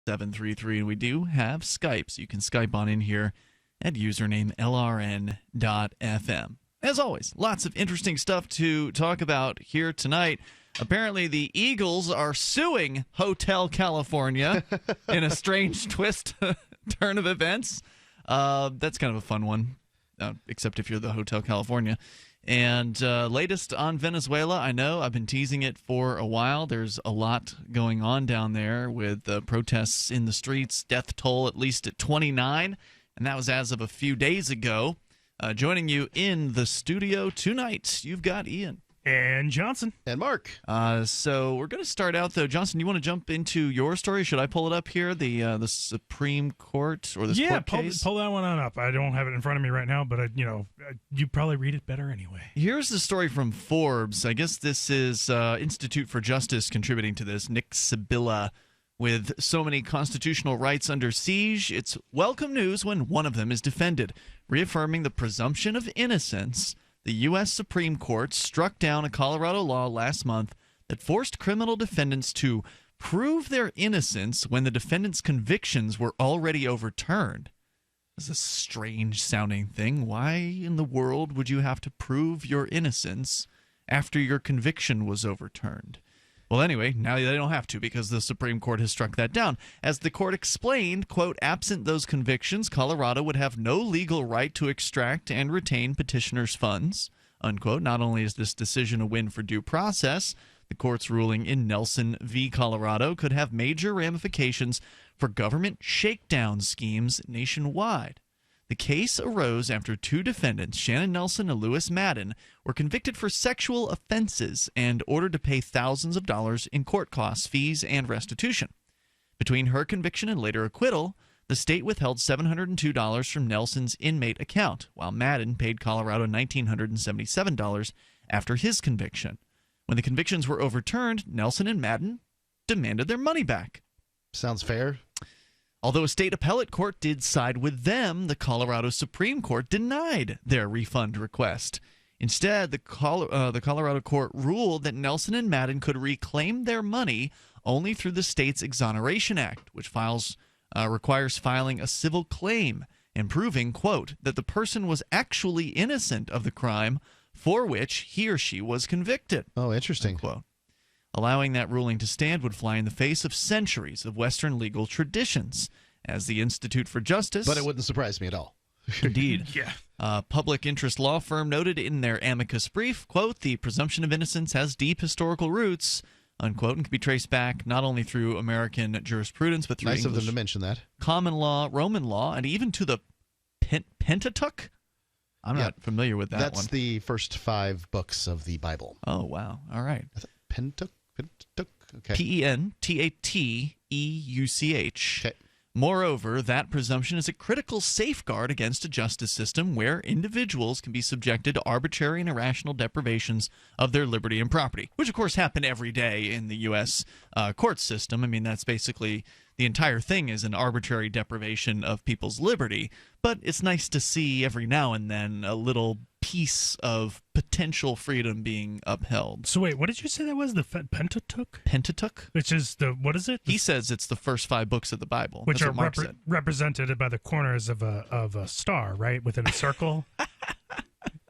733, and we do have Skype, so you can Skype on in here at username LRN.FM. As always, lots of interesting stuff to talk about here tonight. Apparently, the Eagles are suing Hotel California in a strange twist turn of events. That's kind of a fun one, except if you're the Hotel California. And latest on Venezuela, I know I've been teasing it for a while. There's a lot going on down there with protests in the streets, death toll at least at 29, and that was as of a few days ago. Joining you in the studio tonight, you've got Ian. And Johnson. And Mark. So we're going to start out, though. Johnson, you want to jump into your story? Should I pull it up here, the Supreme Court or this court case? Pull that one on up. I don't have it in front of me right now, but you probably read it better anyway. Here's the story from Forbes. I guess this is Institute for Justice contributing to this. Nick Sibilla. With so many constitutional rights under siege, it's welcome news when one of them is defended. Reaffirming the presumption of innocence, the U.S. Supreme Court struck down a Colorado law last month that forced criminal defendants to prove their innocence when the defendant's convictions were already overturned. This is a strange-sounding thing. Why in the world would you have to prove your innocence after your conviction was overturned? Well, anyway, now they don't have to because the Supreme Court has struck that down. As the court explained, quote, absent those convictions, Colorado would have no legal right to extract and retain petitioners' funds, unquote. Not only is this decision a win for due process, the court's ruling in Nelson v. Colorado could have major ramifications for government shakedown schemes nationwide. The case arose after two defendants, Shannon Nelson and Lewis Madden, were convicted for sexual offenses and ordered to pay thousands of dollars in court costs, fees, and restitution. Between her conviction and later acquittal, the state withheld $702 from Nelson's inmate account, while Madden paid Colorado $1,977 after his conviction. When the convictions were overturned, Nelson and Madden demanded their money back. Sounds fair. Although a state appellate court did side with them, the Colorado Supreme Court denied their refund request. Instead, the Colorado court ruled that Nelson and Madden could reclaim their money only through the state's Exoneration Act, which requires filing a civil claim and proving, quote, that the person was actually innocent of the crime for which he or she was convicted. Oh, interesting. Unquote. Allowing that ruling to stand would fly in the face of centuries of Western legal traditions. As the Institute for Justice... But it wouldn't surprise me at all. Indeed. Yeah. Public interest law firm noted in their amicus brief, quote, the presumption of innocence has deep historical roots, unquote, and can be traced back not only through American jurisprudence, but through Nice English, of them to mention that. common law, Roman law, and even to the Pentateuch? I'm not familiar with that one. That's the first 5 books of the Bible. Oh, wow. All right. Pentateuch? Okay. Pentateuch. Okay. Moreover, that presumption is a critical safeguard against a justice system where individuals can be subjected to arbitrary and irrational deprivations of their liberty and property, which, of course, happen every day in the U.S. Court system. I mean, that's basically the entire thing is an arbitrary deprivation of people's liberty. But it's nice to see every now and then a little piece of potential freedom being upheld. So wait, what did you say that was? The Pentateuch? Pentateuch? Which is what is it? He says it's the first 5 books of the Bible. Which That's are what Mark said. represented by the corners of a star, right? Within a circle.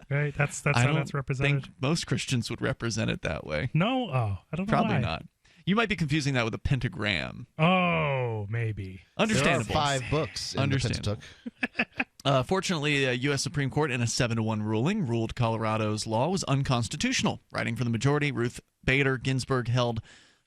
Right? That's how that's represented. I think most Christians would represent it that way. No? Oh, I don't know Probably why. not. You might be confusing that with a pentagram. Oh, maybe. Understandable. There are 5 books in the Pentateuch. Fortunately, the U.S. Supreme Court, in a 7-1 ruling, ruled Colorado's law was unconstitutional. Writing for the majority, Ruth Bader Ginsburg held,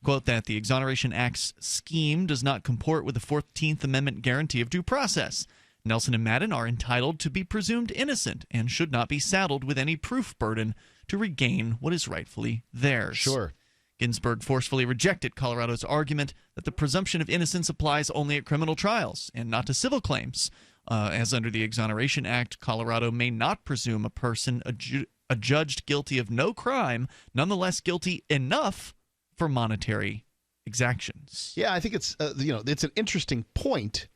quote, that the Exoneration Act's scheme does not comport with the 14th Amendment guarantee of due process. Nelson and Madden are entitled to be presumed innocent and should not be saddled with any proof burden to regain what is rightfully theirs. Sure. Ginsburg forcefully rejected Colorado's argument that the presumption of innocence applies only at criminal trials and not to civil claims. As under the Exoneration Act, Colorado may not presume a person adjudged guilty of no crime, nonetheless guilty enough for monetary exactions. Yeah, I think it's it's an interesting point,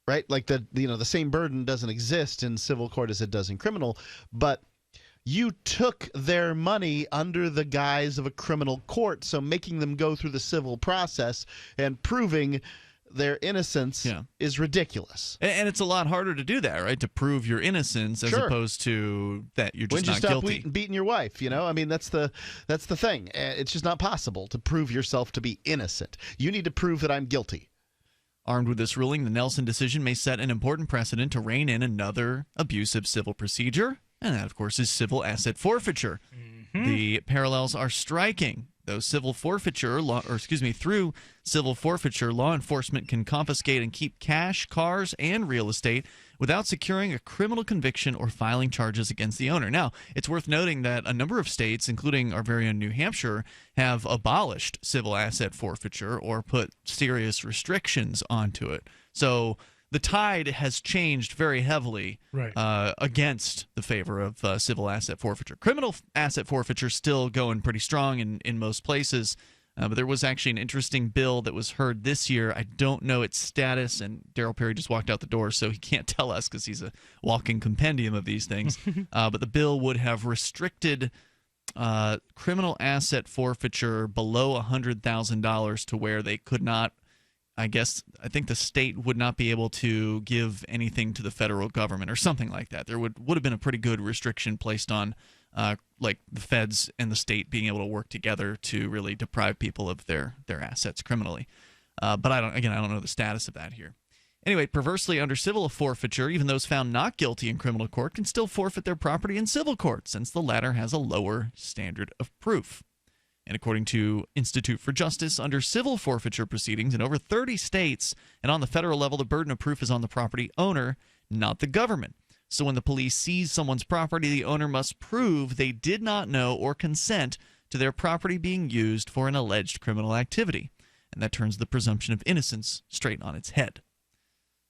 right? Like the same burden doesn't exist in civil court as it does in criminal, but you took their money under the guise of a criminal court, so making them go through the civil process and proving their innocence is ridiculous. And it's a lot harder to do that, right? To prove your innocence as opposed to that you're just not guilty. When you stop beating your wife, I mean, that's the thing. It's just not possible to prove yourself to be innocent. You need to prove that I'm guilty. Armed with this ruling, the Nelson decision may set an important precedent to rein in another abusive civil procedure, and that, of course, is civil asset forfeiture. The parallels are striking. Through civil forfeiture, law enforcement can confiscate and keep cash, cars, and real estate without securing a criminal conviction or filing charges against the owner. Now, it's worth noting that a number of states, including our very own New Hampshire, have abolished civil asset forfeiture or put serious restrictions onto it. So the tide has changed very heavily against the favor of civil asset forfeiture. Criminal asset forfeiture still going pretty strong in most places, but there was actually an interesting bill that was heard this year. I don't know its status, and Darryl Perry just walked out the door, so he can't tell us because he's a walking compendium of these things. But the bill would have restricted criminal asset forfeiture below $100,000 to where they could not, I think the state would not be able to give anything to the federal government or something like that. There would have been a pretty good restriction placed on like the feds and the state being able to work together to really deprive people of their assets criminally. But I don't know the status of that here. Anyway, perversely, under civil forfeiture, even those found not guilty in criminal court can still forfeit their property in civil court, since the latter has a lower standard of proof. And according to Institute for Justice, under civil forfeiture proceedings in over 30 states and on the federal level, the burden of proof is on the property owner, not the government. So when the police seize someone's property, the owner must prove they did not know or consent to their property being used for an alleged criminal activity. And that turns the presumption of innocence straight on its head.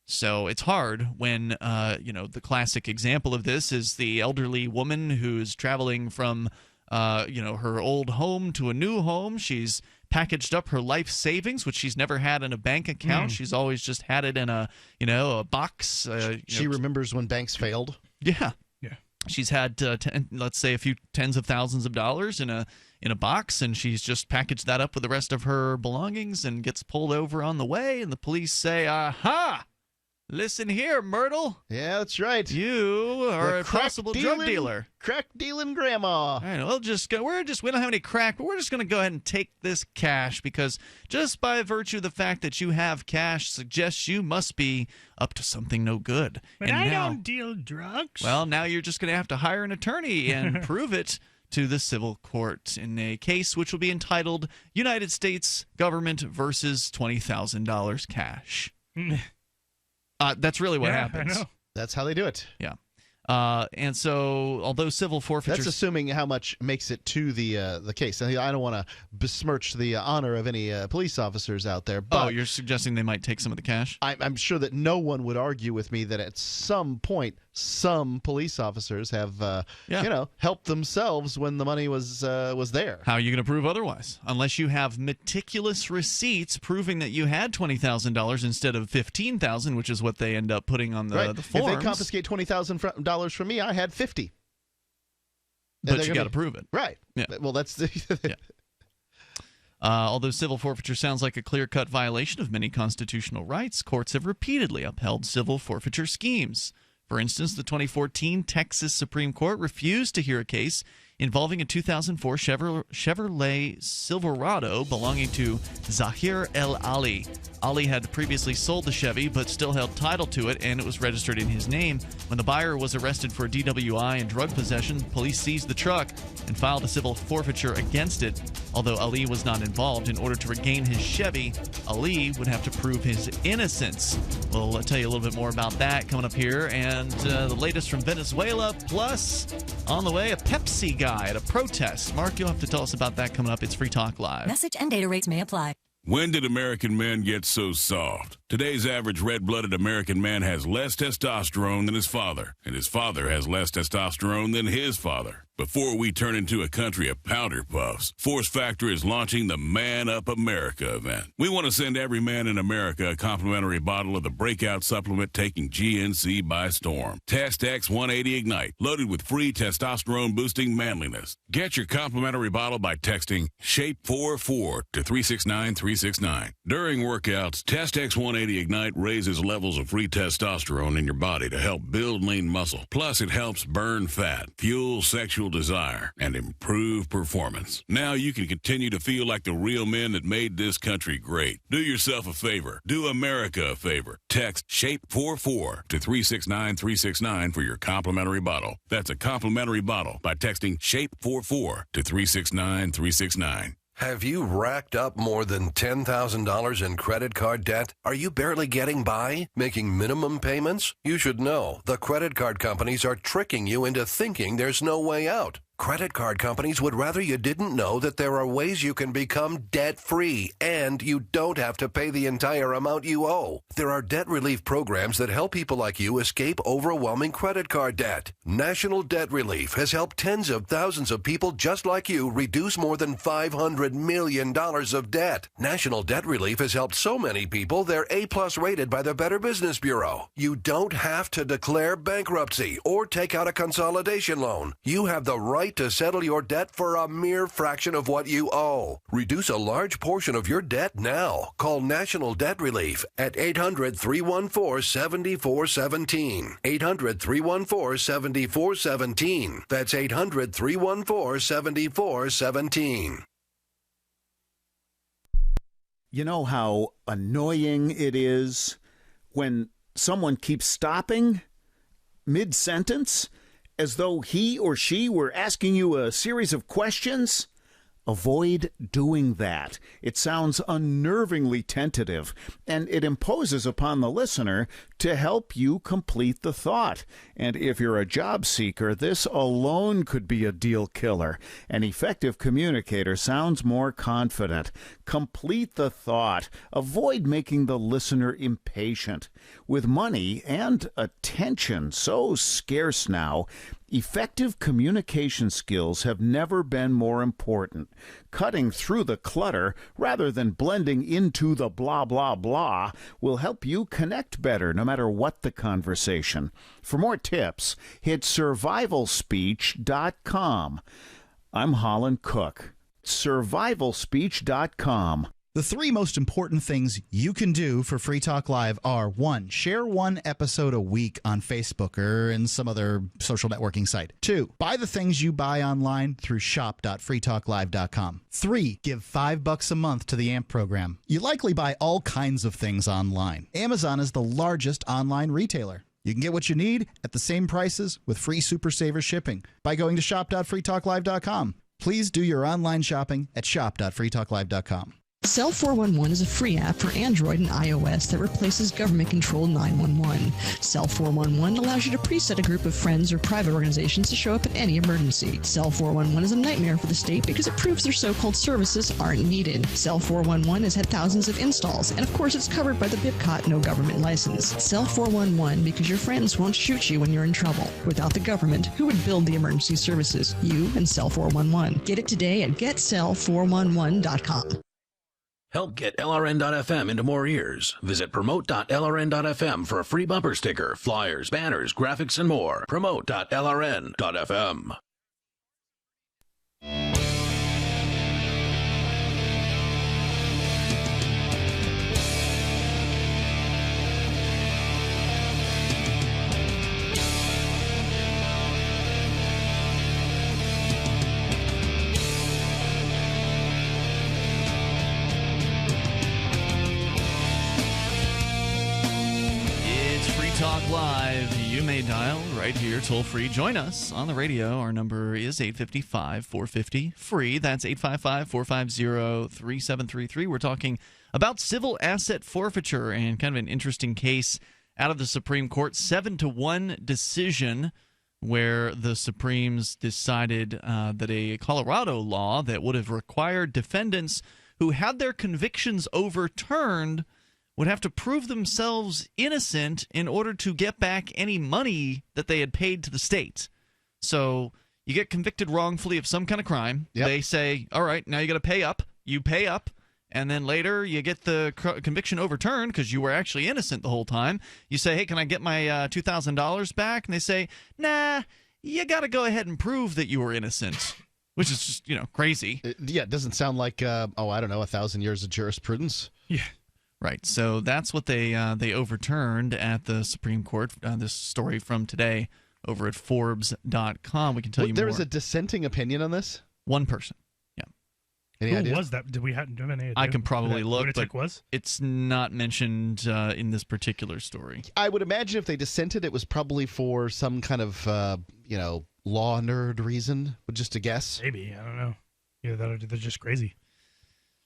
So it's hard when, the classic example of this is the elderly woman who's traveling from her old home to a new home. She's packaged up her life savings, which she's never had in a bank account. She's always just had it in a box. She remembers when banks failed. Yeah. She's had, let's say, a few tens of thousands of dollars in a box, and she's just packaged that up with the rest of her belongings and gets pulled over on the way, and the police say, "Aha! Listen here, Myrtle." Yeah, that's right. You are a possible drug dealer. Crack dealing grandma. All right, we don't have any crack, but we're just going to go ahead and take this cash because just by virtue of the fact that you have cash suggests you must be up to something no good. But I don't deal drugs. Well, now you're just going to have to hire an attorney and prove it to the civil court in a case which will be entitled United States Government versus $20,000 cash. That's really what happens. I know. That's how they do it. Yeah. And so, although civil forfeiture... That's assuming how much makes it to the case. I don't want to besmirch the honor of any police officers out there. But you're suggesting they might take some of the cash? I'm sure that no one would argue with me that at some point, some police officers have, helped themselves when the money was there. How are you going to prove otherwise? Unless you have meticulous receipts proving that you had $20,000 instead of $15,000, which is what they end up putting on the forms. If they confiscate $20,000 from me, I had $50,000. But you got to prove it. Right. Yeah. Well, that's the... Yeah. Although civil forfeiture sounds like a clear-cut violation of many constitutional rights, courts have repeatedly upheld civil forfeiture schemes. For instance, the 2014 Texas Supreme Court refused to hear a case involving a 2004 Chevrolet Silverado belonging to Zahir El Ali. Ali had previously sold the Chevy but still held title to it, and it was registered in his name. When the buyer was arrested for DWI and drug possession, police seized the truck and filed a civil forfeiture against it. Although Ali was not involved, in order to regain his Chevy, Ali would have to prove his innocence. We'll tell you a little bit more about that coming up here, and the latest from Venezuela, plus on the way, a Pepsi guy at a protest. Mark, you'll have to tell us about that coming up. It's Free Talk Live. Message and data rates may apply. When did American men get so soft? Today's average red-blooded American man has less testosterone than his father, and his father has less testosterone than his father. Before we turn into a country of powder puffs, Force Factor is launching the Man Up America event. We want to send every man in America a complimentary bottle of the breakout supplement taking GNC by storm. Test X180 Ignite, loaded with free testosterone-boosting manliness. Get your complimentary bottle by texting SHAPE44 to 369369. During workouts, Test X180 Ignite raises levels of free testosterone in your body to help build lean muscle. Plus, it helps burn fat, fuel sexual desire, and improve performance. Now you can continue to feel like the real men that made this country great. Do yourself a favor. Do America a favor. Text SHAPE44 to 369369 for your complimentary bottle. That's a complimentary bottle by texting SHAPE44 to 369369. Have you racked up more than $10,000 in credit card debt? Are you barely getting by, making minimum payments? You should know the credit card companies are tricking you into thinking there's no way out. Credit card companies would rather you didn't know that there are ways you can become debt-free and you don't have to pay the entire amount you owe. There are debt relief programs that help people like you escape overwhelming credit card debt. National Debt Relief has helped tens of thousands of people just like you reduce more than $500 million of debt. National Debt Relief has helped so many people they're A-plus rated by the Better Business Bureau. You don't have to declare bankruptcy or take out a consolidation loan. You have the right to settle your debt for a mere fraction of what you owe. Reduce a large portion of your debt now. Call National Debt Relief at 800-314-7417. 800-314-7417. That's 800-314-7417. You know how annoying it is when someone keeps stopping mid-sentence as though he or she were asking you a series of questions? Avoid doing that. It sounds unnervingly tentative, and it imposes upon the listener to help you complete the thought. And if you're a job seeker, this alone could be a deal killer. An effective communicator sounds more confident. Complete the thought. Avoid making the listener impatient. With money and attention so scarce now, effective communication skills have never been more important. Cutting through the clutter rather than blending into the blah, blah, blah will help you connect better no matter what the conversation. For more tips, hit survivalspeech.com. I'm Holland Cook. Survivalspeech.com. The three most important things you can do for Free Talk Live are: 1, share one episode a week on Facebook or in some other social networking site. 2, buy the things you buy online through shop.freetalklive.com. 3, give $5 a month to the AMP program. You likely buy all kinds of things online. Amazon is the largest online retailer. You can get what you need at the same prices with free Super Saver shipping by going to shop.freetalklive.com. Please do your online shopping at shop.freetalklive.com. Cell 411 is a free app for Android and iOS that replaces government-controlled 911. Cell 411 allows you to preset a group of friends or private organizations to show up in any emergency. Cell 411 is a nightmare for the state because it proves their so-called services aren't needed. Cell 411 has had thousands of installs, and of course it's covered by the BIPCOT no government license. Cell 411 because your friends won't shoot you when you're in trouble. Without the government, who would build the emergency services? You and Cell 411. Get it today at getcell411.com. Help get LRN.FM into more ears. Visit promote.lrn.fm for a free bumper sticker, flyers, banners, graphics, and more. Promote.lrn.fm. Talk Live. You may dial right here, toll free. Join us on the radio. Our number is 855-450-FREE. That's 855-450-3733. We're talking about civil asset forfeiture and kind of an interesting case out of the Supreme Court. 7-1 decision where the Supremes decided that a Colorado law that would have required defendants who had their convictions overturned would have to prove themselves innocent in order to get back any money that they had paid to the state. So you get convicted wrongfully of some kind of crime. Yep. They say, all right, now you got to pay up. You pay up. And then later you get the conviction overturned because you were actually innocent the whole time. You say, hey, can I get my $2,000 back? And they say, nah, you got to go ahead and prove that you were innocent, which is just, crazy. It doesn't sound like, I don't know, 1,000 years of jurisprudence. Yeah. Right. So that's what they overturned at the Supreme Court. This story from today over at Forbes.com. We can tell you more. There was a dissenting opinion on this? One person. Any Who idea? was that? Do we have any idea? I can probably look, lunatic but was? It's not mentioned in this particular story. I would imagine if they dissented, it was probably for some kind of, law nerd reason, just a guess. Maybe. I don't know. Either they're just crazy.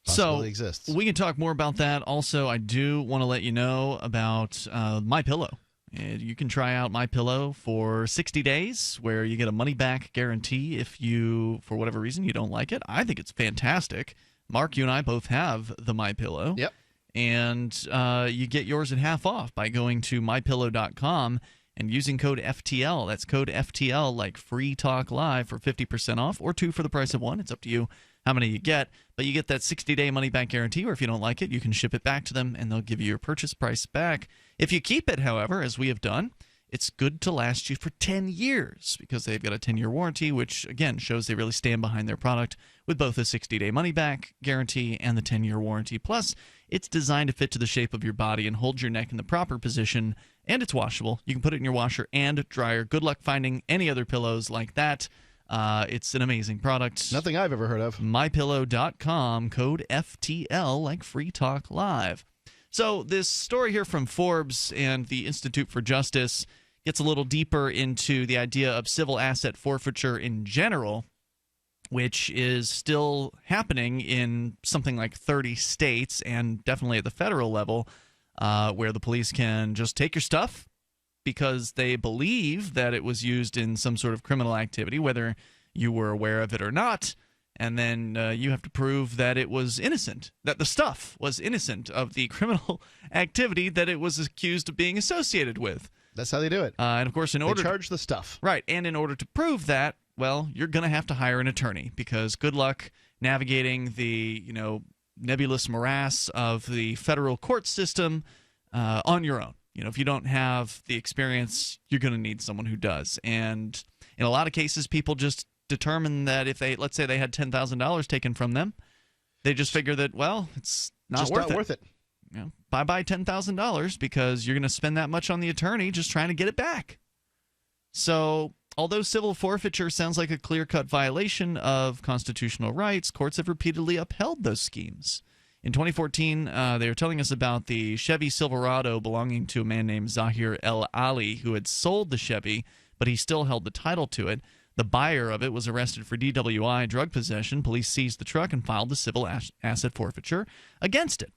Possibility exists. We can talk more about that. Also, I do want to let you know about MyPillow. You can try out MyPillow for 60 days where you get a money-back guarantee if you, for whatever reason, you don't like it. I think it's fantastic. Mark, you and I both have the MyPillow. Yep. And you get yours at half off by going to MyPillow.com and using code FTL. That's code FTL, like Free Talk Live, for 50% off, or 2 for the price of 1. It's up to you how many you get. But you get that 60-day money-back guarantee, or if you don't like it, you can ship it back to them, and they'll give you your purchase price back. If you keep it, however, as we have done, it's good to last you for 10 years because they've got a 10-year warranty, which, again, shows they really stand behind their product with both a 60-day money-back guarantee and the 10-year warranty. Plus, it's designed to fit to the shape of your body and hold your neck in the proper position, and it's washable. You can put it in your washer and dryer. Good luck finding any other pillows like that. It's an amazing product. Nothing I've ever heard of. MyPillow.com, code FTL, like Free Talk Live. So this story here from Forbes and the Institute for Justice gets a little deeper into the idea of civil asset forfeiture in general, which is still happening in something like 30 states and definitely at the federal level, where the police can just take your stuff because they believe that it was used in some sort of criminal activity, whether you were aware of it or not. And then you have to prove that it was innocent, that the stuff was innocent of the criminal activity that it was accused of being associated with. That's how they do it. And, of course, in order to charge the stuff. Right. And in order to prove that, well, you're going to have to hire an attorney because good luck navigating the, nebulous morass of the federal court system on your own. If you don't have the experience, you're going to need someone who does. And in a lot of cases, people just determine that if they, let's say they had $10,000 taken from them, they just figure that, well, it's not worth it. Bye-bye $10,000 because you're going to spend that much on the attorney just trying to get it back. So although civil forfeiture sounds like a clear-cut violation of constitutional rights, courts have repeatedly upheld those schemes. In 2014, they were telling us about the Chevy Silverado belonging to a man named Zahir El Ali, who had sold the Chevy, but he still held the title to it. The buyer of it was arrested for DWI, drug possession. Police seized the truck and filed the civil asset forfeiture against it.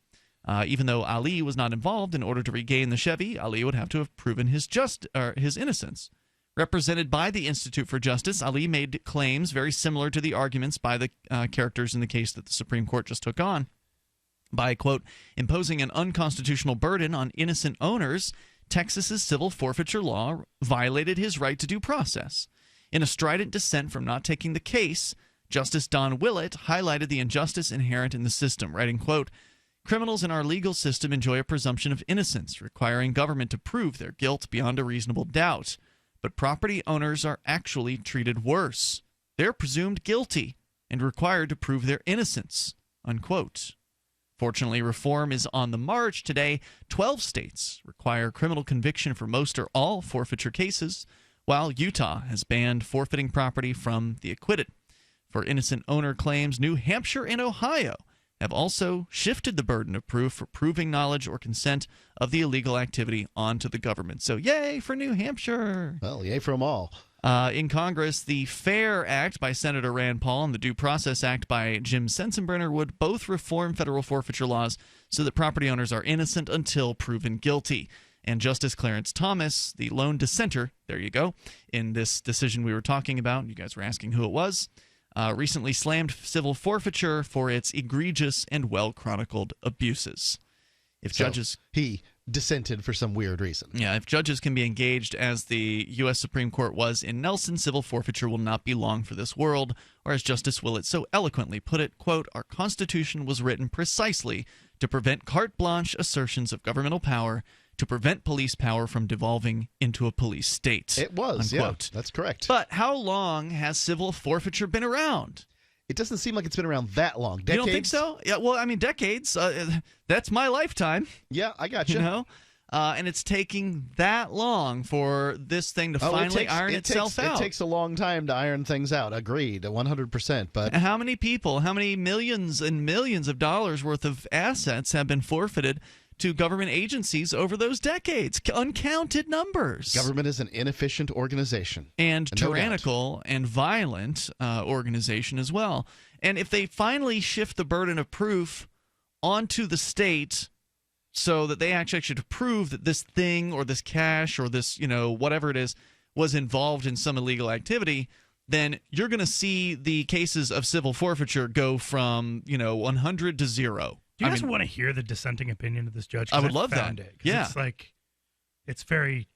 Even though Ali was not involved, in order to regain the Chevy, Ali would have to have proven his innocence. Represented by the Institute for Justice, Ali made claims very similar to the arguments by the characters in the case that the Supreme Court just took on. By, quote, imposing an unconstitutional burden on innocent owners, Texas's civil forfeiture law violated his right to due process. In a strident dissent from not taking the case, Justice Don Willett highlighted the injustice inherent in the system, writing, quote, criminals in our legal system enjoy a presumption of innocence, requiring government to prove their guilt beyond a reasonable doubt. But property owners are actually treated worse. They're presumed guilty and required to prove their innocence, unquote. Fortunately, reform is on the march today. 12 states require criminal conviction for most or all forfeiture cases, while Utah has banned forfeiting property from the acquitted. For innocent owner claims, New Hampshire and Ohio have also shifted the burden of proof for proving knowledge or consent of the illegal activity onto the government. So yay for New Hampshire! Well, yay for them all. In Congress, the FAIR Act by Senator Rand Paul and the Due Process Act by Jim Sensenbrenner would both reform federal forfeiture laws so that property owners are innocent until proven guilty. And Justice Clarence Thomas, the lone dissenter, there you go, in this decision we were talking about, you guys were asking who it was, recently slammed civil forfeiture for its egregious and well-chronicled abuses. He dissented for some weird reason. Yeah, if judges can be engaged as the U.S. Supreme Court was in Nelson, civil forfeiture will not be long for this world. Or as Justice Willett so eloquently put it, quote, our Constitution was written precisely to prevent carte blanche assertions of governmental power, to prevent police power from devolving into a police state. It was, unquote. Yeah, that's correct. But how long has civil forfeiture been around? It doesn't seem like it's been around that long. Decades? You don't think so? Yeah, well, I mean, decades. That's my lifetime. Yeah, I got you. You know? And it's taking that long for this thing to finally iron itself out. It takes a long time to iron things out. Agreed, 100%. But how many people, how many millions and millions of dollars worth of assets have been forfeited to government agencies over those decades? Uncounted numbers. Government is an inefficient organization. And tyrannical and violent organization as well. And if they finally shift the burden of proof onto the state so that they actually should prove that this thing or this cash or this, whatever it is, was involved in some illegal activity, then you're going to see the cases of civil forfeiture go from, 100 to 0. Do you guys want to hear the dissenting opinion of this judge? I would love that. Yeah. It's very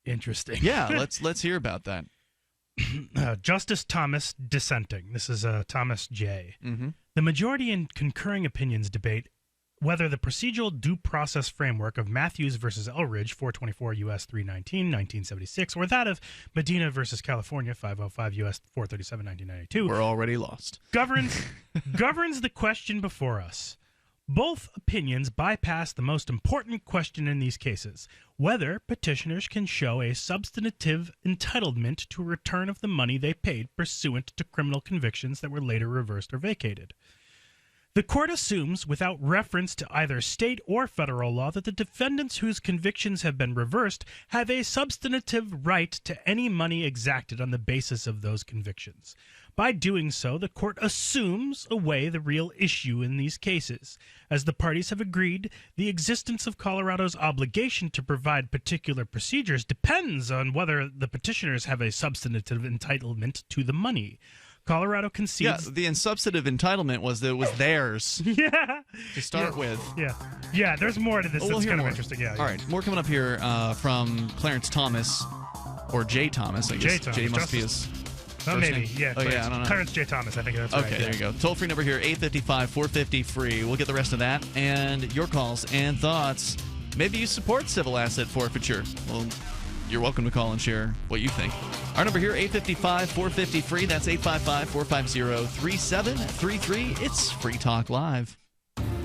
interesting. Yeah, let's hear about that. Justice Thomas dissenting. This is Thomas J. Mm-hmm. The majority in concurring opinions debate whether the procedural due process framework of Matthews versus Elridge, 424 U.S. 319, 1976, or that of Medina versus California, 505 U.S. 437, 1992. We're already lost. Governs the question before us. Both opinions bypass the most important question in these cases, whether petitioners can show a substantive entitlement to a return of the money they paid pursuant to criminal convictions that were later reversed or vacated. The court assumes, without reference to either state or federal law, that the defendants whose convictions have been reversed have a substantive right to any money exacted on the basis of those convictions. By doing so, the court assumes away the real issue in these cases. As the parties have agreed, the existence of Colorado's obligation to provide particular procedures depends on whether the petitioners have a substantive entitlement to the money. Colorado concedes. Yeah, the substantive entitlement was that it was theirs. Yeah. To start with. Yeah. Yeah, there's more to this. We'll that's kind more. of interesting. Yeah. All right, more coming up here from Clarence Thomas, or Jay Thomas, I guess. Jay Thomas. Jay must be his Oh, maybe. name. Yeah. I don't know. Clarence J. Thomas, I think that's right. Okay, there you go. Toll-free number here, 855-450-FREE. We'll get the rest of that and your calls and thoughts. Maybe you support civil asset forfeiture. Well, you're welcome to call and share what you think. Our number here, 855-450-FREE. That's 855-450-3733. It's Free Talk Live.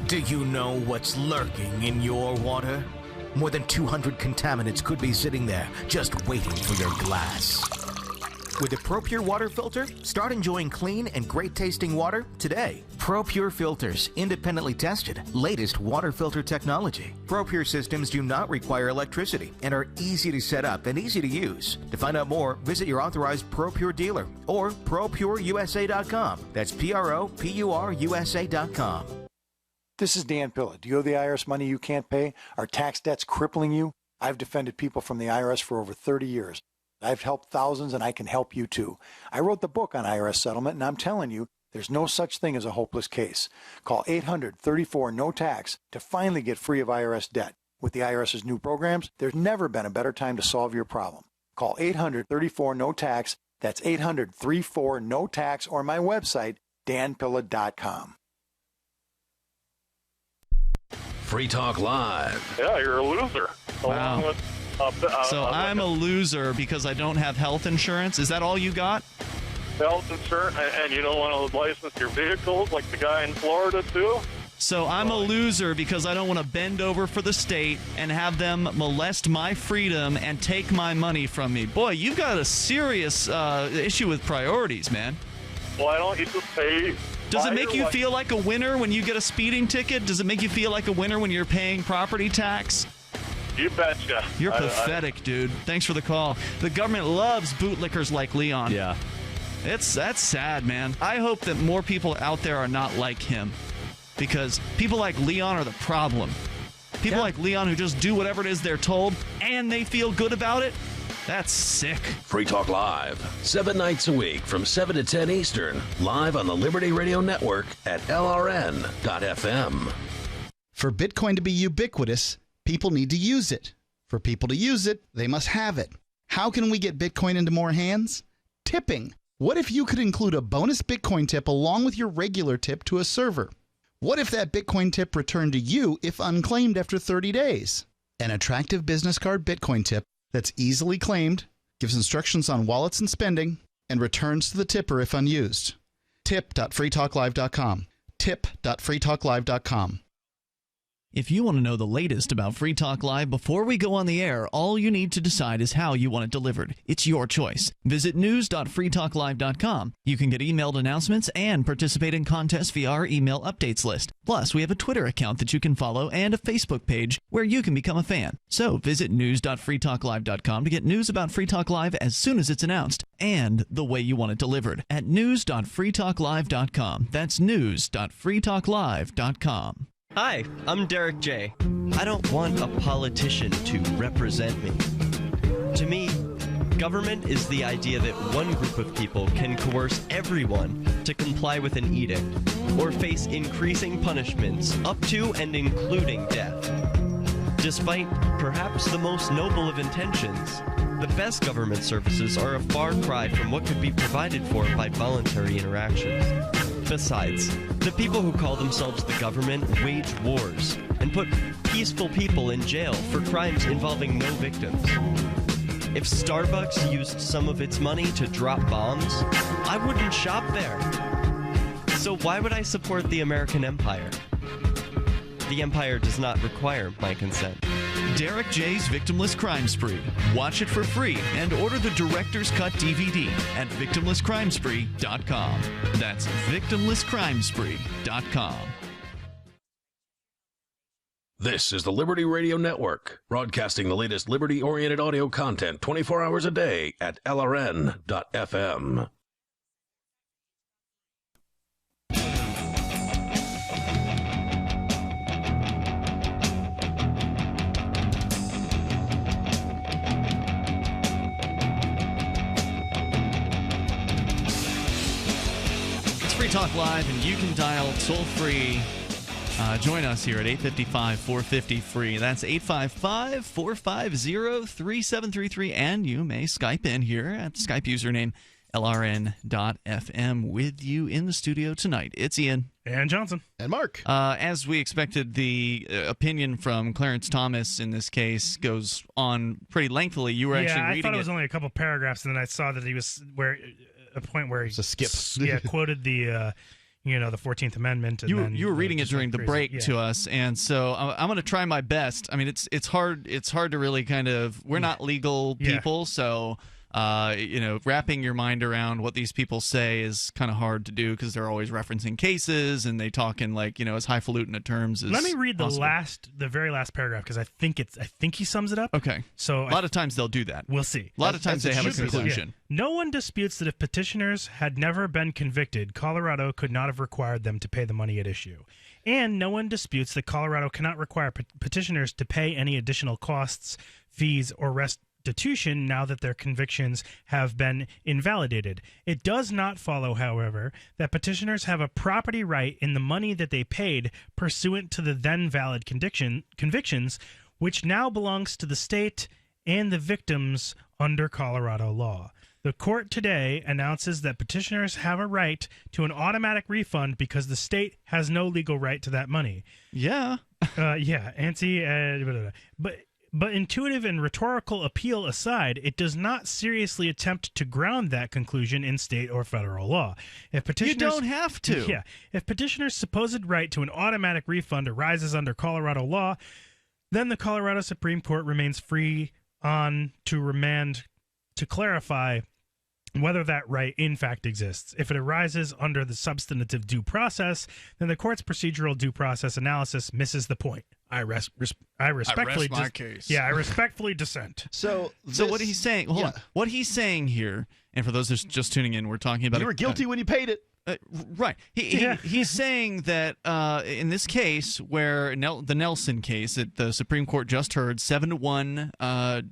Do you know what's lurking in your water? More than 200 contaminants could be sitting there just waiting for your glass. With a ProPure water filter, start enjoying clean and great-tasting water today. ProPure filters, independently tested, latest water filter technology. ProPure systems do not require electricity and are easy to set up and easy to use. To find out more, visit your authorized ProPure dealer or ProPureUSA.com. That's ProPureUSA.com. This is Dan Pilla. Do you owe the IRS money you can't pay? Are tax debts crippling you? I've defended people from the IRS for over 30 years. I've helped thousands, and I can help you too. I wrote the book on IRS settlement, and I'm telling you, there's no such thing as a hopeless case. Call 800-34-NO-TAX to finally get free of IRS debt. With the IRS's new programs, there's never been a better time to solve your problem. Call 800-34-NO-TAX. That's 800-34-NO-TAX, or my website, danpilla.com. Free Talk Live. Yeah, you're a loser. Wow. So I'm a loser because I don't have health insurance? Is that all you got? Health insurance, and you don't want to license your vehicles like the guy in Florida, too? So I'm a loser because I don't want to bend over for the state and have them molest my freedom and take my money from me. Boy, you've got a serious issue with priorities, man. Why don't you just pay... Does it make you feel like a winner when you get a speeding ticket? Does it make you feel like a winner when you're paying property tax? You betcha. You're pathetic, dude. Thanks for the call. The government loves bootlickers like Leon. Yeah. That's sad, man. I hope that more people out there are not like him. Because people like Leon are the problem. People like Leon who just do whatever it is they're told and they feel good about it. That's sick. Free Talk Live, 7 nights a week from 7 to 10 Eastern, live on the Liberty Radio Network at LRN.FM. For Bitcoin to be ubiquitous, people need to use it. For people to use it, they must have it. How can we get Bitcoin into more hands? Tipping. What if you could include a bonus Bitcoin tip along with your regular tip to a server? What if that Bitcoin tip returned to you if unclaimed after 30 days? An attractive business card Bitcoin tip that's easily claimed, gives instructions on wallets and spending, and returns to the tipper if unused. Tip.freetalklive.com. Tip.freetalklive.com. If you want to know the latest about Free Talk Live before we go on the air, all you need to decide is how you want it delivered. It's your choice. Visit news.freetalklive.com. You can get emailed announcements and participate in contests via our email updates list. Plus, we have a Twitter account that you can follow and a Facebook page where you can become a fan. So visit news.freetalklive.com to get news about Free Talk Live as soon as it's announced and the way you want it delivered at news.freetalklive.com. That's news.freetalklive.com. Hi, I'm Derek J. I don't want a politician to represent me. To me, government is the idea that one group of people can coerce everyone to comply with an edict or face increasing punishments up to and including death. Despite perhaps the most noble of intentions, the best government services are a far cry from what could be provided for by voluntary interactions. Besides, the people who call themselves the government wage wars and put peaceful people in jail for crimes involving no victims. If Starbucks used some of its money to drop bombs, I wouldn't shop there. So why would I support the American empire? The empire does not require my consent. Derek J's Victimless Crime Spree. Watch it for free and order the Director's Cut DVD at victimlesscrimespree.com. That's victimlesscrimespree.com. This is the Liberty Radio Network, broadcasting the latest liberty-oriented audio content 24 hours a day at LRN.FM. Free Talk Live, and you can dial toll-free. Join us here at 855-450-FREE. That's 855-450-3733, and you may Skype in here at the Skype username LRN.FM with you in the studio tonight. It's Ian. And Johnson. And Mark. As we expected, the opinion from Clarence Thomas in this case goes on pretty lengthily. You were actually reading it. I thought it was only a couple paragraphs, and then I saw that he was a point where he a skip. Quoted the the 14th Amendment. And you were reading it during the break to us, and so I'm going to try my best. I mean, it's hard to really kind of, we're not legal people, so wrapping your mind around what these people say is kind of hard to do because they're always referencing cases and they talk in as highfalutin a terms as Let me read possible. the very last paragraph because I think he sums it up. Okay. So a lot of times they'll do that. We'll see. A lot of times they have a conclusion. No one disputes that if petitioners had never been convicted, Colorado could not have required them to pay the money at issue. And no one disputes that Colorado cannot require petitioners to pay any additional costs, fees, or restitution now that their convictions have been invalidated. It does not follow, however, that petitioners have a property right in the money that they paid pursuant to the then valid convictions, which now belongs to the state and the victims under Colorado law. The court today announces that petitioners have a right to an automatic refund because the state has no legal right to that money. Yeah. But intuitive and rhetorical appeal aside, it does not seriously attempt to ground that conclusion in state or federal law. If petitioners, you don't have to. Yeah. If petitioners' supposed right to an automatic refund arises under Colorado law, then the Colorado Supreme Court remains free to remand to clarify whether that right in fact exists. If it arises under the substantive due process, then the court's procedural due process analysis misses the point. I respectfully my case. Yeah, I respectfully dissent. So what he's saying? Hold on. What he's saying here, and for those just tuning in, we're talking about you were guilty when you paid it. Right. He's saying that in this case, where the Nelson case that the Supreme Court just heard 7-1,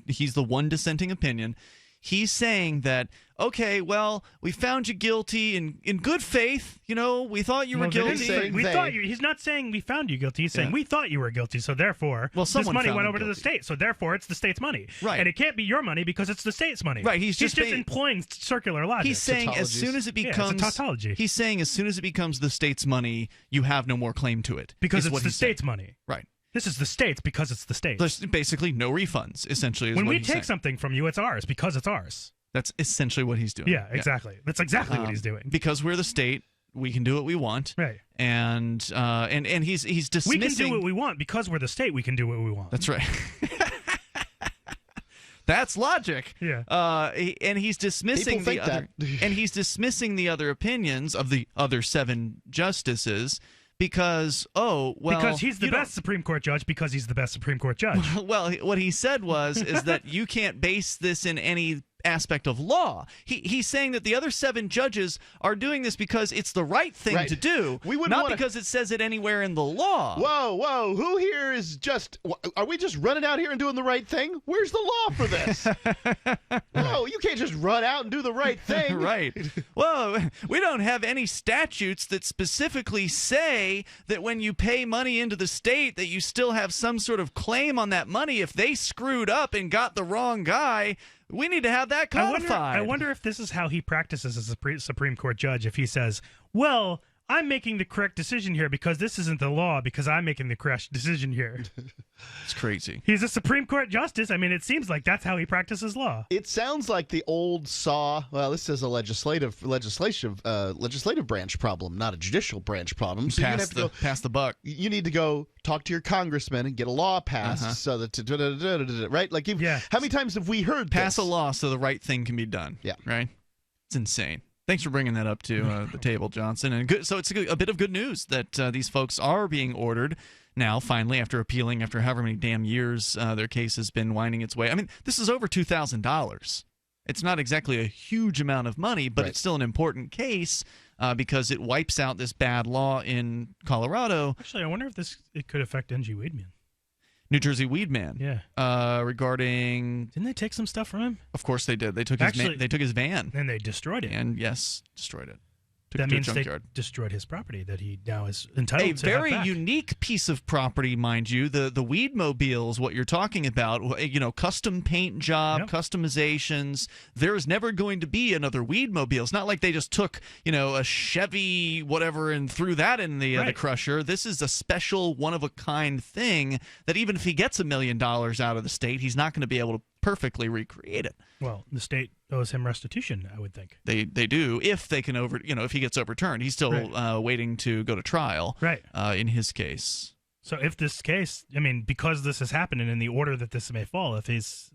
he's the one dissenting opinion. He's saying that, okay, well, we found you guilty in good faith. We thought you were guilty. He's not saying we found you guilty. He's saying we thought you were guilty, so therefore this money went over to the state. So therefore it's the state's money. Right. And it can't be your money because it's the state's money. Right. He's just employing circular logic. He's saying as soon as it becomes it's a tautology. He's saying as soon as it becomes the state's money, you have no more claim to it. Because it's the state's money. Right. This is the state's because it's the state's. There's basically no refunds, essentially. When we take something from you, it's ours because it's ours. That's essentially what he's doing. Yeah, exactly. That's exactly what he's doing. Because we're the state, we can do what we want. Right. And he's dismissing. We can do what we want because we're the state. We can do what we want. That's right. That's logic. Yeah. And he's dismissing he's dismissing the other opinions of the other 7 justices. Because he's the best Supreme Court judge because he's the best Supreme Court judge. Well, what he said is that you can't base this in any aspect of law. He's saying that the other 7 judges are doing this because it's the right thing to do, not because it says it anywhere in the law. Whoa, who here is are we just running out here and doing the right thing? Where's the law for this? Whoa, you can't just run out and do the right thing. Right. Well, we don't have any statutes that specifically say that when you pay money into the state that you still have some sort of claim on that money. If they screwed up and got the wrong guy, we need to have that codified. I wonder if this is how he practices as a Supreme Court judge. If he says, well, I'm making the correct decision here because this isn't the law because I'm making the correct decision here. It's crazy. He's a Supreme Court justice. I mean, it seems like that's how he practices law. It sounds like the old saw. Well, this is a legislative branch problem, not a judicial branch problem. So pass the buck. You need to go talk to your congressman and get a law passed so that right. Like, how many times have we heard pass a law so the right thing can be done? Yeah, right. It's insane. Thanks for bringing that up to the table, Johnson. And good, so it's a bit of good news that these folks are being ordered now, finally, after appealing after however many damn years their case has been winding its way. I mean, this is over $2,000. It's not exactly a huge amount of money, but it's still an important case because it wipes out this bad law in Colorado. Actually, I wonder if it could affect NG Weedman. New Jersey Weedman. Yeah. Regarding. Didn't they take some stuff from him? Of course they did. They took his van. And they destroyed it. And yes, destroyed it. That means they destroyed his property that he now is entitled to. A very have back. unique piece of property, mind you. The Weedmobile is what you're talking about. Custom paint job, customizations. There's never going to be another Weedmobile. It's not like they just took a Chevy whatever and threw that in the crusher. This is a special, one of a kind thing that even if he gets $1 million out of the state, he's not going to be able to perfectly recreate it. Well, the state owes him restitution, I would think. They do if they can if he gets overturned. He's still waiting to go to trial. Right. In his case. So if this case, I mean, because this has happened and in the order that this may fall, if he's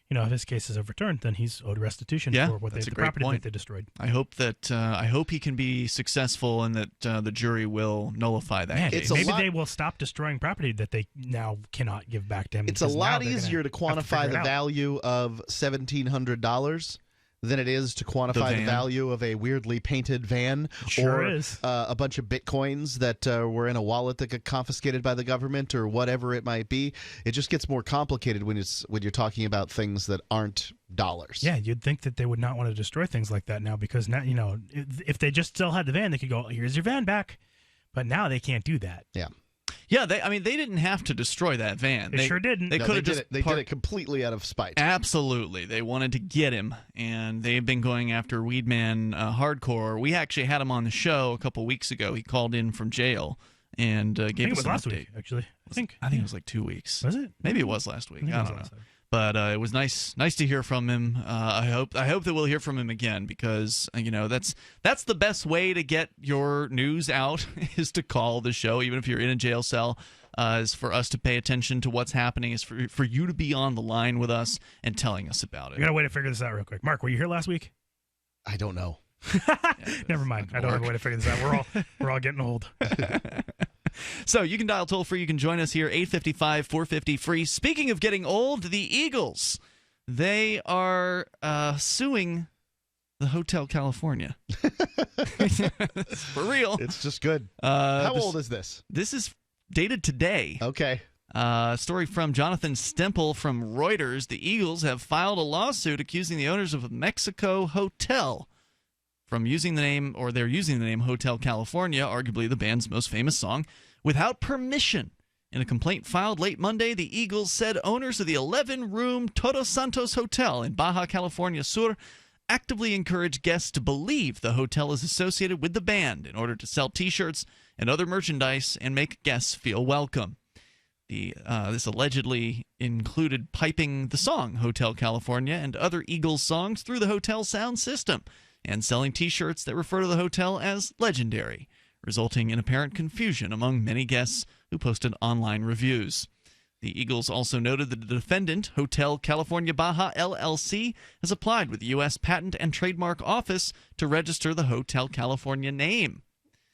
if his case is overturned, then he's owed restitution for the property that they destroyed. I hope he can be successful and that the jury will nullify that case. Maybe they will stop destroying property that they now cannot give back to him. It's a lot easier to quantify the value of $1,700 than it is to quantify the value of a weirdly painted van is. A bunch of bitcoins that were in a wallet that got confiscated by the government or whatever it might be. It just gets more complicated when you're talking about things that aren't dollars. Yeah, you'd think that they would not want to destroy things like that now because now if they just still had the van, they could go, here's your van back. But now they can't do that. Yeah. Yeah, they didn't have to destroy that van. They sure didn't. They did it completely out of spite. Absolutely. They wanted to get him, and they've been going after Weedman hardcore. We actually had him on the show a couple weeks ago. He called in from jail and gave us an last update. Week, actually. I think it was like 2 weeks. Was it? Maybe it was last week. I don't know. But it was nice to hear from him. I hope that we'll hear from him again because that's the best way to get your news out is to call the show, even if you're in a jail cell. Is for us to pay attention to what's happening. Is for you to be on the line with us and telling us about it. We got a way to figure this out real quick. Mark, were you here last week? I don't know. Never mind. I don't have a way to figure this out. We're all getting old. So you can dial toll free. You can join us here, 855-450-FREE. Speaking of getting old, the Eagles, they are suing the Hotel California. For real. It's just good. How old is this? This is dated today. Okay. Story from Jonathan Stemple from Reuters. The Eagles have filed a lawsuit accusing the owners of a Mexico hotel from using the name, or they're using the name Hotel California, arguably the band's most famous song, without permission. In a complaint filed late Monday, the Eagles said owners of the 11-room Todos Santos Hotel in Baja California Sur actively encourage guests to believe the hotel is associated with the band in order to sell T-shirts and other merchandise and make guests feel welcome. This allegedly included piping the song Hotel California and other Eagles songs through the hotel sound system and selling T-shirts that refer to the hotel as legendary, resulting in apparent confusion among many guests who posted online reviews. The Eagles also noted that the defendant, Hotel California Baja LLC, has applied with the U.S. Patent and Trademark Office to register the Hotel California name.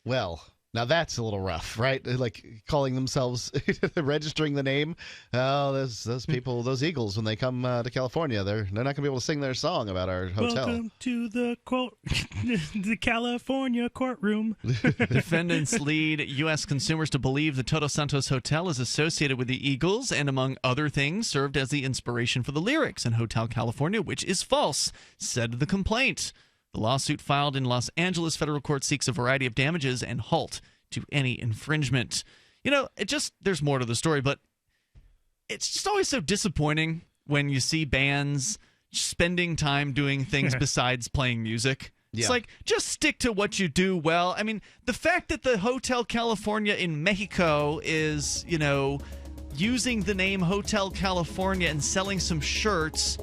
Well, now that's a little rough, right? Like calling themselves, registering the name. Oh, those people, those Eagles, when they come to California, they're not going to be able to sing their song about our hotel. Welcome to the the California courtroom. Defendants lead U.S. consumers to believe the Todos Santos Hotel is associated with the Eagles and, among other things, served as the inspiration for the lyrics in Hotel California, which is false, said the complaint. The lawsuit filed in Los Angeles federal court seeks a variety of damages and halt to any infringement. You know, there's more to the story, but it's just always so disappointing when you see bands spending time doing things besides playing music. Yeah. It's like, just stick to what you do well. I mean, the fact that the Hotel California in Mexico is, using the name Hotel California and selling some shirts.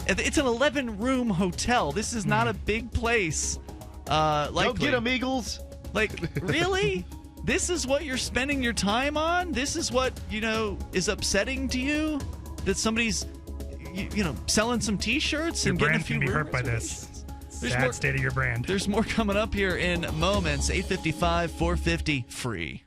It's an 11-room hotel. This is not a big place. Go get them, Eagles. Like, really? This is what you're spending your time on? This is what, is upsetting to you? That somebody's, selling some T-shirts and getting a few Your brand can be hurt by this. Sad state of your brand. There's more coming up here in moments. 855 450 free.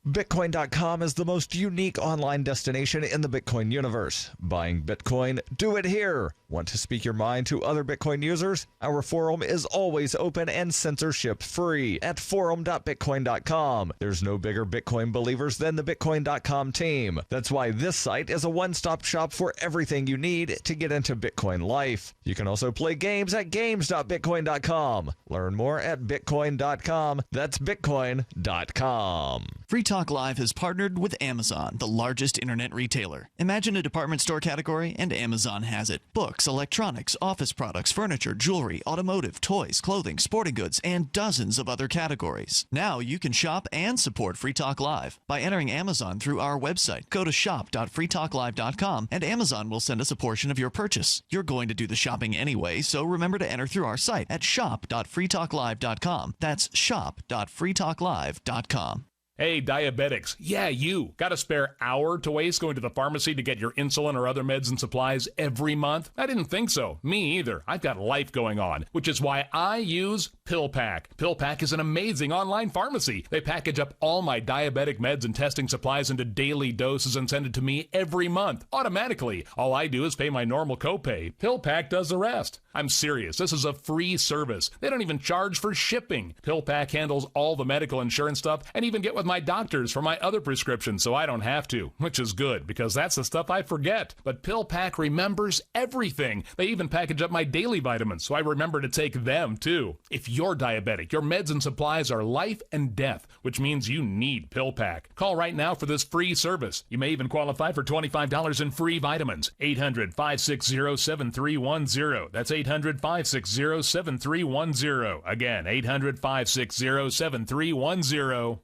Bitcoin.com is the most unique online destination in the Bitcoin universe. Buying Bitcoin? Do it here. Want to speak your mind to other Bitcoin users? Our forum is always open and censorship free at forum.bitcoin.com. There's no bigger Bitcoin believers than the Bitcoin.com team. That's why this site is a one-stop shop for everything you need to get into Bitcoin life. You can also play games at games.bitcoin.com. Learn more at bitcoin.com. That's bitcoin.com. Free Talk Live has partnered with Amazon, the largest internet retailer. Imagine a department store category, and Amazon has it. Books, electronics, office products, furniture, jewelry, automotive, toys, clothing, sporting goods, and dozens of other categories. Now you can shop and support Free Talk Live by entering Amazon through our website. Go to shop.freetalklive.com, and Amazon will send us a portion of your purchase. You're going to do the shopping anyway, so remember to enter through our site at shop.freetalklive.com. That's shop.freetalklive.com. Hey, diabetics. Yeah, you. Got a spare hour to waste going to the pharmacy to get your insulin or other meds and supplies every month? I didn't think so. Me either. I've got life going on, which is why I use PillPack. PillPack is an amazing online pharmacy. They package up all my diabetic meds and testing supplies into daily doses and send it to me every month, automatically. All I do is pay my normal copay. PillPack does the rest. I'm serious. This is a free service. They don't even charge for shipping. PillPack handles all the medical insurance stuff and even get with my doctors for my other prescriptions so I don't have to, which is good because that's the stuff I forget. But PillPack remembers everything. They even package up my daily vitamins so I remember to take them too. If you're diabetic, your meds and supplies are life and death, which means you need PillPack. Call right now for this free service. You may even qualify for $25 in free vitamins. 800-560-7310. That's 800-560-7310. Again, 800-560-7310.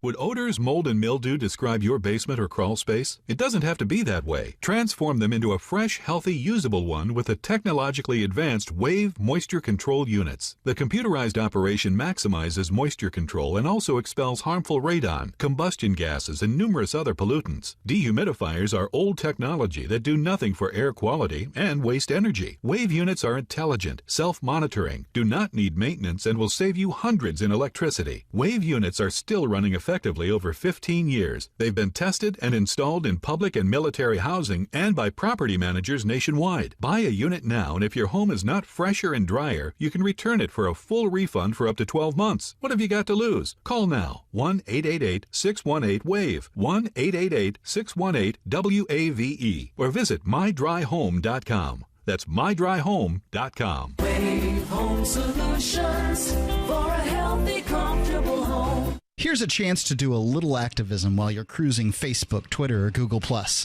Would odors, mold, and mildew describe your basement or crawl space? It doesn't have to be that way. Transform them into a fresh, healthy, usable one with the technologically advanced Wave moisture control units. The computerized operation maximizes moisture control and also expels harmful radon, combustion gases, and numerous other pollutants. Dehumidifiers are old technology that do nothing for air quality and waste energy. Wave units are intelligent, self-monitoring, do not need maintenance, and will save you hundreds in electricity. Wave units are still running effectively effectively over 15 years. They've been tested and installed in public and military housing and by property managers nationwide. Buy a unit now, and if your home is not fresher and drier, you can return it for a full refund for up to 12 months. What have you got to lose? Call now. 1-888-618-WAVE. 1-888-618-WAVE. Or visit mydryhome.com. That's mydryhome.com. Wave Home Solutions for a healthy, comfortable home. Here's a chance to do a little activism while you're cruising Facebook, Twitter, or Google+.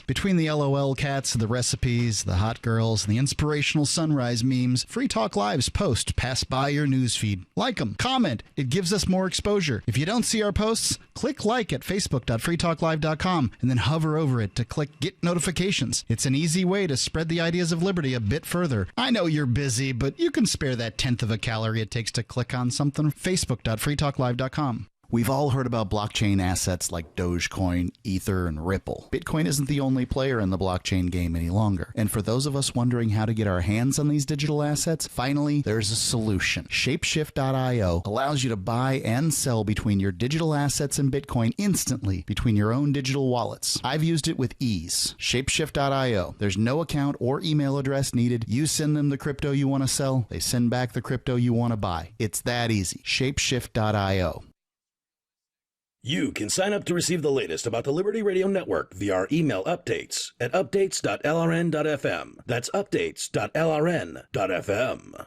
Between the LOL cats, the recipes, the hot girls, and the inspirational sunrise memes, Free Talk Live's posts pass by your newsfeed. Like them, comment. It gives us more exposure. If you don't see our posts, click like at facebook.freetalklive.com and then hover over it to click Get Notifications. It's an easy way to spread the ideas of liberty a bit further. I know you're busy, but you can spare that tenth of a calorie it takes to click on something. facebook.freetalklive.com. We've all heard about blockchain assets like Dogecoin, Ether, and Ripple. Bitcoin isn't the only player in the blockchain game any longer. And for those of us wondering how to get our hands on these digital assets, finally, there's a solution. Shapeshift.io allows you to buy and sell between your digital assets and Bitcoin instantly between your own digital wallets. I've used it with ease. Shapeshift.io. There's no account or email address needed. You send them the crypto you want to sell. They send back the crypto you want to buy. It's that easy. Shapeshift.io. You can sign up to receive the latest about the Liberty Radio Network via our email updates at updates.lrn.fm. That's updates.lrn.fm.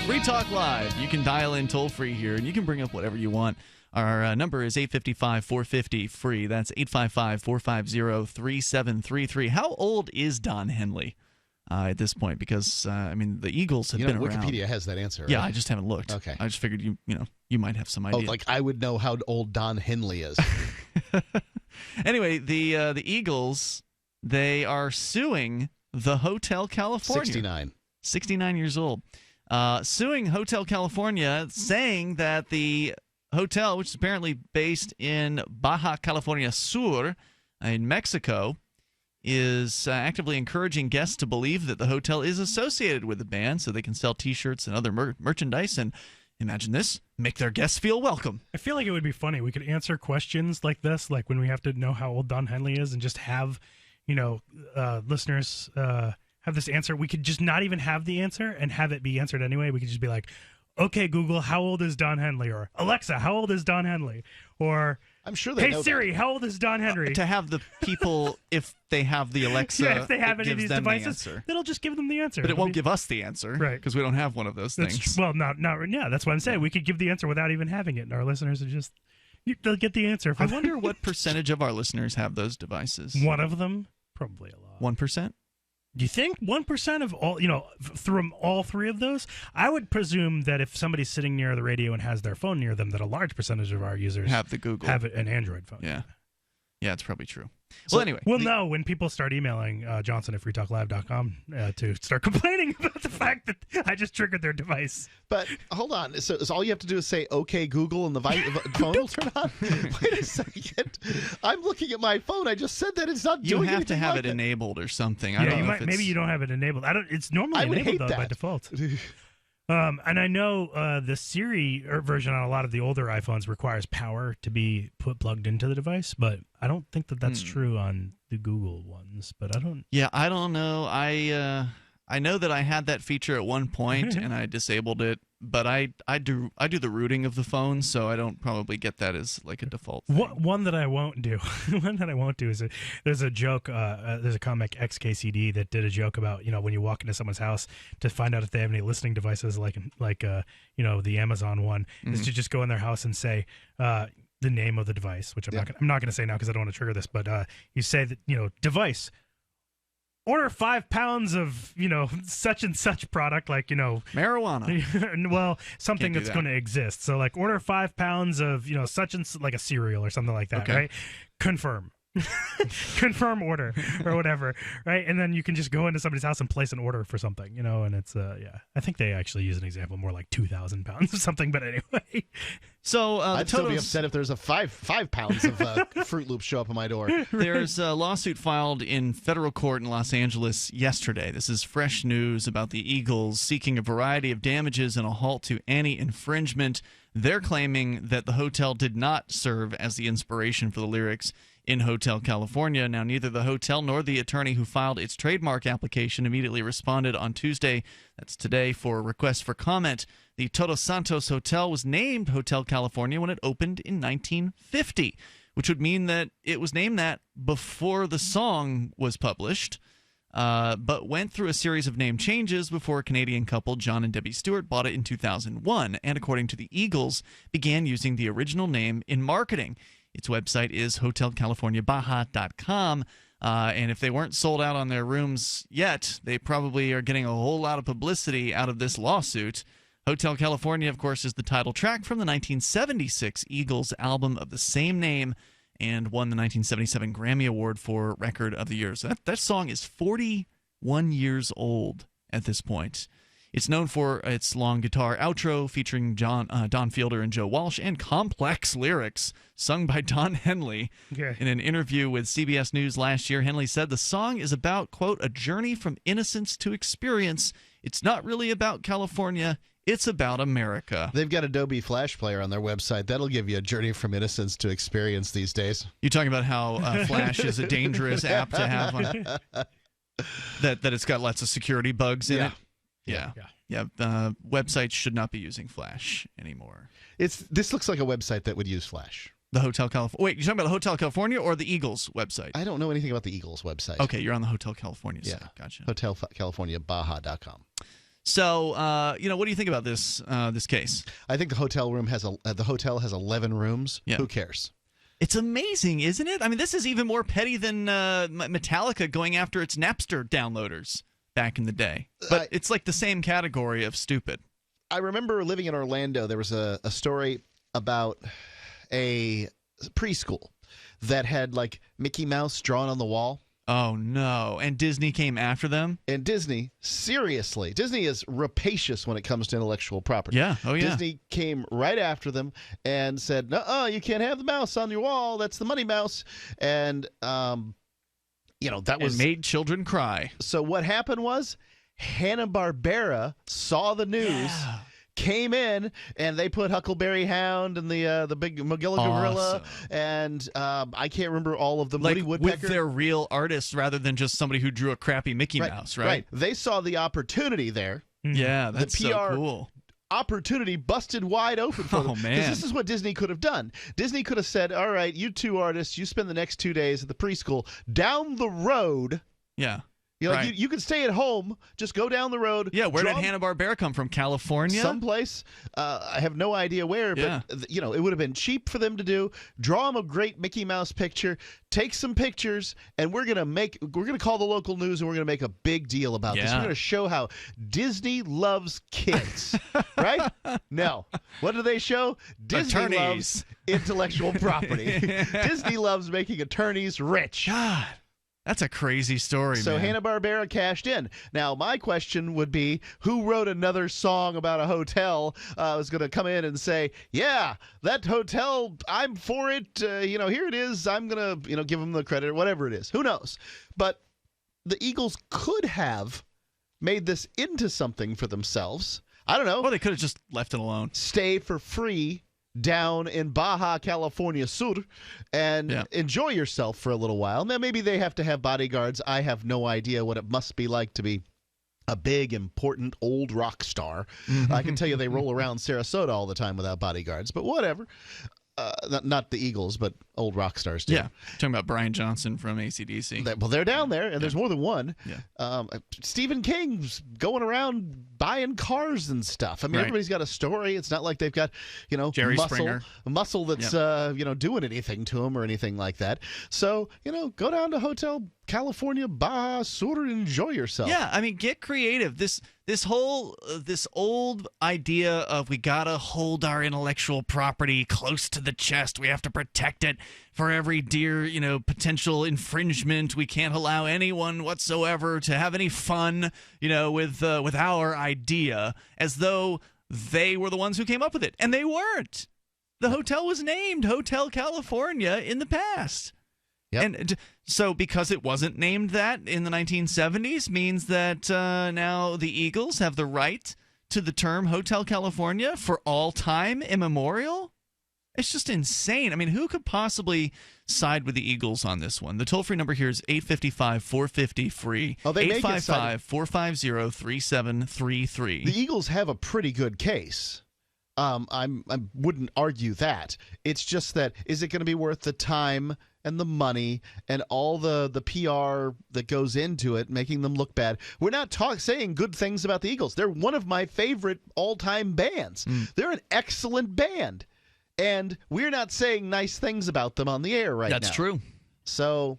Free Talk Live. You can dial in toll-free here, and you can bring up whatever you want. Our number is 855-450-FREE. That's 855-450-3733. How old is Don Henley at this point? Because, I mean, the Eagles have been around. Wikipedia has that answer, right? Yeah, I just haven't looked. Okay. I just figured you might have some idea. Oh, like I would know how old Don Henley is. Anyway, the Eagles, they are suing the Hotel California. 69 years old. Suing Hotel California, saying that the hotel, which is apparently based in Baja California Sur in Mexico, is actively encouraging guests to believe that the hotel is associated with the band so they can sell T-shirts and other merchandise and, imagine this, make their guests feel welcome. I feel like it would be funny. We could answer questions like this, like when we have to know how old Don Henley is, and just have, listeners have this answer. We could just not even have the answer and have it be answered anyway. We could just be like, okay, Google, how old is Don Henley? Or Alexa, how old is Don Henley? Or I'm sure they know Siri, that. How old is Don Henry? To have the people, if they have the Alexa, if they have any of these devices, it'll just give them the answer. But it won't give us the answer, right? Because we don't have one of those things. Well, not yeah. That's what I'm saying. We could give the answer without even having it, and our listeners are just they'll get the answer. I wonder what percentage of our listeners have those devices. One of them, probably a lot. 1%. Do you think 1% of all, through all three of those? I would presume that if somebody's sitting near the radio and has their phone near them, that a large percentage of our users have the Google, have an Android phone. Yeah, it's probably true. So, well, anyway, we'll know when people start emailing Johnson at freetalklive.com to start complaining about the fact that I just triggered their device. But hold on, so all you have to do is say "Okay, Google," and the phone will turn on. Wait a second, I'm looking at my phone. I just said that it's not doing anything. You have to have like it enabled or something. I don't know maybe you don't have it enabled. It's normally enabled though by default. And I know the Siri version on a lot of the older iPhones requires power to be plugged into the device, but I don't think that that's true on the Google ones. But I don't. Yeah, I don't know. I know that I had that feature at one point and I disabled it, but I do the rooting of the phone, so I don't probably get that as like a default thing. One that I won't do. One that I won't do is there's a joke. There's a comic XKCD that did a joke about when you walk into someone's house to find out if they have any listening devices like the Amazon one is to just go in their house and say the name of the device, which I'm not going to say now because I don't want to trigger this, but you say that device. Order 5 pounds of, such and such product, like, marijuana. Well, something that's going to exist. So, like, order 5 pounds of, such and like a cereal or something like that, right? Confirm. Confirm order or whatever, right? And then you can just go into somebody's house and place an order for something, and it's, I think they actually use an example more like 2,000 pounds of something, but anyway. So I'd still be upset if there's a five pounds of Fruit Loops show up on my door. There's a lawsuit filed in federal court in Los Angeles yesterday. This is fresh news about the Eagles seeking a variety of damages and a halt to any infringement. They're claiming that the hotel did not serve as the inspiration for the lyrics in Hotel California. Now, neither the hotel nor the attorney who filed its trademark application immediately responded on Tuesday, that's today, for a request for comment. The Todos Santos Hotel was named Hotel California when it opened in 1950, which would mean that it was named that before the song was published, but went through a series of name changes before a Canadian couple, John and Debbie Stewart, bought it in 2001, and according to the Eagles, began using the original name in marketing. Its website is hotelcaliforniabaja.com, and if they weren't sold out on their rooms yet, they probably are getting a whole lot of publicity out of this lawsuit. Hotel California, of course, is the title track from the 1976 Eagles album of the same name and won the 1977 Grammy Award for Record of the Year. So that song is 41 years old at this point. It's known for its long guitar outro featuring Don Fielder and Joe Walsh and complex lyrics sung by Don Henley. Okay. In an interview with CBS News last year, Henley said the song is about, quote, a journey from innocence to experience. It's not really about California. It's about America. They've got Adobe Flash Player on their website. That'll give you a journey from innocence to experience these days. You talking about how Flash is a dangerous app to have on that it's got lots of security bugs in it? Yeah. Websites should not be using Flash anymore. This looks like a website that would use Flash. The Hotel California. Wait, you're talking about the Hotel California or the Eagles website? I don't know anything about the Eagles website. Okay, you're on the Hotel California site. Gotcha. HotelCaliforniaBaja.com. So, what do you think about this case? I think the hotel has 11 rooms. Yeah. Who cares? It's amazing, isn't it? I mean, this is even more petty than Metallica going after its Napster downloaders back in the day. But it's like the same category of stupid. I remember living in Orlando. There was a story about a preschool that had like Mickey Mouse drawn on the wall. Oh, no. And Disney came after them? And Disney, seriously, Disney is rapacious when it comes to intellectual property. Yeah. Oh, yeah. Disney came right after them and said, no, you can't have the mouse on your wall. That's the money mouse. And, that was... And made children cry. So what happened was Hanna-Barbera saw the news... Yeah. Came in and they put Huckleberry Hound and the big Magilla Gorilla and I can't remember all of them. Like Woody Woodpecker. with their real artists rather than just somebody who drew a crappy Mickey Mouse, right? Right. They saw the opportunity there. Yeah, that's the PR so cool. Opportunity busted wide open for them. Oh, man. This is what Disney could have done. Disney could have said, all right, you two artists, you spend the next 2 days at the preschool. Down the road. Yeah. Like you could stay at home, just go down the road. Yeah, where did Hanna-Barbera come from? California? Someplace. I have no idea where, but it would have been cheap for them to do. Draw them a great Mickey Mouse picture, take some pictures, and we're gonna call the local news and we're gonna make a big deal about this. We're gonna show how Disney loves kids. Right? No. What do they show? Disney loves intellectual property. Disney loves making attorneys rich. God. That's a crazy story, So man. Hanna-Barbera cashed in. Now, my question would be, who wrote another song about a hotel was going to come in and say, yeah, that hotel, I'm for it. Here it is. I'm going to, give them the credit or whatever it is. Who knows? But the Eagles could have made this into something for themselves. I don't know. Well, they could have just left it alone. Stay for free down in Baja California Sur and enjoy yourself for a little while. Now, maybe they have to have bodyguards. I have no idea what it must be like to be a big, important, old rock star. I can tell you they roll around Sarasota all the time without bodyguards, but whatever. Not the Eagles, but old rock stars too. Yeah, talking about Brian Johnson from AC/DC. Well, they're down there, and there's more than one. Yeah. Stephen King's going around buying cars and stuff. I mean, everybody's got a story. It's not like they've got, Jerry Springer. muscle that's doing anything to them or anything like that. So, go down to Hotel California Baja Sur and enjoy yourself. Yeah, I mean, get creative. This old idea of we gotta hold our intellectual property close to the chest. We have to protect it for every dear, potential infringement. We can't allow anyone whatsoever to have any fun, with our idea, as though they were the ones who came up with it, and they weren't. The hotel was named Hotel California in the past. Yep. And so because it wasn't named that in the 1970s means that now the Eagles have the right to the term Hotel California for all time immemorial? It's just insane. I mean, who could possibly side with the Eagles on this one? The toll-free number here is 855-450-FREE. Oh, they make it side. 855-450-3733. The Eagles have a pretty good case. I wouldn't argue that. It's just that, is it going to be worth the time and the money and all the PR that goes into it, making them look bad? We're not saying good things about the Eagles. They're one of my favorite all-time bands. They're an excellent band. And we're not saying nice things about them on the air right now. That's true. So,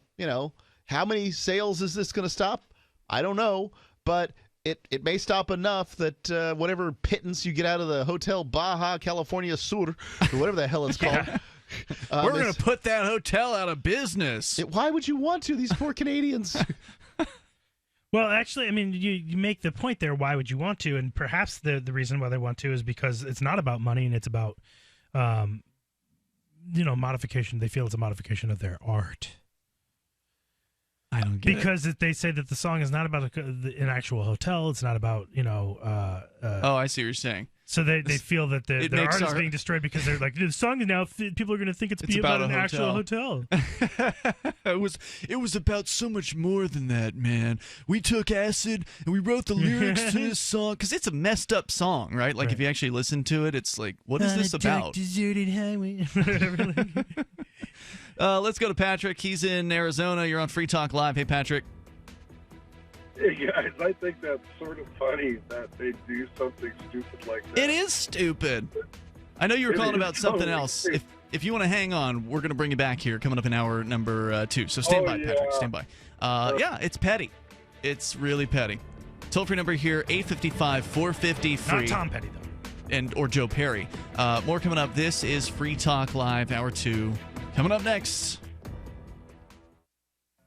how many sales is this going to stop? I don't know. But it may stop enough that whatever pittance you get out of the Hotel Baja California Sur, or whatever the hell it's called. We're going to put that hotel out of business. Why would you want to? These poor Canadians. Well, actually, I mean, you make the point there. Why would you want to? And perhaps the reason why they want to is because it's not about money and it's about modification. They feel it's a modification of their art. I don't get because they say that the song is not about an actual hotel. It's not about oh, I see what you're saying. So they feel that their art is being destroyed because they're like, the song is now people are going to think it's about an actual hotel. It was about so much more than that, man. We took acid and we wrote the lyrics to this song because it's a messed up song, right? Like if you actually listen to it, it's like, what is this about? Deserted highway. Let's go to Patrick. He's in Arizona. You're on Free Talk Live. Hey, Patrick. Hey, guys, I think that's sort of funny that they do something stupid like that. It is stupid. I know you were calling about something else. If you want to hang on, we're going to bring you back here coming up in hour number 2. So stand by, Patrick. Stand by. Yeah, it's petty. It's really petty. Toll-free number here, 855-450-FREE. Not Tom Petty, though. Or Joe Perry. More coming up. This is Free Talk Live, hour 2. Coming up next.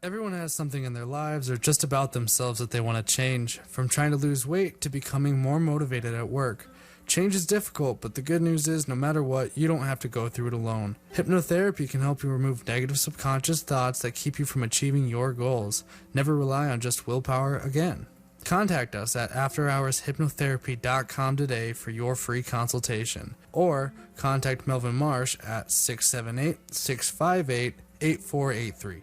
Everyone has something in their lives or just about themselves that they want to change, from trying to lose weight to becoming more motivated at work. Change is difficult, but the good news is no matter what, you don't have to go through it alone. Hypnotherapy can help you remove negative subconscious thoughts that keep you from achieving your goals. Never rely on just willpower again. Contact us at afterhourshypnotherapy.com today for your free consultation, or contact Melvin Marsh at 678-658-8483.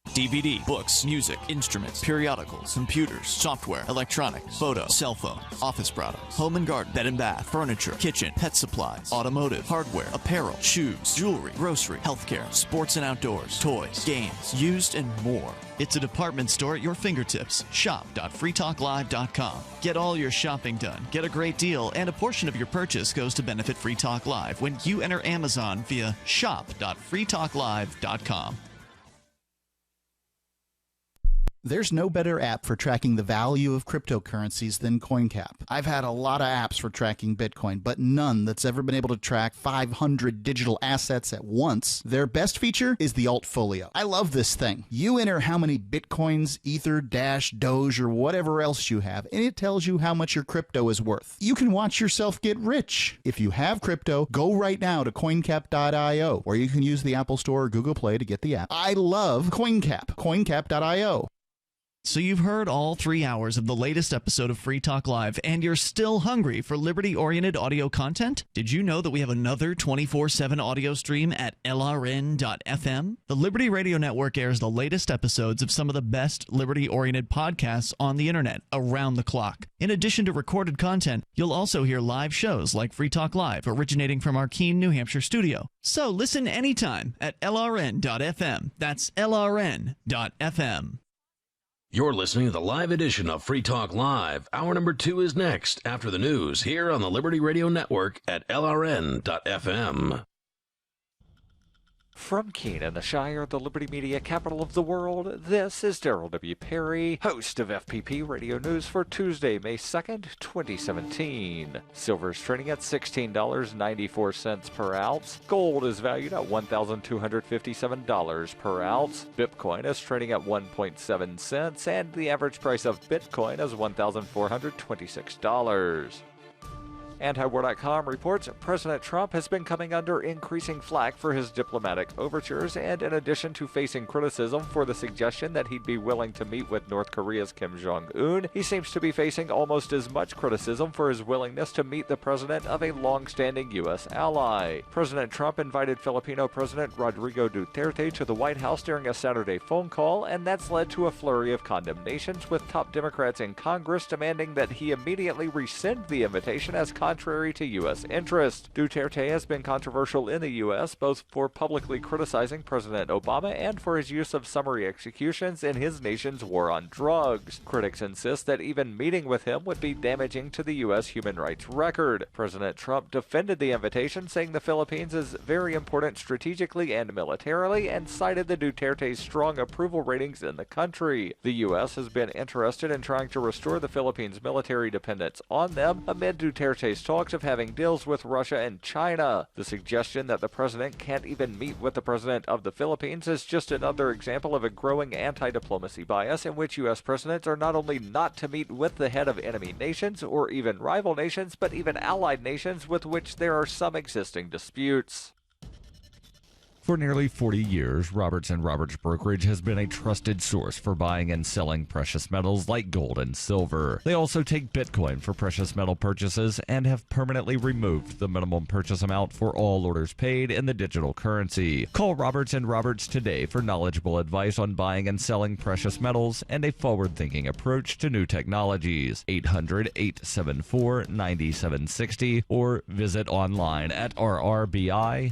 DVD, books, music, instruments, periodicals, computers, software, electronics, photo, cell phones, office products, home and garden, bed and bath, furniture, kitchen, pet supplies, automotive, hardware, apparel, shoes, jewelry, grocery, healthcare, sports and outdoors, toys, games, used, and more. It's a department store at your fingertips. Shop.freetalklive.com. Get all your shopping done, get a great deal, and a portion of your purchase goes to benefit Free Talk Live when you enter Amazon via shop.freetalklive.com. There's no better app for tracking the value of cryptocurrencies than CoinCap. I've had a lot of apps for tracking Bitcoin, but none that's ever been able to track 500 digital assets at once. Their best feature is the Altfolio. I love this thing. You enter how many Bitcoins, Ether, Dash, Doge, or whatever else you have, and it tells you how much your crypto is worth. You can watch yourself get rich. If you have crypto, go right now to coincap.io, or you can use the Apple Store or Google Play to get the app. I love CoinCap. coincap.io. So you've heard all 3 hours of the latest episode of Free Talk Live, and you're still hungry for liberty-oriented audio content? Did you know that we have another 24/7 audio stream at LRN.FM? The Liberty Radio Network airs the latest episodes of some of the best liberty-oriented podcasts on the internet around the clock. In addition to recorded content, you'll also hear live shows like Free Talk Live, originating from our Keene, New Hampshire studio. So listen anytime at LRN.FM. That's LRN.FM. You're listening to the live edition of Free Talk Live. Hour number 2 is next, after the news, here on the Liberty Radio Network at LRN.FM. From Keene, the Shire, the Liberty Media capital of the world, this is Daryl W. Perry, host of FPP Radio News for Tuesday, May 2nd, 2017. Silver is trading at $16.94 per ounce. Gold is valued at $1,257 per ounce. Bitcoin is trading at 1.7 cents, and the average price of Bitcoin is $1,426. Antiwar.com reports President Trump has been coming under increasing flack for his diplomatic overtures, and in addition to facing criticism for the suggestion that he'd be willing to meet with North Korea's Kim Jong-un, he seems to be facing almost as much criticism for his willingness to meet the president of a long-standing U.S. ally. President Trump invited Filipino President Rodrigo Duterte to the White House during a Saturday phone call, and that's led to a flurry of condemnations, with top Democrats in Congress demanding that he immediately rescind the invitation as contrary to U.S. interest. Duterte has been controversial in the U.S., both for publicly criticizing President Obama and for his use of summary executions in his nation's war on drugs. Critics insist that even meeting with him would be damaging to the U.S. human rights record. President Trump defended the invitation, saying the Philippines is very important strategically and militarily, and cited the Duterte's strong approval ratings in the country. The U.S. has been interested in trying to restore the Philippines' military dependence on them amid Duterte's talks of having deals with Russia and China. The suggestion that the president can't even meet with the president of the Philippines is just another example of a growing anti-diplomacy bias in which U.S. presidents are not only not to meet with the head of enemy nations or even rival nations, but even allied nations with which there are some existing disputes. For nearly 40 years, Roberts & Roberts Brokerage has been a trusted source for buying and selling precious metals like gold and silver. They also take Bitcoin for precious metal purchases and have permanently removed the minimum purchase amount for all orders paid in the digital currency. Call Roberts & Roberts today for knowledgeable advice on buying and selling precious metals and a forward-thinking approach to new technologies. 800-874-9760 or visit online at rrbi.co.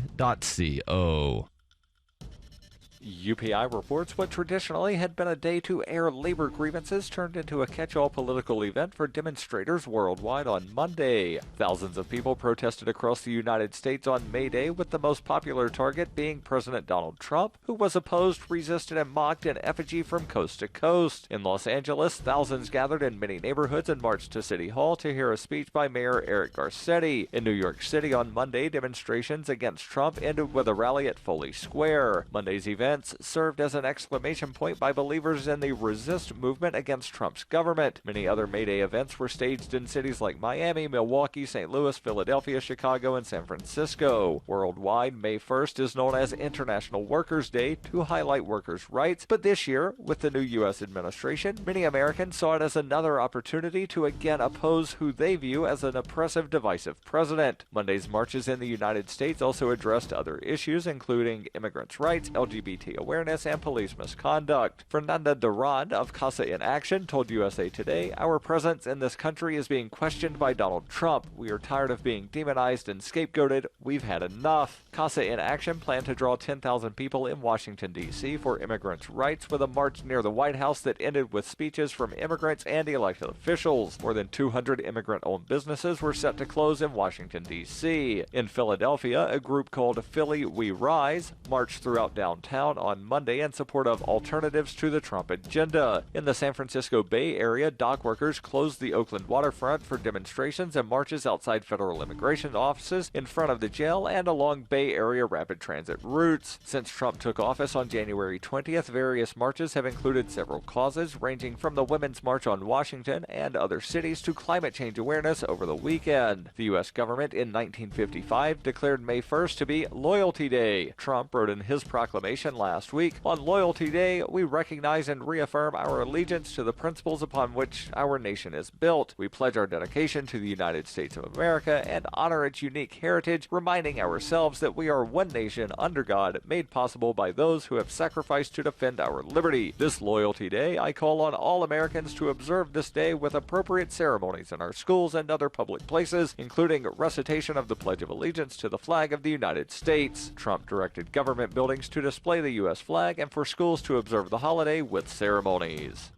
UPI reports what traditionally had been a day to air labor grievances turned into a catch-all political event for demonstrators worldwide on Monday. Thousands of people protested across the United States on May Day, with the most popular target being President Donald Trump, who was opposed, resisted, and mocked in effigy from coast to coast. In Los Angeles, thousands gathered in many neighborhoods and marched to City Hall to hear a speech by Mayor Eric Garcetti. In New York City on Monday, demonstrations against Trump ended with a rally at Foley Square. Monday's event served as an exclamation point by believers in the resist movement against Trump's government. Many other May Day events were staged in cities like Miami, Milwaukee, St. Louis, Philadelphia, Chicago, and San Francisco. Worldwide, May 1st is known as International Workers' Day to highlight workers' rights, but this year, with the new U.S. administration, many Americans saw it as another opportunity to again oppose who they view as an oppressive, divisive president. Monday's marches in the United States also addressed other issues, including immigrants' rights, LGBT awareness, and police misconduct. Fernanda Duran of Casa in Action told USA Today, "Our presence in this country is being questioned by Donald Trump. We are tired of being demonized and scapegoated. We've had enough." Casa in Action planned to draw 10,000 people in Washington, D.C. for immigrants' rights, with a march near the White House that ended with speeches from immigrants and elected officials. More than 200 immigrant-owned businesses were set to close in Washington, D.C. In Philadelphia, a group called Philly We Rise marched throughout downtown on Monday in support of alternatives to the Trump agenda. In the San Francisco Bay Area, dock workers closed the Oakland waterfront for demonstrations and marches outside federal immigration offices, in front of the jail, and along Bay Area rapid transit routes. Since Trump took office on January 20th, various marches have included several causes, ranging from the Women's March on Washington and other cities to climate change awareness over the weekend. The U.S. government in 1955 declared May 1st to be Loyalty Day. Trump wrote in his proclamation last week, "On Loyalty Day, we recognize and reaffirm our allegiance to the principles upon which our nation is built. We pledge our dedication to the United States of America and honor its unique heritage, reminding ourselves that we are one nation under God, made possible by those who have sacrificed to defend our liberty. This Loyalty Day, I call on all Americans to observe this day with appropriate ceremonies in our schools and other public places, including recitation of the Pledge of Allegiance to the flag of the United States." Trump directed government buildings to display the U.S. flag and for schools to observe the holiday with ceremonies.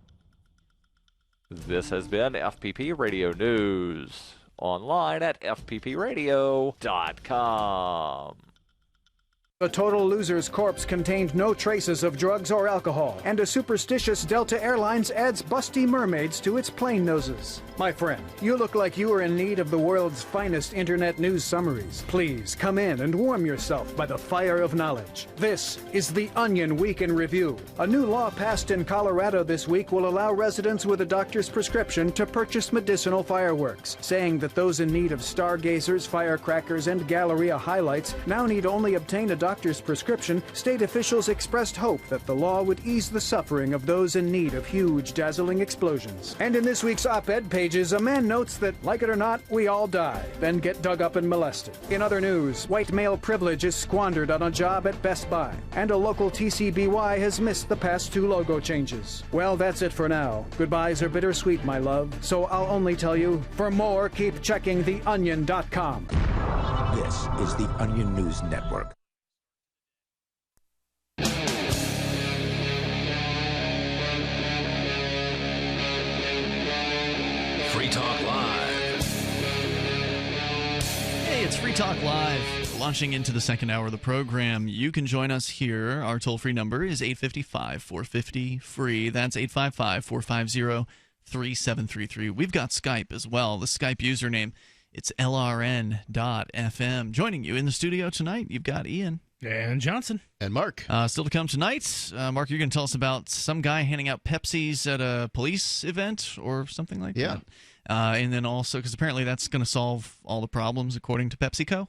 This has been FPP Radio News. Online at fppradio.com. A total loser's corpse contained no traces of drugs or alcohol, and a superstitious Delta Airlines adds busty mermaids to its plane noses. My friend, you look like you are in need of the world's finest internet news summaries. Please come in and warm yourself by the fire of knowledge. This is the Onion Week in Review. A new law passed in Colorado this week will allow residents with a doctor's prescription to purchase medicinal fireworks, saying that those in need of stargazers, firecrackers, and Galleria highlights now need only obtain a doctor's prescription. State officials expressed hope that the law would ease the suffering of those in need of huge, dazzling explosions. And in this week's op-ed pages, a man notes that, like it or not, we all die, then get dug up and molested. In other news, white male privilege is squandered on a job at Best Buy, and a local TCBY has missed the past 2 logo changes. Well, that's it for now. Goodbyes are bittersweet, my love, so I'll only tell you, for more, keep checking theonion.com. This is the Onion News Network. Free Talk Live. Hey, it's Free Talk Live. Launching into the second hour of the program. You can join us here. Our toll-free number is 855-450-FREE. That's 855-450-3733. We've got Skype as well. The Skype username, it's LRN.FM. Joining you in the studio tonight, you've got Ian. And Johnson. And Mark. Still to come tonight, Mark, you're going to tell us about some guy handing out Pepsis at a police event or something like that. And then also, because apparently that's going to solve all the problems according to PepsiCo.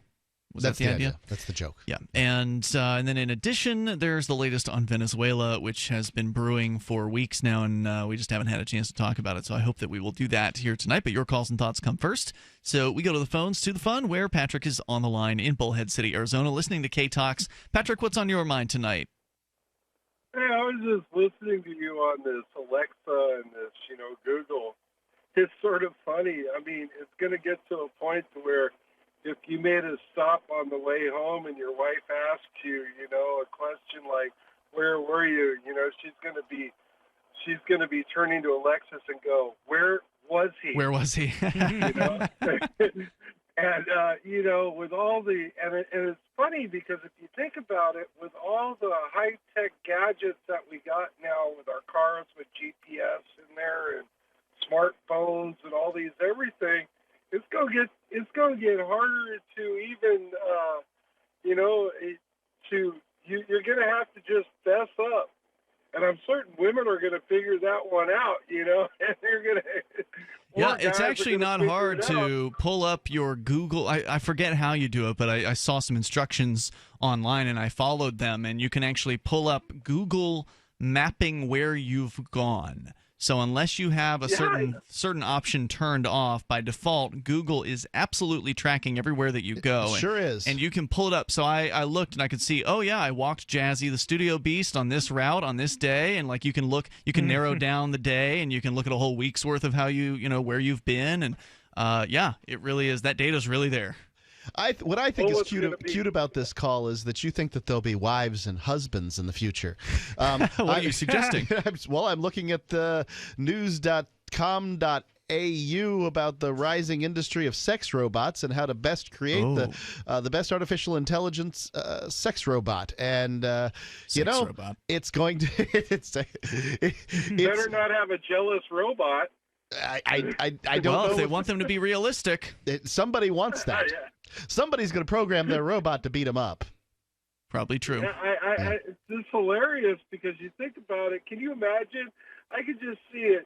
Was That's that the idea? That's the joke. Yeah. And then in addition, there's the latest on Venezuela, which has been brewing for weeks now, and we just haven't had a chance to talk about it. So I hope that we will do that here tonight. But your calls and thoughts come first. So we go to the phones, to the fun, where Patrick is on the line in Bullhead City, Arizona, listening to K-Talks. Patrick, what's on your mind tonight? Hey, I was just listening to you on this Alexa and this, Google. It's sort of funny. I mean, it's going to get to a point to where if you made a stop on the way home and your wife asked you, a question like, "Where were you?" She's going to be turning to Alexis and go, "Where was he?" Where was he? And with all the and it's funny because if you think about it, with all the high tech gadgets that we got now with our cars with GPS in there and smartphones and all these everything, it's gonna get harder to even you're gonna have to just fess up. And I'm certain women are going to figure that one out, and they're going to. Yeah, it's actually not hard to pull up your Google. I forget how you do it, but I saw some instructions online and I followed them, and you can actually pull up Google mapping where you've gone. So unless you have a certain option turned off, by default, Google is absolutely tracking everywhere that you go. It sure is. And you can pull it up. So I looked and I could see, oh, yeah, I walked Jazzy the Studio Beast on this route on this day. And, you can look, you can narrow down the day, and you can look at a whole week's worth of how where you've been. And, it really is. That data's really there. What I think is cute about this call is that you think that there'll be wives and husbands in the future. What are you suggesting? Well, I'm looking at the news.com.au about the rising industry of sex robots and how to best create the best artificial intelligence sex robot. And robot. It's going to it's better not have a jealous robot. I don't know if they want them to be realistic. Somebody wants that. Yeah. Somebody's going to program their robot to beat them up. Probably true. Yeah, it's just hilarious because you think about it. Can you imagine? I could just see it,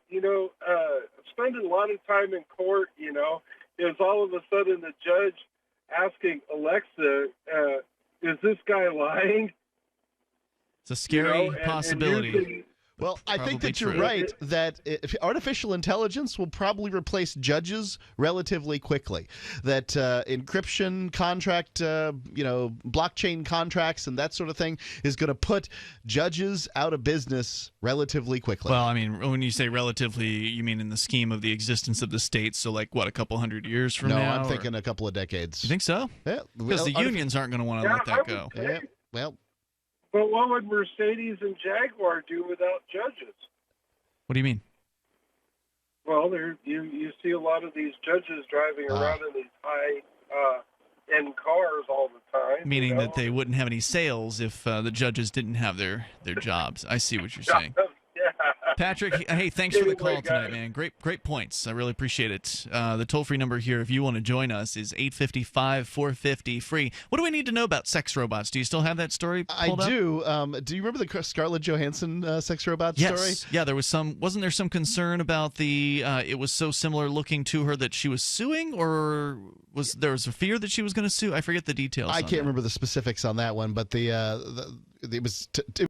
spending a lot of time in court, is all of a sudden the judge asking Alexa, is this guy lying? It's a scary possibility. And well, I think that you're right that artificial intelligence will probably replace judges relatively quickly. That encryption contract, blockchain contracts and that sort of thing is going to put judges out of business relatively quickly. Well, I mean, when you say relatively, you mean in the scheme of the existence of the state, so a couple hundred years from now? No, I'm thinking a couple of decades. You think so? Yeah. Because the unions aren't going to want to let that go. Yeah, well... But what would Mercedes and Jaguar do without judges? What do you mean? Well, you see a lot of these judges driving around in these in cars all the time. Meaning that they wouldn't have any sales if the judges didn't have their jobs. I see what you're saying. Yeah. Patrick, hey, thanks for the Anyway, call tonight, guys. man. Great points. I really appreciate it. The toll-free number here, if you want to join us, is 855-450-FREE. What do we need to know about sex robots? Do you still have that story pulled up? I do. Do you remember the Scarlett Johansson sex robot Yes. story? Yeah, there was wasn't there some concern about it was so similar looking to her that she was suing, or there was a fear that she was going to sue? I forget the details. I can't remember the specifics on that one, but it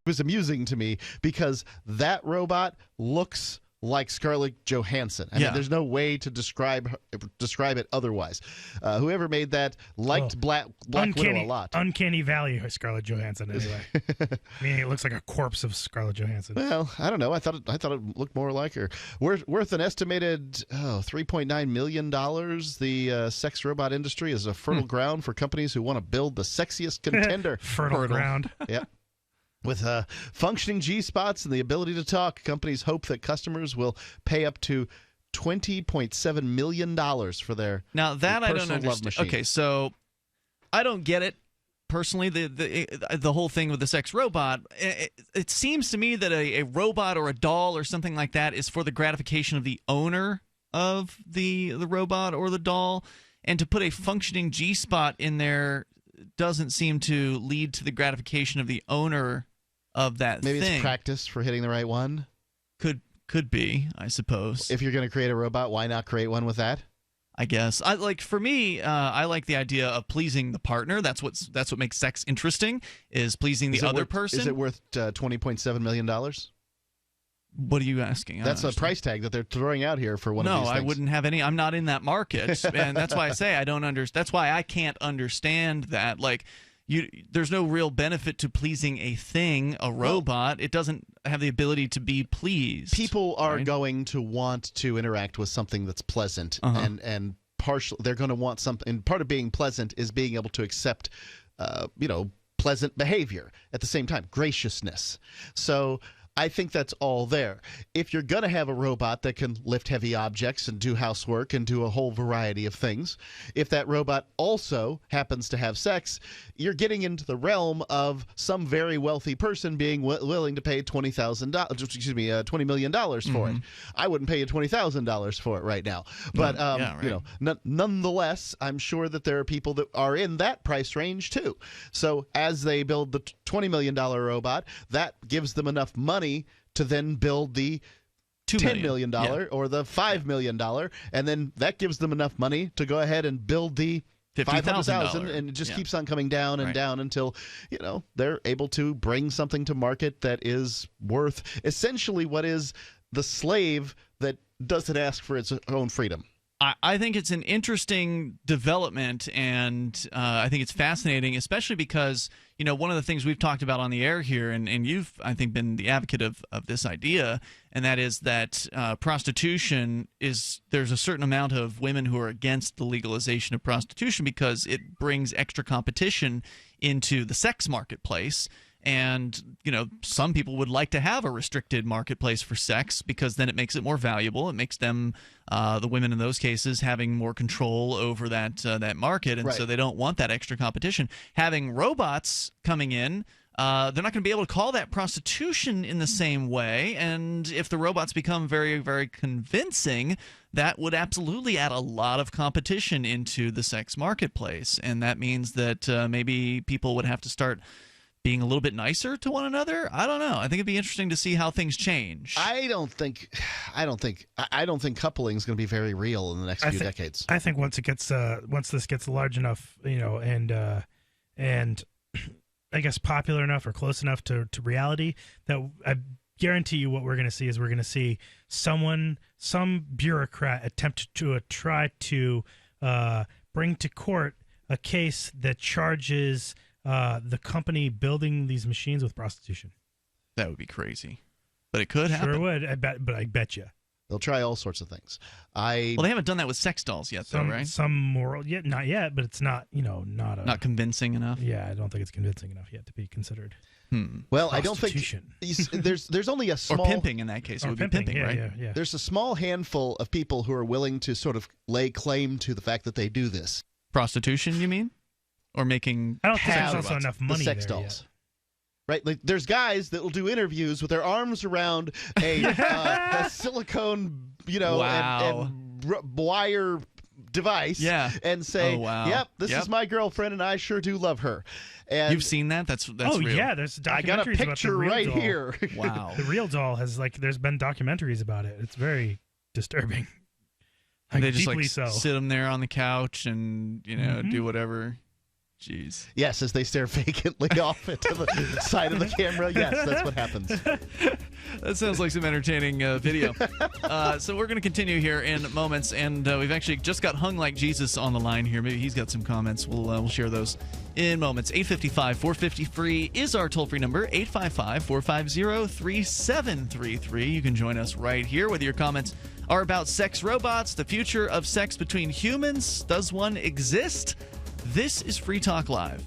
was amusing to me because that robot looks like Scarlett Johansson. I mean, there's no way to describe it otherwise. Whoever made that liked Black Widow a lot. Uncanny Valley Scarlett Johansson, anyway. I mean, it looks like a corpse of Scarlett Johansson. Well, I don't know. I thought it looked more like her. Worth an estimated $3.9 million. The sex robot industry is a fertile ground for companies who want to build the sexiest contender. Fertile ground. Yeah. With functioning G-spots and the ability to talk, companies hope that customers will pay up to $20.7 million for their Now that I don't personal love understand. machine. Okay, so I don't get it personally. The whole thing with the sex robot. It seems to me that a robot or a doll or something like that is for the gratification of the owner of the robot or the doll, and to put a functioning G-spot in there doesn't seem to lead to the gratification of the owner of that Maybe thing. it's practice for hitting the right one. Could be, I suppose. If you're going to create a robot, why not create one with that? I guess. For me, I like the idea of pleasing the partner. That's what makes sex interesting, is pleasing the other person. Is it worth $20.7 million? What are you asking? That's a price tag that they're throwing out here for one of these things. No, I wouldn't have any. I'm not in that market, and that's why I say I don't understand. That's why I can't understand that. There's no real benefit to pleasing a thing, a robot. It doesn't have the ability to be pleased. People are going to want to interact with something that's pleasant, and they're going to want something. And part of being pleasant is being able to accept, pleasant behavior at the same time, graciousness. So I think that's all there. If you're going to have a robot that can lift heavy objects and do housework and do a whole variety of things, if that robot also happens to have sex, you're getting into the realm of some very wealthy person being willing to pay $20 million for it. I wouldn't pay you $20,000 for it right now. But nonetheless, I'm sure that there are people that are in that price range too. So as they build the $20 million robot, that gives them enough money to then build the $10 million or the $5 million, and then that gives them enough money to go ahead and build the $500,000, and it just keeps on coming down and down until they're able to bring something to market that is worth essentially what is the slave that doesn't ask for its own freedom. I think it's an interesting development, and I think it's fascinating, especially because, one of the things we've talked about on the air here, and you've, I think, been the advocate of this idea, and that is that prostitution there's a certain amount of women who are against the legalization of prostitution because it brings extra competition into the sex marketplace. And, some people would like to have a restricted marketplace for sex because then it makes it more valuable. It makes them, the women in those cases, having more control over that market. And so they don't want that extra competition. Having robots coming in, they're not going to be able to call that prostitution in the same way. And if the robots become very, very convincing, that would absolutely add a lot of competition into the sex marketplace. And that means that maybe people would have to start being a little bit nicer to one another. I don't know. I think it'd be interesting to see how things change. I don't think coupling is going to be very real in the next few decades. I think once this gets large enough, and I guess popular enough or close enough to reality, that I guarantee you what we're going to see is we're going to see some bureaucrat attempt to try to bring to court a case that charges the company building these machines with prostitution. That would be crazy, but it could happen. Sure would. I bet you. They'll try all sorts of things. Well, they haven't done that with sex dolls yet, though, right? Not yet, but it's not not convincing enough. Yeah, I don't think it's convincing enough yet to be considered. Well, I don't think there's only a small or pimping in that case. It would be pimping, right? Yeah. There's a small handful of people who are willing to sort of lay claim to the fact that they do this. Prostitution, you mean? or making. I don't think there's robots. also enough money the sex there dolls. Right, like there's guys that will do interviews with their arms around a silicone, Wow. and wire device, and say, Oh, wow. "Yep, this is my girlfriend, and I sure do love her." And You've seen that? That's Oh real. yeah, there's documentaries I got a about the picture real right doll. here. Wow. The real doll has there's been documentaries about it. It's very disturbing. They just deeply so. sit them there on the couch and do whatever. Jeez. Yes, as they stare vacantly off into the side of the camera. Yes, that's what happens. That sounds like some entertaining video. So we're going to continue here in moments, and we've actually just got Hung Like Jesus on the line here. Maybe he's got some comments. We'll share those in moments. 855-450-FREE is our toll-free number, 855-450-3733. You can join us right here, whether your comments are about sex robots, the future of sex between humans, does one exist? This is Free Talk Live.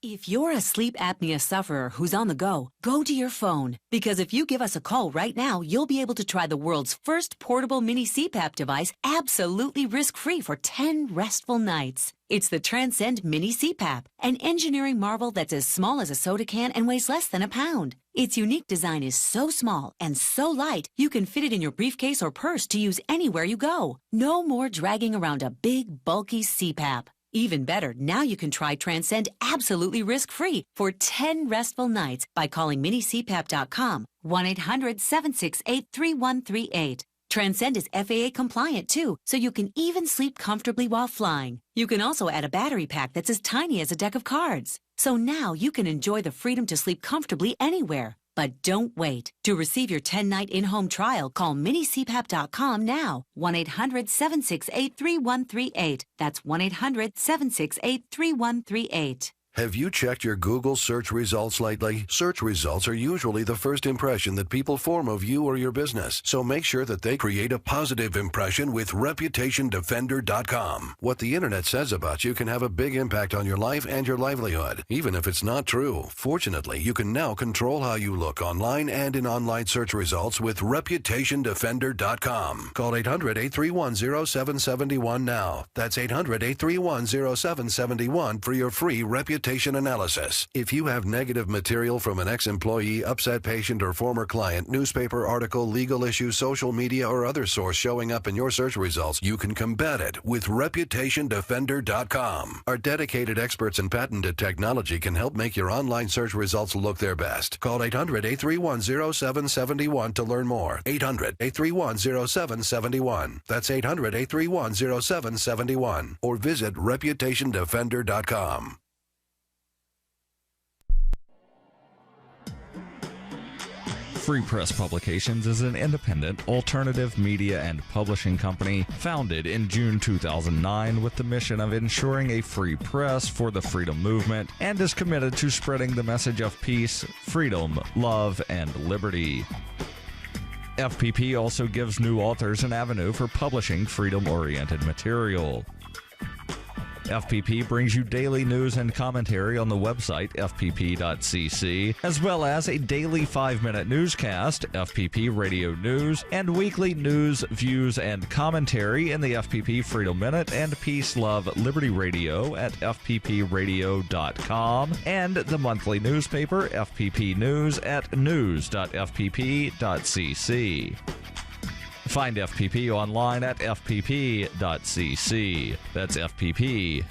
If you're a sleep apnea sufferer who's on the go, go to your phone. Because if you give us a call right now, you'll be able to try the world's first portable mini CPAP device absolutely risk-free for 10 restful nights. It's the Transcend Mini CPAP, an engineering marvel that's as small as a soda can and weighs less than a pound. Its unique design is so small and so light, you can fit it in your briefcase or purse to use anywhere you go. No more dragging around a big, bulky CPAP. Even better, now you can try Transcend absolutely risk-free for 10 restful nights by calling minicpap.com, 1-800-768-3138. Transcend is FAA compliant too, so you can even sleep comfortably while flying. You can also add a battery pack that's as tiny as a deck of cards. So now you can enjoy the freedom to sleep comfortably anywhere. But don't wait. To receive your 10-night in-home trial, call minicpap.com now. 1-800-768-3138. That's 1-800-768-3138. Have you checked your Google search results lately? Search results are usually the first impression that people form of you or your business. So make sure that they create a positive impression with ReputationDefender.com. What the internet says about you can have a big impact on your life and your livelihood, even if it's not true. Fortunately, you can now control how you look online and in online search results with ReputationDefender.com. Call 800-831-0771 now. That's 800-831-0771 for your free reputation analysis. If you have negative material from an ex-employee, upset patient, or former client, newspaper article, legal issue, social media, or other source showing up in your search results, you can combat it with ReputationDefender.com. Our dedicated experts in patented technology can help make your online search results look their best. Call 800-831-0771 to learn more. 800-831-0771. That's 800-831-0771. Or visit ReputationDefender.com. Free Press Publications is an independent, alternative media and publishing company founded in June 2009 with the mission of ensuring a free press for the freedom movement and is committed to spreading the message of peace, freedom, love, and liberty. FPP also gives new authors an avenue for publishing freedom-oriented material. FPP brings you daily news and commentary on the website fpp.cc, as well as a daily 5-minute newscast, FPP Radio News, and weekly news, views, and commentary in the FPP Freedom Minute and Peace, Love, Liberty Radio at fppradio.com, and the monthly newspaper FPP News at news.fpp.cc. Find FPP online at fpp.cc. That's fpp.cc,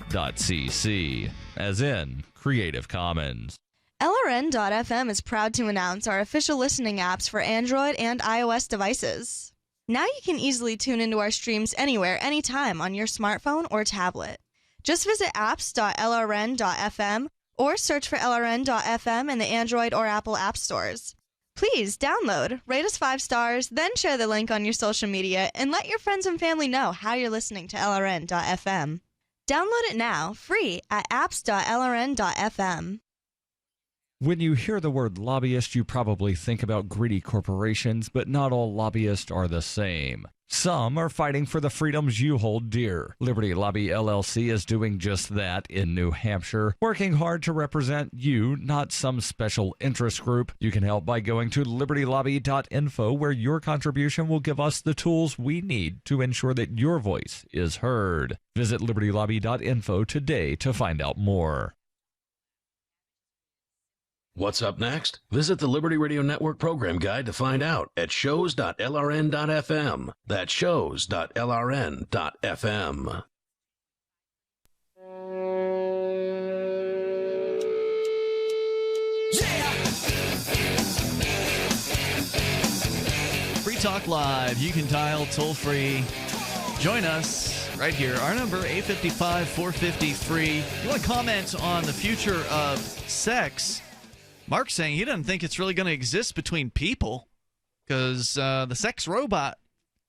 as in Creative Commons. LRN.FM is proud to announce our official listening apps for Android and iOS devices. Now you can easily tune into our streams anywhere, anytime on your smartphone or tablet. Just visit apps.lrn.fm or search for LRN.FM in the Android or Apple app stores. Please download, rate us 5 stars, then share the link on your social media, and let your friends and family know how you're listening to LRN.FM. Download it now, free, at apps.lrn.fm. When you hear the word lobbyist, you probably think about greedy corporations, but not all lobbyists are the same. Some are fighting for the freedoms you hold dear. Liberty Lobby LLC is doing just that in New Hampshire, working hard to represent you, not some special interest group. You can help by going to libertylobby.info, where your contribution will give us the tools we need to ensure that your voice is heard. Visit libertylobby.info today to find out more. What's up next? Visit the Liberty Radio Network program guide to find out at shows.lrn.fm. That's shows.lrn.fm. Free Talk Live. You can dial toll free. Join us right here. Our number, 855-450-FREE. You want to comment on the future of sex? Mark's saying he doesn't think it's really going to exist between people because the sex robot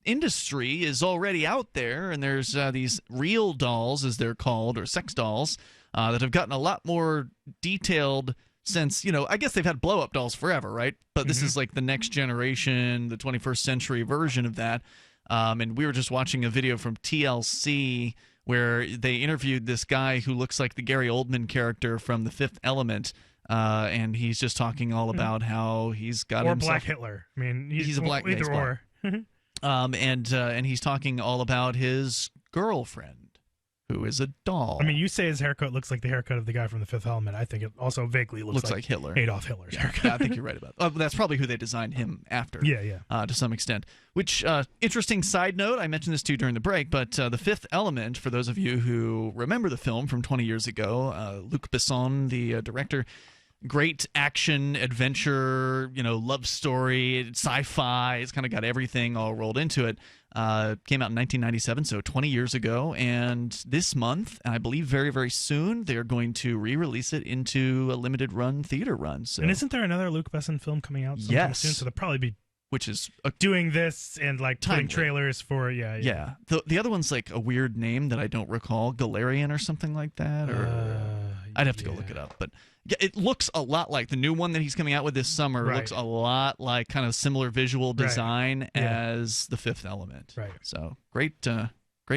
industry is already out there, and there's these real dolls, as they're called, or sex dolls, that have gotten a lot more detailed since, I guess they've had blow-up dolls forever, right? But this is like the next generation, the 21st century version of that. And we were just watching a video from TLC where they interviewed this guy who looks like the Gary Oldman character from The Fifth Element. And he's just talking all about how he's got himself... Black Hitler. I mean, he's a black... Either or. And he's talking all about his girlfriend, who is a doll. I mean, you say his haircut looks like the haircut of the guy from The Fifth Element. I think it also vaguely looks like Hitler. Adolf Hitler's haircut. Yeah, I think you're right about that. That's probably who they designed him after. Yeah. To some extent. Which, interesting side note, I mentioned this to you during the break, but The Fifth Element, for those of you who remember the film from 20 years ago, Luc Besson, the director, great action, adventure, love story, sci-fi. It's kind of got everything all rolled into it. Came out in 1997, so 20 years ago. And this month, and I believe very, very soon, they're going to re-release it into a limited run theater run. So. And isn't there another Luc Besson film coming out sometime soon? So they'll probably be doing this and like putting trailers for Yeah. The other one's like a weird name that I don't recall, Galarian or something like that. Or I'd have to go look it up, but. Yeah, it looks a lot like the new one that he's coming out with this summer. Right. Looks a lot like kind of similar visual design as The Fifth Element. Right. So great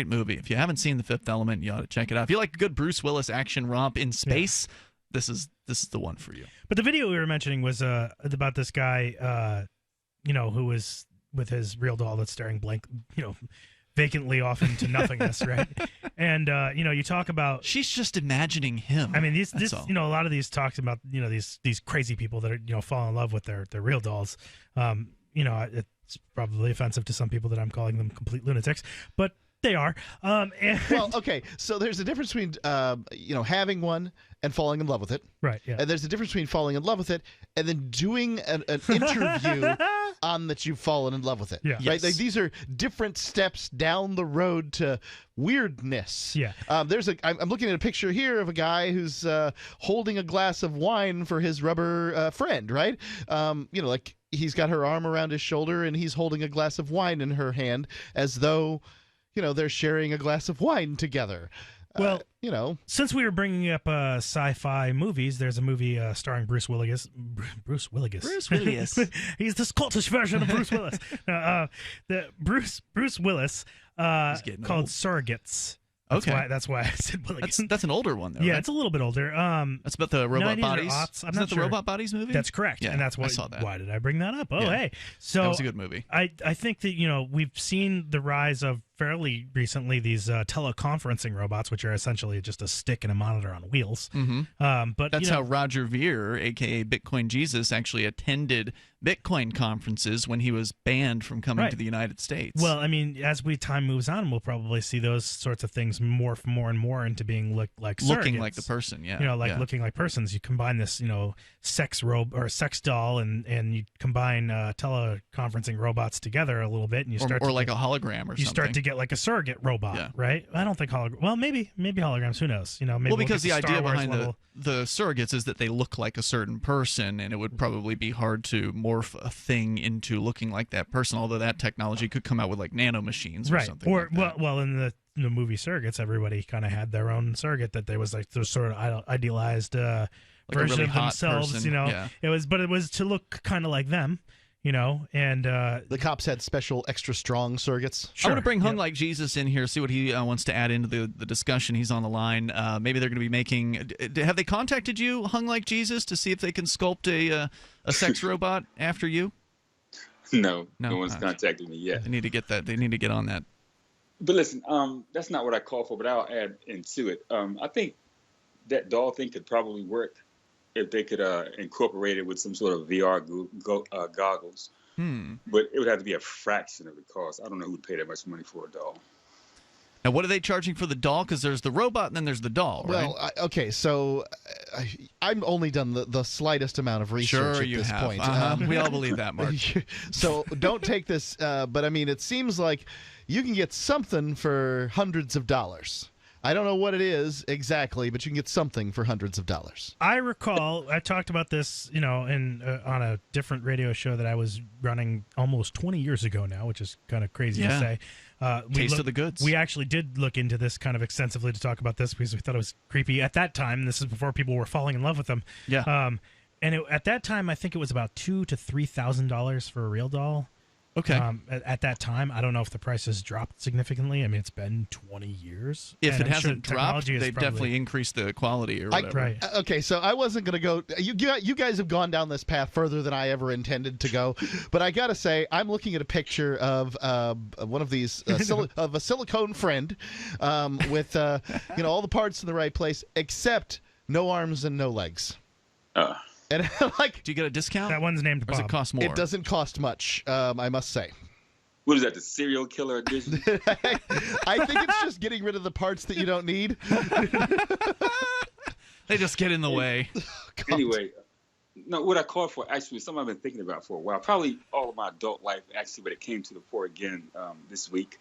movie. If you haven't seen The Fifth Element, you ought to check it out. If you like a good Bruce Willis action romp in space, this is the one for you. But the video we were mentioning was about this guy, who was with his real doll that's staring vacantly off into nothingness, right? And you talk about she's just imagining him. I mean, a lot of these talks about these crazy people that are fall in love with their real dolls. It's probably offensive to some people that I'm calling them complete lunatics, but they are. Well, okay. So there's a difference between having one and falling in love with it, right? Yeah. And there's a difference between falling in love with it and then doing an interview on that you've fallen in love with it. Yeah. Right. Yes. Like these are different steps down the road to weirdness. Yeah. I'm looking at a picture here of a guy who's holding a glass of wine for his rubber friend. Right. Like he's got her arm around his shoulder and he's holding a glass of wine in her hand as though. They're sharing a glass of wine together. Well, since we were bringing up sci-fi movies, there's a movie starring Bruce Willis. Bruce Willis. He's the Scottish version of Bruce Willis. The Bruce Willis called Surrogates. That's why I said Willigan. That's an older one, though. Yeah, right? it's a little bit older. That's about the robot bodies. I'm Is not that the sure. Robot Bodies movie? That's correct. Yeah, and that's why I saw that. Why did I bring that up? Oh, Yeah. hey. So that was a good movie. I think that we've seen the rise of fairly recently these teleconferencing robots, which are essentially just a stick and a monitor on wheels. Mm-hmm. But that's how Roger Ver, aka Bitcoin Jesus, actually attended Bitcoin conferences when he was banned from coming to the United States. Well, I mean, as time moves on, we'll probably see those sorts of things morph more and more into being like looking surrogates. like the person. Yeah, looking like persons. You combine this, sex sex doll, and you combine teleconferencing robots together a little bit, and you start or like a hologram or something. You start to get like a surrogate robot, right? I don't think Well, maybe holograms. Who knows? Maybe because the idea behind level. the surrogates is that they look like a certain person, and it would probably be hard to morph a thing into looking like that person. Although that technology could come out with like nanomachines or something. Or like that. well, in the movie Surrogates, everybody kind of had their own surrogate that they was like the sort of idealized like version really of hot themselves. person. It was to look kind of like them. and the cops had special extra strong surrogates. I want to bring Hung Like Jesus in here, see what he wants to add into the discussion. He's on the line. Maybe they're going to be making. Have they contacted you, Hung Like Jesus, to see if they can sculpt a sex robot after you? No one's contacted me yet. They need to get that. They need to get on that. But listen, that's not what I call for. But I'll add into it. I think that doll thing could probably work if they could incorporate it with some sort of VR goggles. But it would have to be a fraction of the cost. I don't know who would pay that much money for a doll. Now, what are they charging for the doll? Because there's the robot and then there's the doll, right? Well, okay, so I've only done the slightest amount of research at this point. We all believe that, Mark. So don't take this, but I mean, it seems like you can get something for hundreds of dollars. I don't know what it is exactly, but you can get something for hundreds of dollars. I recall I talked about this, on a different radio show that I was running almost 20 years ago now, which is kind of crazy to say. Taste of the goods. We actually did look into this kind of extensively to talk about this because we thought it was creepy at that time. This is before people were falling in love with them. Yeah. And at that time, I think it was about $2,000 to $3,000 for a real doll. Okay. At that time, I don't know if the price has dropped significantly. I mean, it's been 20 years. If it hasn't dropped, they've definitely increased the quality or whatever. Right. Okay, so I wasn't going to go. You guys have gone down this path further than I ever intended to go. But I got to say, I'm looking at a picture of one of these of a silicone friend with all the parts in the right place, except no arms and no legs. And like, do you get a discount? That one's named Bob. Or does it cost more? It doesn't cost much, I must say. What is that, the serial killer edition? I think it's just getting rid of the parts that you don't need. They just get in the way. Anyway, no, what I called for actually something I've been thinking about for a while, probably all of my adult life, actually, but it came to the fore again this week.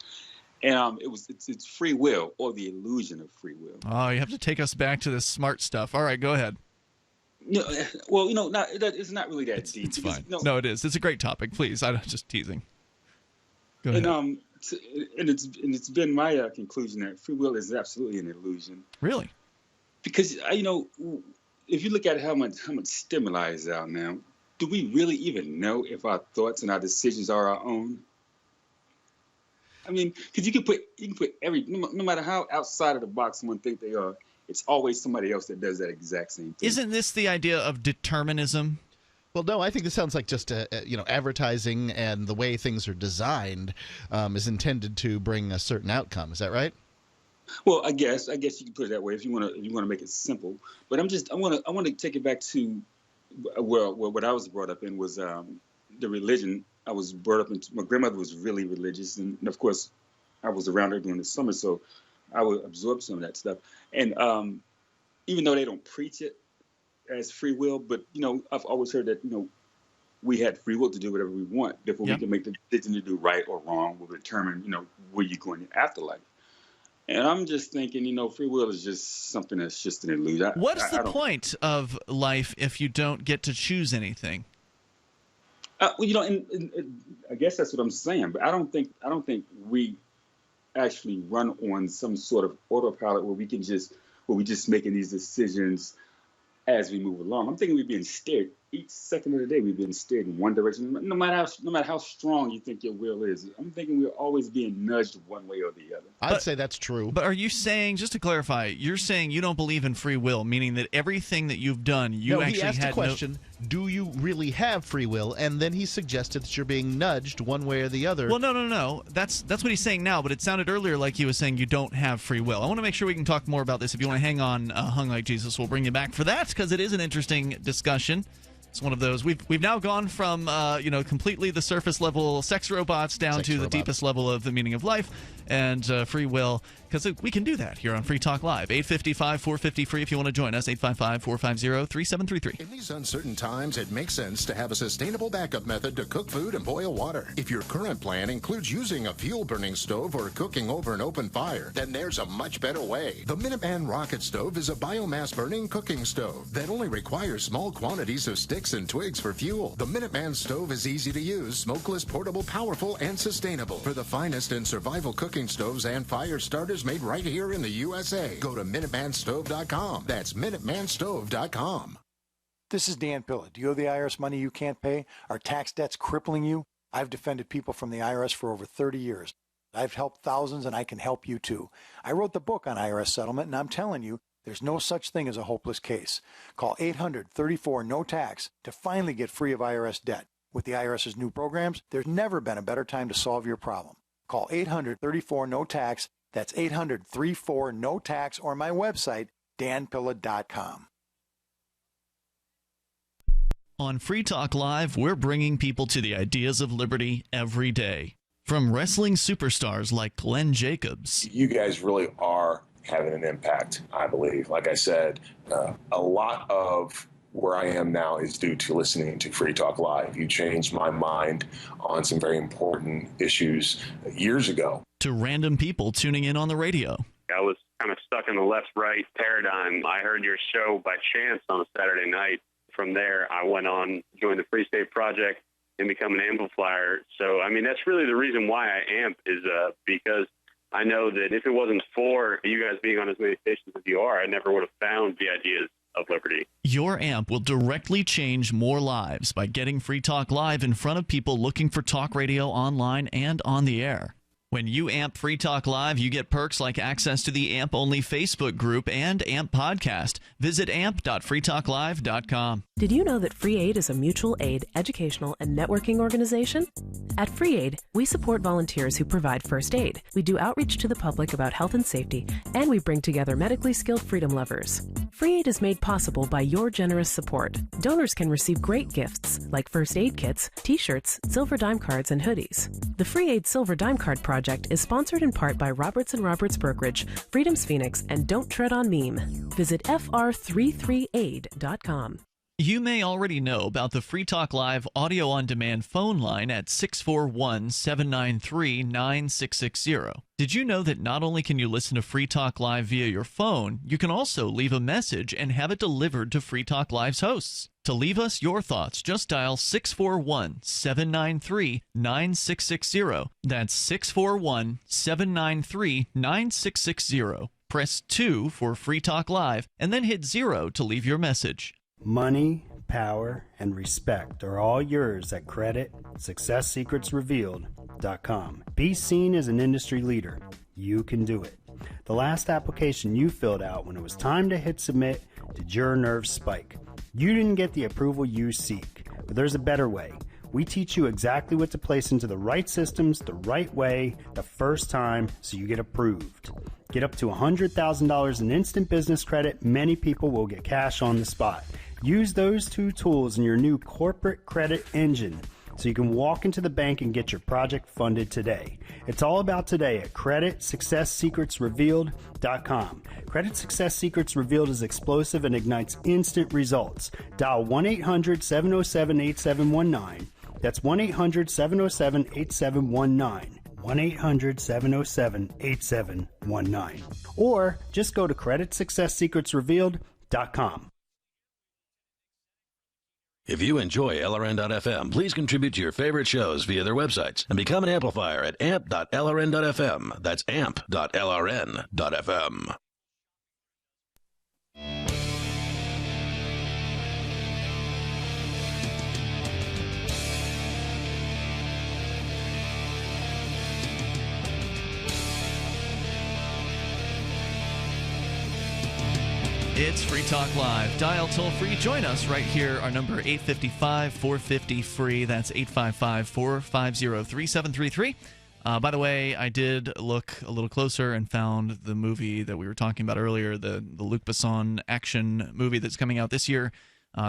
And it's free will, or the illusion of free will. Oh, you have to take us back to this smart stuff. All right, go ahead. It's not really that deep. It's fine. No, it is. It's a great topic. Please, I'm just teasing. Go ahead. And it's been my conclusion that free will is absolutely an illusion. Really? Because if you look at how much stimuli is out now, do we really even know if our thoughts and our decisions are our own? I mean, because you can put no matter how outside of the box someone think they are, it's always somebody else that does that exact same thing. Isn't this the idea of determinism? Well, no, I think this sounds like just advertising, and the way things are designed is intended to bring a certain outcome. Is that right? Well, I guess you can put it that way if you want to make it simple. But I want to take it back to what I was brought up in was the religion. I was brought up in. My grandmother was really religious, and of course, I was around her during the summer, so I would absorb some of that stuff. And even though they don't preach it as free will, but I've always heard that we had free will to do whatever we want. Therefore, we can make the decision to do right or wrong. Will determine where you go in the afterlife. And I'm just thinking, free will is just something that's just an illusion. What's the point of life if you don't get to choose anything? And I guess that's what I'm saying. But I don't think we actually run on some sort of autopilot where we're just making these decisions as we move along. I'm thinking we're being steered each second of the day. We're being steered in one direction, no matter how strong you think your will is. I'm thinking we're always being nudged one way or the other. I'd say that's true. But are you saying, just to clarify, you're saying you don't believe in free will, meaning that everything that you've done, he asked the question, do you really have free will? And then he suggested that you're being nudged one way or the other. Well, no. That's what he's saying now, but it sounded earlier like he was saying you don't have free will. I want to make sure we can talk more about this. If you want to hang on, Hung Like Jesus, we'll bring you back for that, because it is an interesting discussion. It's one of those. We've now gone from completely the surface level sex robots down to the deepest level of the meaning of life and free will, because we can do that here on Free Talk Live. 855-450-FREE if you want to join us. 855-450-3733. In these uncertain times, it makes sense to have a sustainable backup method to cook food and boil water. If your current plan includes using a fuel-burning stove or cooking over an open fire, then there's a much better way. The Minuteman Rocket Stove is a biomass-burning cooking stove that only requires small quantities of sticks and twigs for fuel. The Minuteman Stove is easy to use, smokeless, portable, powerful, and sustainable. For the finest in survival cooking stoves and fire starters made right here in the USA, go to MinutemanStove.com. That's MinutemanStove.com. This is Dan Pilla. Do you owe the IRS money you can't pay? Are tax debts crippling you? I've defended people from the IRS for over 30 years. I've helped thousands, and I can help you too. I wrote the book on IRS settlement, and I'm telling you, there's no such thing as a hopeless case. Call 800-34-NO-TAX to finally get free of IRS debt. With the IRS's new programs, there's never been a better time to solve your problem. Call 800-34-NO-TAX. That's 800-34-NO-TAX, or my website, danpilla.com. On Free Talk Live, we're bringing people to the ideas of liberty every day. From wrestling superstars like Glenn Jacobs. You guys really are having an impact, I believe. Like I said, a lot of where I am now is due to listening to Free Talk Live. You changed my mind on some very important issues years ago. To random people tuning in on the radio. I was kind of stuck in the left-right paradigm. I heard your show by chance on a Saturday night. From there, I went on, joined the Free State Project, and become an amplifier. So, I mean, that's really the reason why I amp is because I know that if it wasn't for you guys being on as many stations as you are, I never would have found the ideas of liberty. Your amp will directly change more lives by getting Free Talk Live in front of people looking for talk radio online and on the air. When you amp Free Talk Live, you get perks like access to the AMP-only Facebook group and AMP podcast. Visit amp.freetalklive.com. Did you know that Free Aid is a mutual aid, educational, and networking organization? At Free Aid, we support volunteers who provide first aid. We do outreach to the public about health and safety, and we bring together medically skilled freedom lovers. Free Aid is made possible by your generous support. Donors can receive great gifts like first aid kits, t-shirts, silver dime cards, and hoodies. The Free Aid Silver Dime Card Project is sponsored in part by Roberts & Roberts Brokerage, Freedom's Phoenix, and Don't Tread on Meme. Visit fr33aid.com. You may already know about the Free Talk Live audio-on-demand phone line at 641-793-9660. Did you know that not only can you listen to Free Talk Live via your phone, you can also leave a message and have it delivered to Free Talk Live's hosts? To leave us your thoughts, just dial 641-793-9660. That's 641-793-9660. Press 2 for Free Talk Live, and then hit 0 to leave your message. Money, power, and respect are all yours at CreditSecretsRevealed.com. Be seen as an industry leader. You can do it. The last application you filled out when it was time to hit submit, did your nerves spike? You didn't get the approval you seek, but there's a better way. We teach you exactly what to place into the right systems the right way the first time so you get approved. Get up to $100,000 in instant business credit. Many people will get cash on the spot. Use those two tools in your new corporate credit engine so you can walk into the bank and get your project funded today. It's all about today at CreditSuccessSecretsRevealed.com. Credit Success Secrets Revealed is explosive and ignites instant results. Dial 1-800-707-8719. That's 1-800-707-8719. 1-800-707-8719. Or just go to CreditSuccessSecretsRevealed.com. If you enjoy LRN.FM, please contribute to your favorite shows via their websites and become an amplifier at amp.lrn.fm. That's amp.lrn.fm. It's Free Talk Live. Dial toll-free. Join us right here. Our number 855-450-FREE. That's 855-450-3733. By the way, I did look a little closer and found the movie that we were talking about earlier, the Luc Besson action movie that's coming out this year.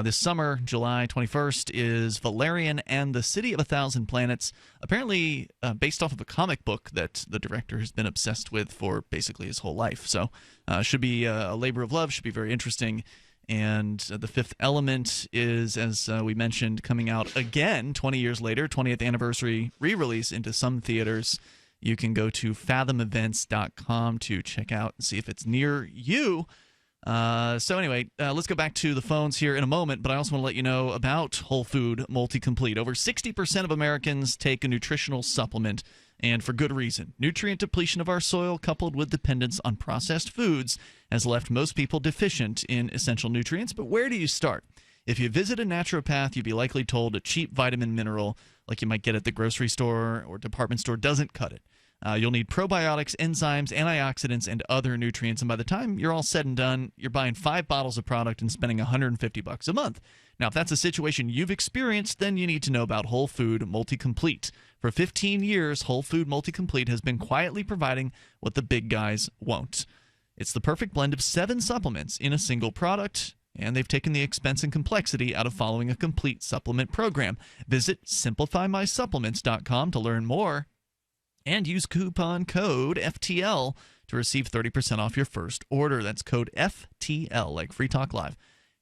This summer, July 21st, is Valerian and the City of a Thousand Planets, apparently based off of a comic book that the director has been obsessed with for basically his whole life. So should be a labor of love, should be very interesting. And The Fifth Element is, as we mentioned, coming out again 20 years later, 20th anniversary re-release into some theaters. You can go to fathomevents.com to check out and see if it's near you. So anyway, let's go back to the phones here in a moment, but I also want to let you know about Whole Food Multi-Complete. Over 60% of Americans take a nutritional supplement, and for good reason. Nutrient depletion of our soil coupled with dependence on processed foods has left most people deficient in essential nutrients, but where do you start? If you visit a naturopath, you'd be likely told a cheap vitamin mineral like you might get at the grocery store or department store doesn't cut it. You'll need probiotics, enzymes, antioxidants, and other nutrients. And by the time you're all said and done, you're buying 5 bottles of product and spending $150 a month. Now, if that's a situation you've experienced, then you need to know about Whole Food Multi-Complete. For 15 years, Whole Food Multi-Complete has been quietly providing what the big guys won't. It's the perfect blend of 7 supplements in a single product, and they've taken the expense and complexity out of following a complete supplement program. Visit simplifymysupplements.com to learn more. And use coupon code FTL to receive 30% off your first order. That's code FTL, like Free Talk Live.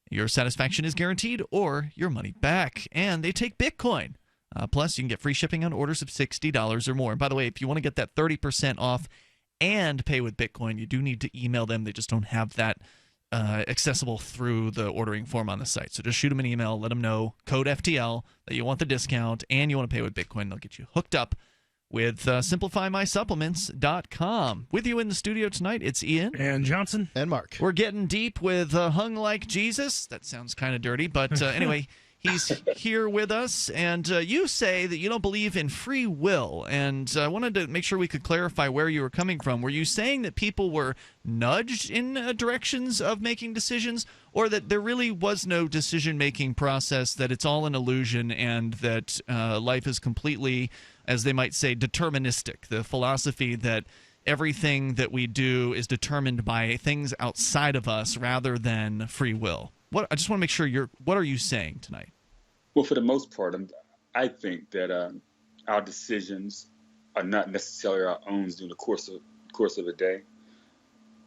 Your satisfaction is guaranteed or your money back. And they take Bitcoin. Plus, you can get free shipping on orders of $60 or more. And by the way, if you want to get that 30% off and pay with Bitcoin, you do need to email them. They just don't have that accessible through the ordering form on the site. So just shoot them an email. Let them know, code FTL, that you want the discount and you want to pay with Bitcoin. They'll get you hooked up with SimplifyMySupplements.com. With you in the studio tonight, it's Ian. And Johnson. And Mark. We're getting deep with Hung Like Jesus. That sounds kind of dirty, but anyway, he's here with us. And you say that you don't believe in free will. And I wanted to make sure we could clarify where you were coming from. Were you saying that people were nudged in directions of making decisions, or that there really was no decision-making process, that it's all an illusion, and that life is completely, as they might say, deterministic, the philosophy that everything that we do is determined by things outside of us rather than free will? I just want to make sure what are you saying tonight? Well, for the most part, I think that our decisions are not necessarily our own during the course of a day.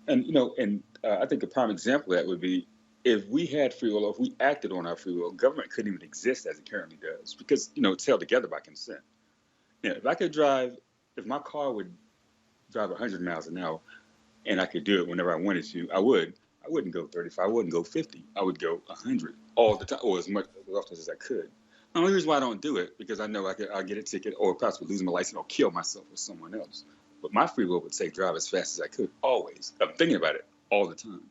And, I think a prime example of that would be if we had free will, or if we acted on our free will, government couldn't even exist as it currently does because, it's held together by consent. If my car would drive 100 miles an hour and I could do it whenever I wanted to, I would. I wouldn't go 35. I wouldn't go 50. I would go 100 all the time, or as often as I could. The only reason why I don't do it because I know I'll get a ticket or possibly lose my license or kill myself or someone else. But my free will would say drive as fast as I could, always. I'm thinking about it all the time.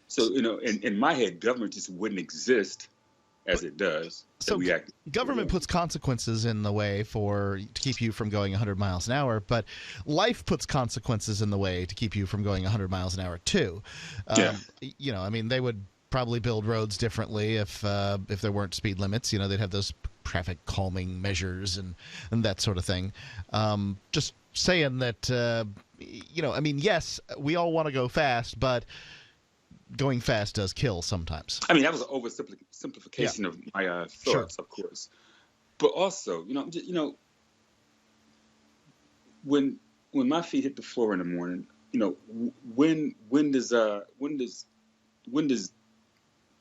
So, in my head, government just wouldn't exist as it does. So government puts consequences in the way to keep you from going 100 miles an hour, but life puts consequences in the way to keep you from going 100 miles an hour too. They would probably build roads differently if there weren't speed limits. They'd have those traffic calming measures and that sort of thing. Just saying that, yes, we all want to go fast, but going fast does kill sometimes. That was an oversimplification of my thoughts, of course. But also, when my feet hit the floor in the morning, when does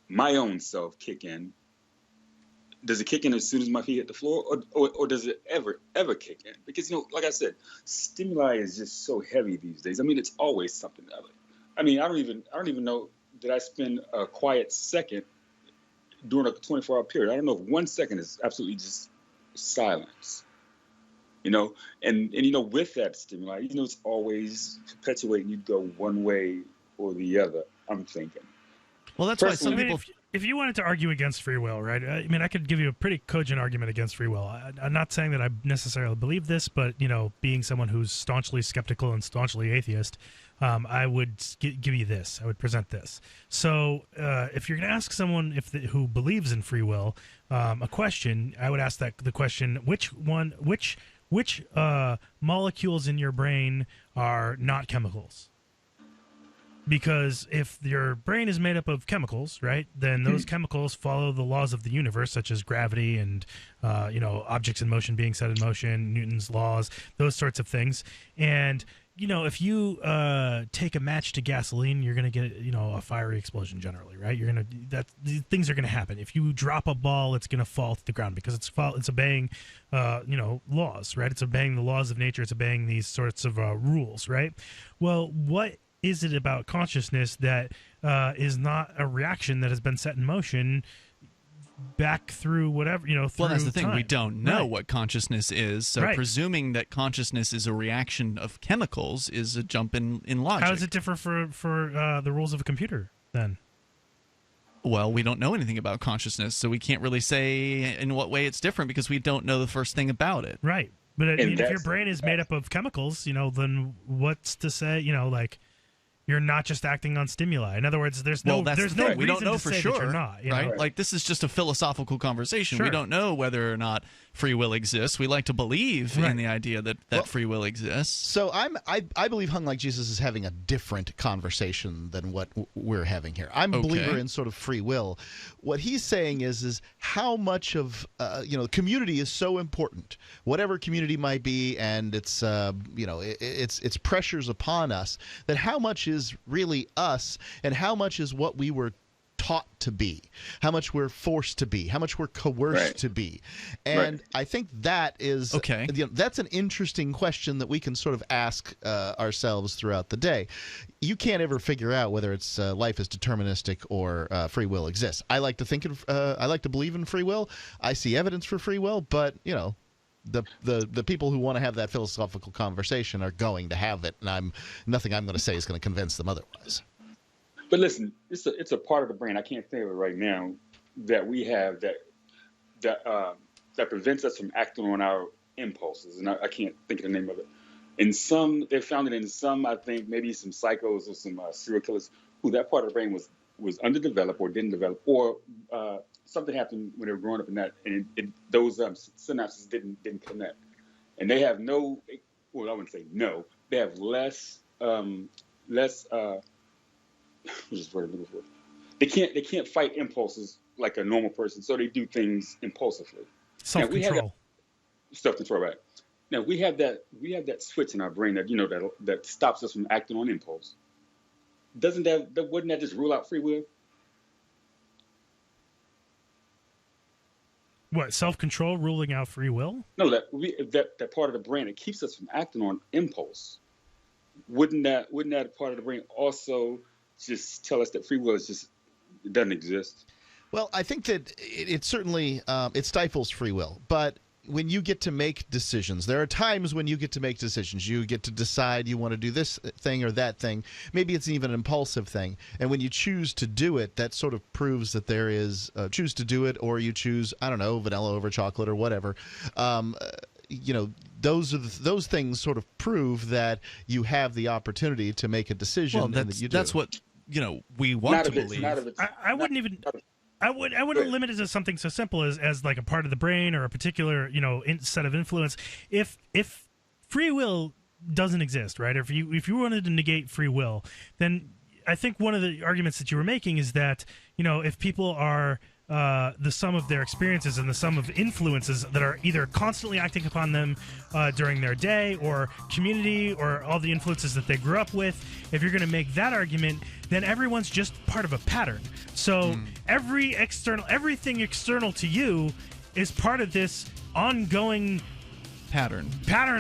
my own self kick in? Does it kick in as soon as my feet hit the floor, or does it ever kick in? Because like I said, stimuli is just so heavy these days. It's always something. I don't even know that I spend a quiet second during a 24-hour period. I don't know if 1 second is absolutely just silence. And with that stimuli, it's always perpetuating. You go one way or the other, I'm thinking. Well, that's why some people. If you wanted to argue against free will, right? I could give you a pretty cogent argument against free will. I'm not saying that I necessarily believe this, but being someone who's staunchly skeptical and staunchly atheist, I would give you this. I would present this. So, if you're going to ask someone who believes in free will a question, I would ask the question: which molecules in your brain are not chemicals? Because if your brain is made up of chemicals, right, then those chemicals follow the laws of the universe, such as gravity and, objects in motion being set in motion, Newton's laws, those sorts of things. And, if you take a match to gasoline, you're going to get, a fiery explosion generally, right? Things are going to happen. If you drop a ball, it's going to fall to the ground because it's obeying, laws, right? It's obeying the laws of nature. It's obeying these sorts of rules, right? Well, what is it about consciousness that is not a reaction that has been set in motion back through whatever, Well, that's the thing. time. We don't know what consciousness is. So presuming that consciousness is a reaction of chemicals is a jump in logic. How does it differ for the rules of a computer then? Well, we don't know anything about consciousness, so we can't really say in what way it's different because we don't know the first thing about it. Right. But I mean, if your brain is made up of chemicals, then what's to say, you're not just acting on stimuli. In other words, there's no reason we don't know to for say sure, that you're not. Right? Like, this is just a philosophical conversation. Sure. We don't know whether or not free will exists. We like to believe in the idea that free will exists. So I believe Hung Like Jesus is having a different conversation than what we're having here. I'm a believer in sort of free will. What he's saying is how much of community is so important, whatever community might be, and it's it's pressures upon us, that how much is really us and how much is what we were taught to be, how much we're forced to be, how much we're coerced to be. And I think that is that's an interesting question that we can sort of ask ourselves throughout the day. You can't ever figure out whether it's life is deterministic or free will exists. I like to believe in free will. I see evidence for free will, but the people who want to have that philosophical conversation are going to have it, and nothing I'm going to say is going to convince them otherwise. But listen, it's a part of the brain, I can't think of it right now, that we have that prevents us from acting on our impulses, and I can't think of the name of it. In some, they found it in some, I think, maybe some psychos or some serial killers, who that part of the brain was underdeveloped or didn't develop, or something happened when they were growing up in that, and those synapses didn't connect, and they have I wouldn't say no, they have less. Which is what I'm looking for. They can't fight impulses like a normal person, so they do things impulsively. Self-control. Self-control, right? Now we have that switch in our brain that that stops us from acting on impulse. Wouldn't that just rule out free will? What, self-control ruling out free will? No, that part of the brain that keeps us from acting on impulse. Wouldn't that part of the brain also just tell us that free will it doesn't exist? Well, I think that it certainly it stifles free will. But when you get to make decisions, there are times when you get to make decisions. You get to decide you want to do this thing or that thing. Maybe it's even an impulsive thing. And when you choose to do it, that sort of proves that there is choose to do it, or you choose, I don't know, vanilla over chocolate or whatever. Those things sort of prove that you have the opportunity to make a decision. Well, and that you do. That's what we want to believe. I wouldn't even. I wouldn't limit it to something so simple as like a part of the brain or a particular set of influence. If free will doesn't exist, right? If you wanted to negate free will, then I think one of the arguments that you were making is that if people are the sum of their experiences and the sum of influences that are either constantly acting upon them during their day or community or all the influences that they grew up with, if you're going to make that argument, then everyone's just part of a pattern. So everything external to you is part of this ongoing pattern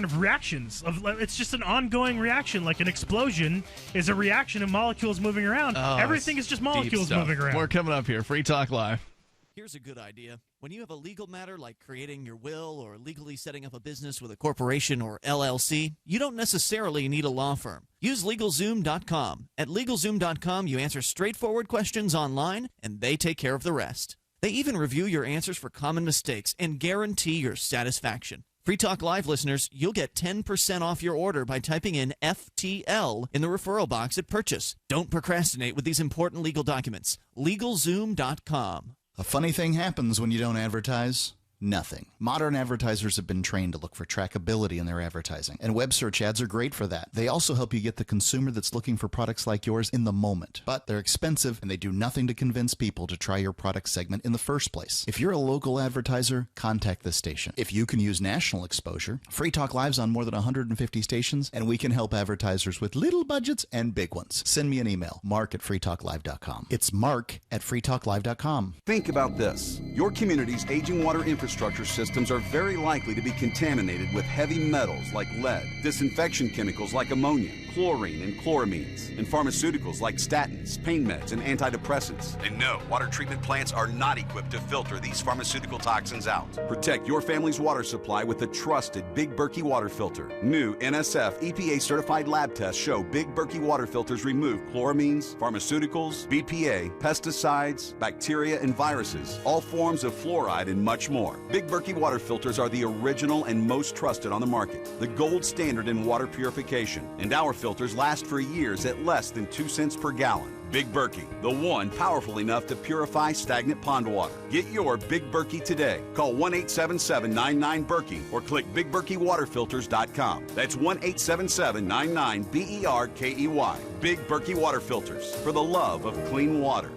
of reactions. It's just an ongoing reaction. Like an explosion is a reaction of molecules moving around. Everything is just molecules moving around. More coming up here. Free Talk Live. Here's a good idea. When you have a legal matter like creating your will or legally setting up a business with a corporation or LLC, you don't necessarily need a law firm. Use LegalZoom.com. At LegalZoom.com, you answer straightforward questions online, and they take care of the rest. They even review your answers for common mistakes and guarantee your satisfaction. Free Talk Live listeners, you'll get 10% off your order by typing in FTL in the referral box at purchase. Don't procrastinate with these important legal documents. LegalZoom.com. A funny thing happens when you don't advertise. Nothing. Modern advertisers have been trained to look for trackability in their advertising, and web search ads are great for that. They also help you get the consumer that's looking for products like yours in the moment. But they're expensive, and they do nothing to convince people to try your product segment in the first place. If you're a local advertiser, contact this station. If you can use national exposure, Free Talk Live's on more than 150 stations, and we can help advertisers with little budgets and big ones. Send me an email, mark@freetalklive.com. It's mark@freetalklive.com. Think about this. Your community's aging water infrastructure systems are very likely to be contaminated with heavy metals like lead, disinfection chemicals like ammonia, chlorine and chloramines, and pharmaceuticals like statins, pain meds, and antidepressants. And no, water treatment plants are not equipped to filter these pharmaceutical toxins out. Protect your family's water supply with the trusted Big Berkey water filter. New NSF EPA certified lab tests show Big Berkey water filters remove chloramines, pharmaceuticals, BPA, pesticides, bacteria, and viruses, all forms of fluoride, and much more. Big Berkey water filters are the original and most trusted on the market, the gold standard in water purification, and our filters last for years at less than 2 cents per gallon. Big Berkey, the one powerful enough to purify stagnant pond water. Get your Big Berkey today. Call 1-877-99-BERKEY or click BigBerkeyWaterFilters.com. That's 1-877-99-BERKEY. Big Berkey Water Filters, for the love of clean water.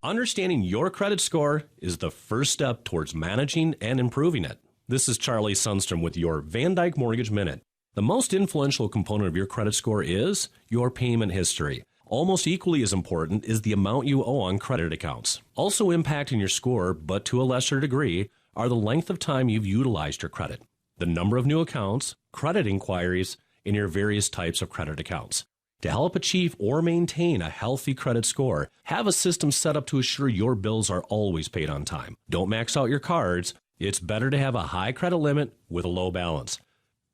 Understanding your credit score is the first step towards managing and improving it. This is Charlie Sundstrom with your Van Dyke Mortgage Minute. The most influential component of your credit score is your payment history. Almost equally as important is the amount you owe on credit accounts. Also impacting your score, but to a lesser degree, are the length of time you've utilized your credit, the number of new accounts, credit inquiries, and your various types of credit accounts. To help achieve or maintain a healthy credit score, have a system set up to assure your bills are always paid on time. Don't max out your cards. It's better to have a high credit limit with a low balance.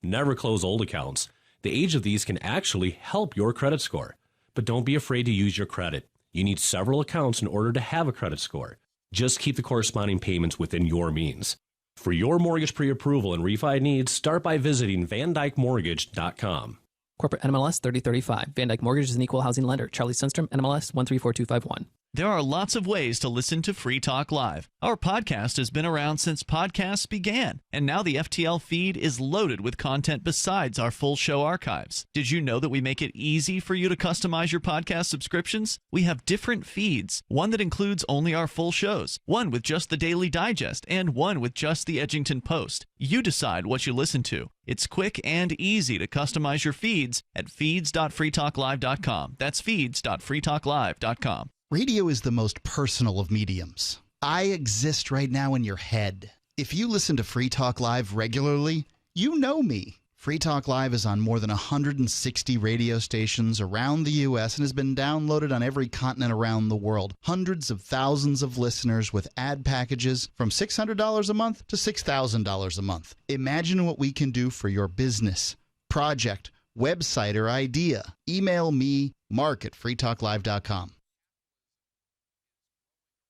Never close old accounts. The age of these can actually help your credit score. But don't be afraid to use your credit. You need several accounts in order to have a credit score. Just keep the corresponding payments within your means. For your mortgage pre-approval and refi needs, start by visiting VanDykeMortgage.com. Corporate NMLS 3035. Van Dyke Mortgage is an equal housing lender. Charlie Sundstrom, NMLS 134251. There are lots of ways to listen to Free Talk Live. Our podcast has been around since podcasts began, and now the FTL feed is loaded with content besides our full show archives. Did you know that we make it easy for you to customize your podcast subscriptions? We have different feeds, one that includes only our full shows, one with just the Daily Digest, and one with just the Edgington Post. You decide what you listen to. It's quick and easy to customize your feeds at feeds.freetalklive.com. That's feeds.freetalklive.com. Radio is the most personal of mediums. I exist right now in your head. If you listen to Free Talk Live regularly, you know me. Free Talk Live is on more than 160 radio stations around the U.S. and has been downloaded on every continent around the world. Hundreds of thousands of listeners with ad packages from $600 a month to $6,000 a month. Imagine what we can do for your business, project, website, or idea. Email me, mark@freetalklive.com.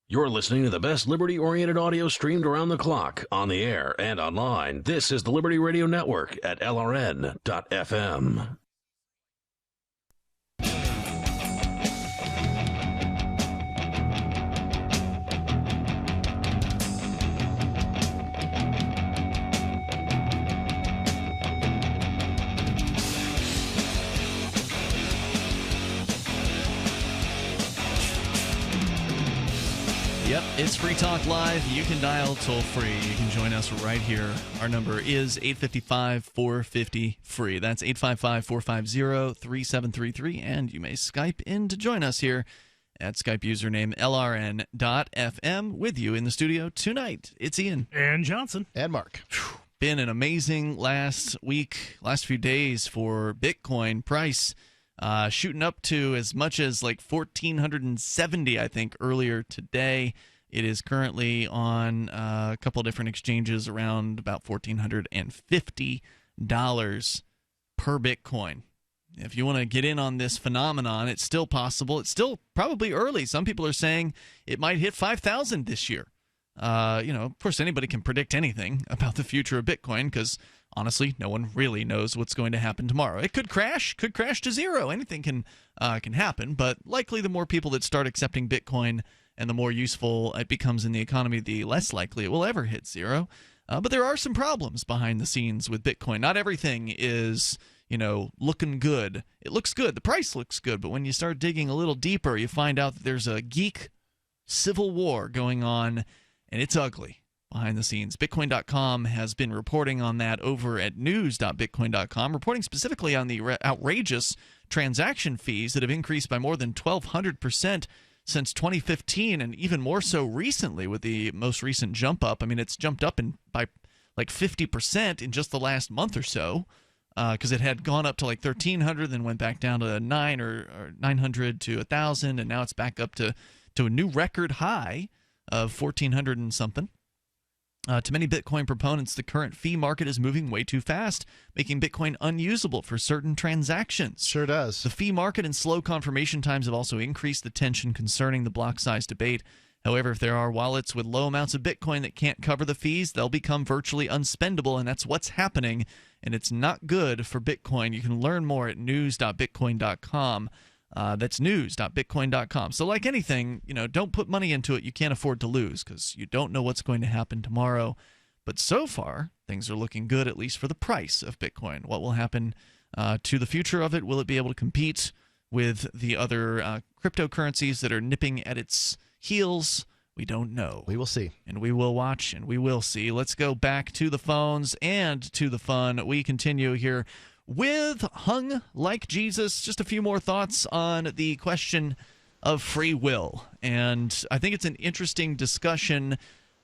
You're listening to the best liberty-oriented audio streamed around the clock, on the air, and online. This is the Liberty Radio Network at LRN.FM. Yep, it's Free Talk Live. You can dial toll-free. You can join us right here. Our number is 855-450-FREE. That's 855-450-3733. And you may Skype in to join us here at Skype username LRN.FM. With you in the studio tonight, it's Ian. And Johnson. And Mark. Been an amazing last few days for Bitcoin price. Shooting up to as much as like 1,470, I think, earlier today. It is currently on a couple of different exchanges around about $1,450 per Bitcoin. If you want to get in on this phenomenon, it's still possible. It's still probably early. Some people are saying it might hit 5,000 this year. Of course, anybody can predict anything about the future of Bitcoin because honestly, no one really knows what's going to happen tomorrow. It could crash to zero. Anything can happen, but likely the more people that start accepting Bitcoin and the more useful it becomes in the economy, the less likely it will ever hit zero. But there are some problems behind the scenes with Bitcoin. Not everything is, looking good. It looks good. The price looks good, but when you start digging a little deeper, you find out that there's a geek civil war going on, and it's ugly. Behind the scenes. Bitcoin.com has been reporting on that over at news.bitcoin.com, reporting specifically on the outrageous transaction fees that have increased by more than 1,200% since 2015, and even more so recently with the most recent jump up. I mean, it's jumped up by like 50% in just the last month or so, because it had gone up to like 1,300, then went back down to 900 to 1,000, and now it's back up to a new record high of 1,400 and something. To many Bitcoin proponents, the current fee market is moving way too fast, making Bitcoin unusable for certain transactions. Sure does. The fee market and slow confirmation times have also increased the tension concerning the block size debate. However, if there are wallets with low amounts of Bitcoin that can't cover the fees, they'll become virtually unspendable, and that's what's happening, and it's not good for Bitcoin. You can learn more at news.bitcoin.com. That's news.bitcoin.com. So like anything, don't put money into it you can't afford to lose, because you don't know what's going to happen tomorrow. But so far, things are looking good, at least for the price of Bitcoin. What will happen to the future of it? Will it be able to compete with the other cryptocurrencies that are nipping at its heels? We don't know. We will see. And we will watch, and we will see. Let's go back to the phones and to the fun. We continue here with Hung Like Jesus. Just a few more thoughts on the question of free will. And I think it's an interesting discussion.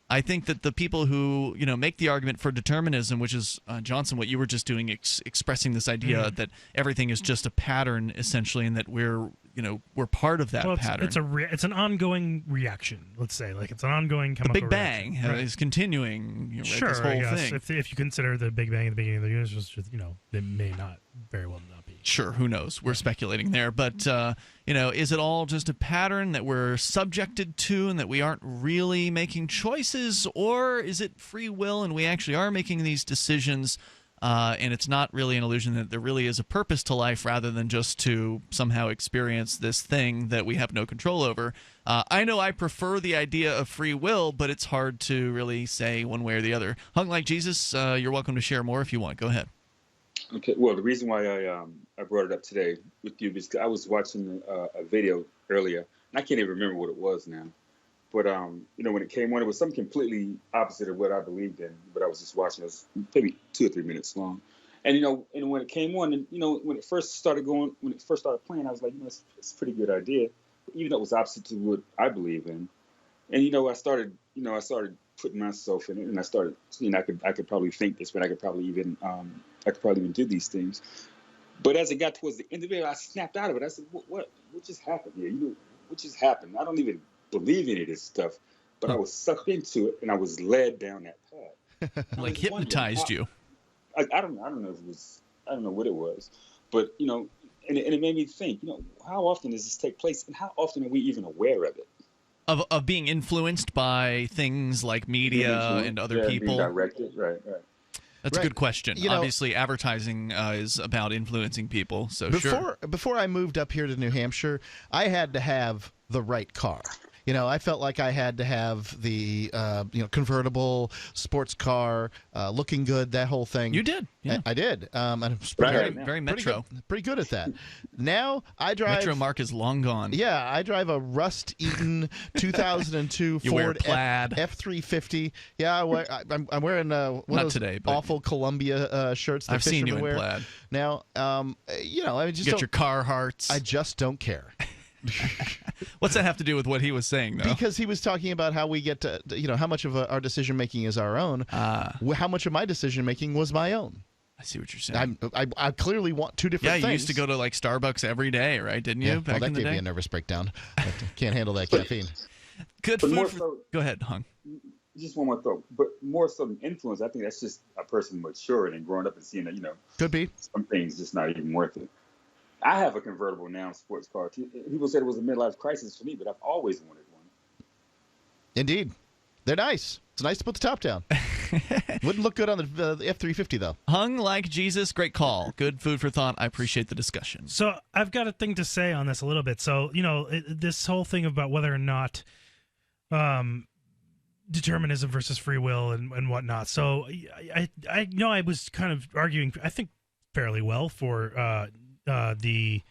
I think that the people who make the argument for determinism, which is, Johnson, what you were just doing, expressing this idea that everything is just a pattern, essentially, and that we're part of that pattern. It's an ongoing reaction, let's say. Like, it's an ongoing chemical The Big Bang reaction. is continuing. Sure, this whole I guess. thing. If you consider the Big Bang at the beginning of the universe, it may not very well not be. Sure, who knows? We're speculating there. But, is it all just a pattern that we're subjected to and that we aren't really making choices? Or is it free will and we actually are making these decisions, and it's not really an illusion that there really is a purpose to life rather than just to somehow experience this thing that we have no control over? I know I prefer the idea of free will, but it's hard to really say one way or the other. Hung Like Jesus, you're welcome to share more if you want. Go ahead. Okay. Well, the reason why I brought it up today with you is I was watching a video earlier, and I can't even remember what it was now. But when it came on, it was something completely opposite of what I believed in. But I was just watching. It was maybe 2 or 3 minutes long, and when it came on, and when it first started playing, I was like, it's a pretty good idea, even though it was opposite to what I believe in. And I started putting myself in it, and I started, I could probably think this, but I could probably even do these things. But as it got towards the end of it, I snapped out of it. I said, what just happened here? What just happened? I don't even believe any of this stuff, but I was sucked into it, and I was led down that path. Like hypnotized you. I don't know if it was, I don't know what it was, but and it made me think, how often does this take place, and how often are we even aware of it? Of being influenced by things like media and other people. Being directed, right. That's a good question. Obviously, advertising is about influencing people. So before I moved up here to New Hampshire, I had to have the right car. I felt like I had to have the convertible sports car, looking good, that whole thing. You did. Yeah. I did. Very Metro. Pretty good at that. Now I drive. Metro Mark is long gone. Yeah, I drive a rust-eaten 2002 Ford F350. Yeah, I'm wearing one of those awful Columbia shirts. I've seen you in wear. plaid. Now, I just get your Carhartts. I just don't care. What's that have to do with what he was saying, though? Because he was talking about how we get to, how much of our decision making is our own. How much of my decision making was my own. I see what you're saying. I clearly want two different things. Yeah, you used to go to like Starbucks every day, right? Didn't you? Back in the day? That gave me a nervous breakdown. I can't handle that caffeine. Good food. Go ahead, Hung. Just one more thought, but more so than influence, I think that's just a person maturing and growing up and seeing that, could be some things just not even worth it. I have a convertible now sports car. People said it was a midlife crisis for me, but I've always wanted one. Indeed. They're nice. It's nice to put the top down. Wouldn't look good on the F-350, though. Hung Like Jesus, great call. Good food for thought. I appreciate the discussion. So I've got a thing to say on this a little bit. So, this whole thing about whether or not determinism versus free will and whatnot. So I know I was kind of arguing, I think, fairly well for the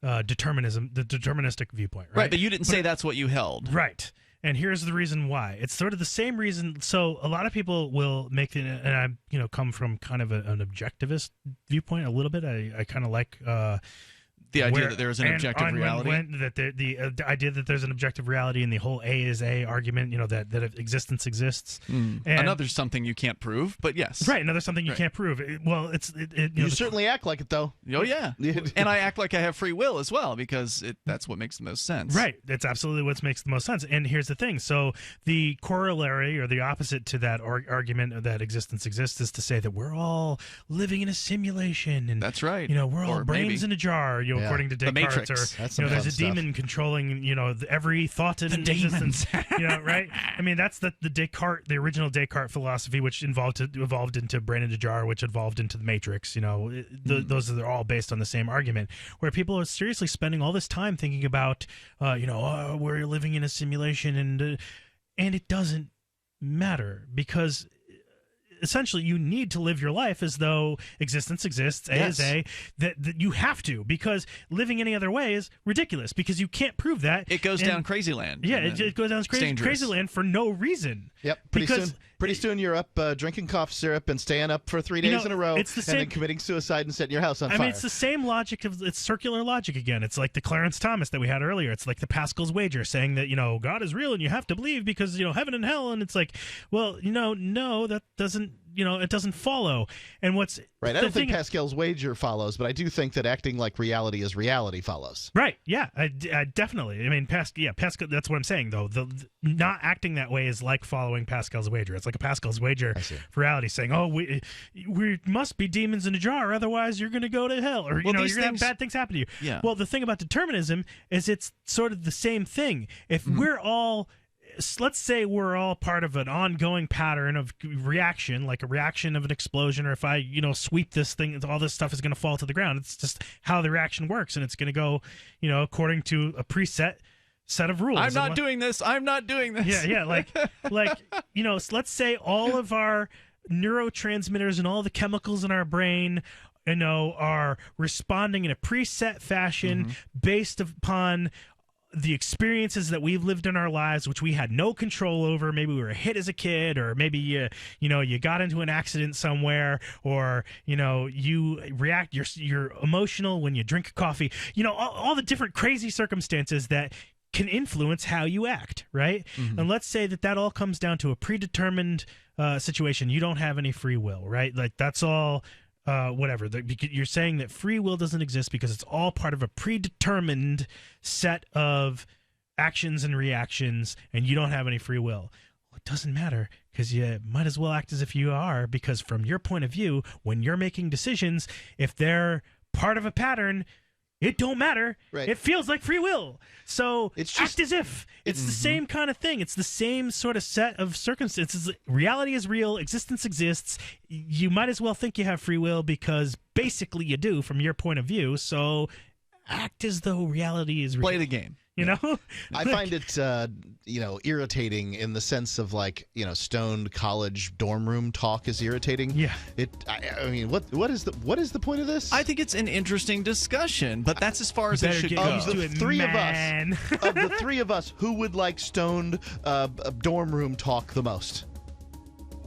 deterministic viewpoint, right? But you didn't say that's what you held. Right. And here's the reason why. It's sort of the same reason. So a lot of people will make it, and I come from kind of an objectivist viewpoint a little bit. I kind of like The idea that there is an objective reality. The idea that there's an objective reality and the whole A is A argument, that existence exists. And another something you can't prove, but yes. Right, another something you can't prove. You certainly act like it, though. Oh, yeah. And I act like I have free will as well, because that's what makes the most sense. Right. That's absolutely what makes the most sense. And here's the thing. So the corollary or the opposite to that argument that existence exists is to say that we're all living in a simulation. And that's right. We're all brains in a jar, according to Descartes. Or there's a demon controlling, every thought in existence. Right? I mean, that's the original Descartes philosophy, which evolved into Brain in a Jar, which evolved into the Matrix. Those are all based on the same argument, where people are seriously spending all this time thinking about, we're living in a simulation, and it doesn't matter, because essentially you need to live your life as though existence exists, A is A, that you have to, because living any other way is ridiculous, because you can't prove that. It goes down crazy land. Yeah, it goes down crazy land for no reason. Yep, pretty soon you're up drinking cough syrup and staying up for 3 days in a row, and then committing suicide and setting your house on fire. I mean, it's the same logic it's circular logic again. It's like the Clarence Thomas that we had earlier. It's like the Pascal's wager, saying that, God is real and you have to believe because, heaven and hell. And it's like, well, no, that doesn't, it doesn't follow. And what's right? I don't think Pascal's wager follows, but I do think that acting like reality is reality follows. Right? Yeah, I definitely. I mean, Pascal. That's what I'm saying, though. The not acting that way is like following Pascal's wager. It's like a Pascal's wager for reality, saying, "Oh, we must be demons in a jar, otherwise you're going to go to hell, or you're going to have bad things happen to you." Yeah. Well, the thing about determinism is it's sort of the same thing. If we're all let's say we're all part of an ongoing pattern of reaction, like a reaction of an explosion, or if I, sweep this thing, all this stuff is going to fall to the ground. It's just how the reaction works, and it's going to go, according to a preset set of rules. I'm not doing this. Yeah, like so let's say all of our neurotransmitters and all the chemicals in our brain are responding in a preset fashion based upon the experiences that we've lived in our lives, which we had no control over. Maybe we were hit as a kid, or maybe you got into an accident somewhere, or you react. You're emotional when you drink coffee. All the different crazy circumstances that can influence how you act, right? And let's say that all comes down to a predetermined situation. You don't have any free will, right? Like that's all. Whatever. You're saying that free will doesn't exist because it's all part of a predetermined set of actions and reactions, and you don't have any free will. Well, it doesn't matter, because you might as well act as if you are, because from your point of view, when you're making decisions, if they're part of a pattern, it don't matter. Right. It feels like free will. So act as if. It's the same kind of thing. It's the same sort of set of circumstances. Reality is real. Existence exists. You might as well think you have free will, because basically you do from your point of view. So act as though reality is real. Play the game. I find it, irritating in the sense of stoned college dorm room talk is irritating. Yeah. I mean, what is the point of this? I think it's an interesting discussion, but that's as far as it should go. Of the three of us, who would like stoned dorm room talk the most?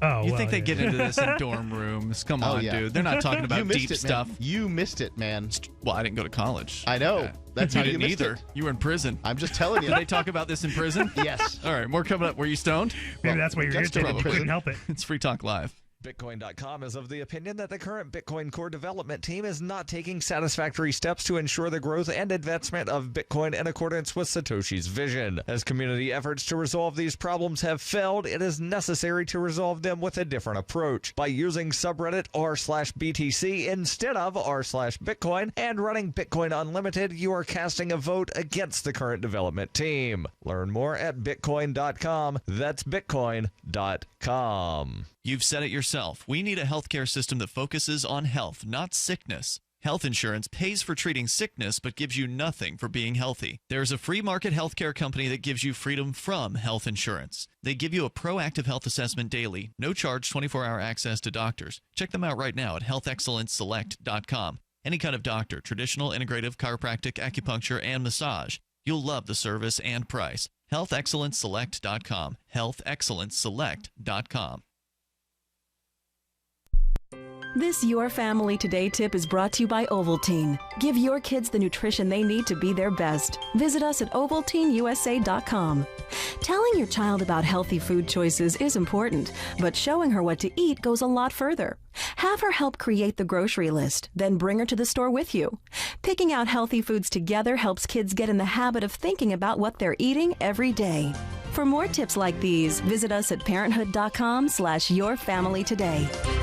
Oh, you think they get into this in dorm rooms? Come on, dude. They're not talking about deep stuff. You missed it, man. Well, I didn't go to college. I know. That's how you missed it. You were in prison. I'm just telling you. Did they talk about this in prison? Yes. All right, more coming up. Were you stoned? Maybe that's why you're irritated. You couldn't help it. It's Free Talk Live. Bitcoin.com is of the opinion that the current Bitcoin core development team is not taking satisfactory steps to ensure the growth and advancement of Bitcoin in accordance with Satoshi's vision. As community efforts to resolve these problems have failed, it is necessary to resolve them with a different approach. By using subreddit r/BTC instead of r/Bitcoin and running Bitcoin Unlimited, you are casting a vote against the current development team. Learn more at Bitcoin.com. That's Bitcoin.com. You've said it yourself. We need a healthcare system that focuses on health, not sickness. Health insurance pays for treating sickness but gives you nothing for being healthy. There's a free market healthcare company that gives you freedom from health insurance. They give you a proactive health assessment daily, no charge 24-hour access to doctors. Check them out right now at healthexcellenceselect.com. Any kind of doctor, traditional, integrative, chiropractic, acupuncture, and massage. You'll love the service and price. healthexcellenceselect.com. healthexcellenceselect.com. This Your Family Today tip is brought to you by Ovaltine. Give your kids the nutrition they need to be their best. Visit us at ovaltineusa.com. Telling your child about healthy food choices is important, but showing her what to eat goes a lot further. Have her help create the grocery list, then bring her to the store with you. Picking out healthy foods together helps kids get in the habit of thinking about what they're eating every day. For more tips like these, visit us at parenthood.com/yourfamilytoday.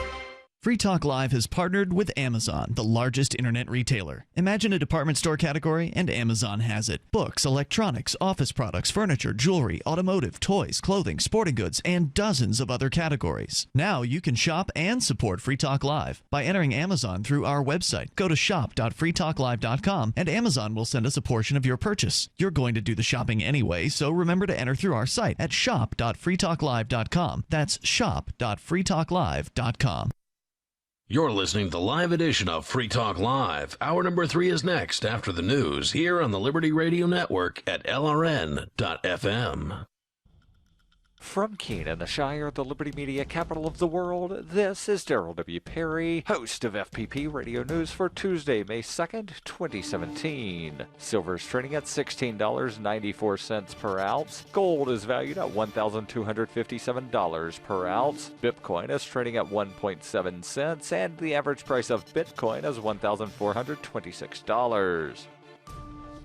Free Talk Live has partnered with Amazon, the largest internet retailer. Imagine a department store category, and Amazon has it. Books, electronics, office products, furniture, jewelry, automotive, toys, clothing, sporting goods, and dozens of other categories. Now you can shop and support Free Talk Live by entering Amazon through our website. Go to shop.freetalklive.com, and Amazon will send us a portion of your purchase. You're going to do the shopping anyway, so remember to enter through our site at shop.freetalklive.com. That's shop.freetalklive.com. You're listening to the live edition of Free Talk Live. Hour number 3 is next after the news here on the Liberty Radio Network at LRN.FM. From Keene in the Shire, the Liberty Media capital of the world, this is Darrell W. Perry, host of FPP Radio News for Tuesday, May 2nd, 2017. Silver is trading at $16.94 per ounce. Gold is valued at $1,257 per ounce. Bitcoin is trading at 1.7 cents, and the average price of Bitcoin is $1,426.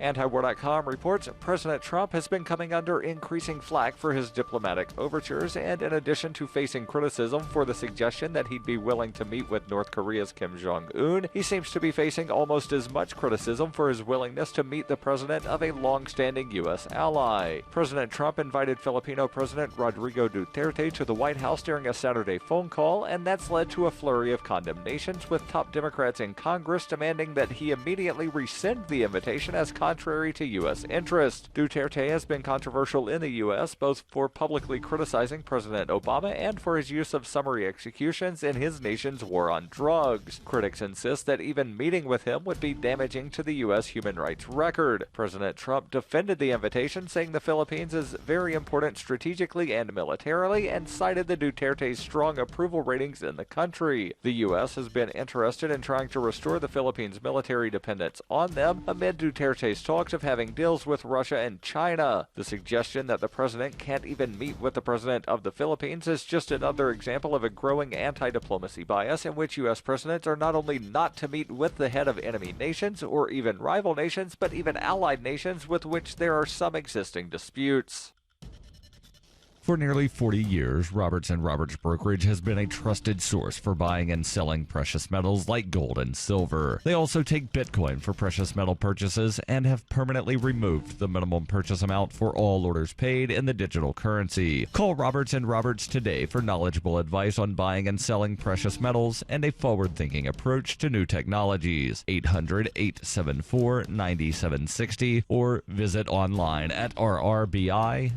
Antiwar.com reports President Trump has been coming under increasing flack for his diplomatic overtures, and in addition to facing criticism for the suggestion that he'd be willing to meet with North Korea's Kim Jong-un, he seems to be facing almost as much criticism for his willingness to meet the president of a long-standing U.S. ally. President Trump invited Filipino President Rodrigo Duterte to the White House during a Saturday phone call, and that's led to a flurry of condemnations, with top Democrats in Congress demanding that he immediately rescind the invitation as contrary to U.S. interest. Duterte has been controversial in the U.S. both for publicly criticizing President Obama and for his use of summary executions in his nation's war on drugs. Critics insist that even meeting with him would be damaging to the U.S. human rights record. President Trump defended the invitation, saying the Philippines is very important strategically and militarily, and cited the Duterte's strong approval ratings in the country. The U.S. has been interested in trying to restore the Philippines' military dependence on them amid Duterte's talks of having deals with Russia and China. The suggestion that the president can't even meet with the president of the Philippines is just another example of a growing anti-diplomacy bias in which U.S. presidents are not only not to meet with the head of enemy nations or even rival nations, but even allied nations with which there are some existing disputes. For nearly 40 years, Roberts & Roberts Brokerage has been a trusted source for buying and selling precious metals like gold and silver. They also take Bitcoin for precious metal purchases and have permanently removed the minimum purchase amount for all orders paid in the digital currency. Call Roberts & Roberts today for knowledgeable advice on buying and selling precious metals and a forward-thinking approach to new technologies. 800-874-9760 or visit online at rrbi.co.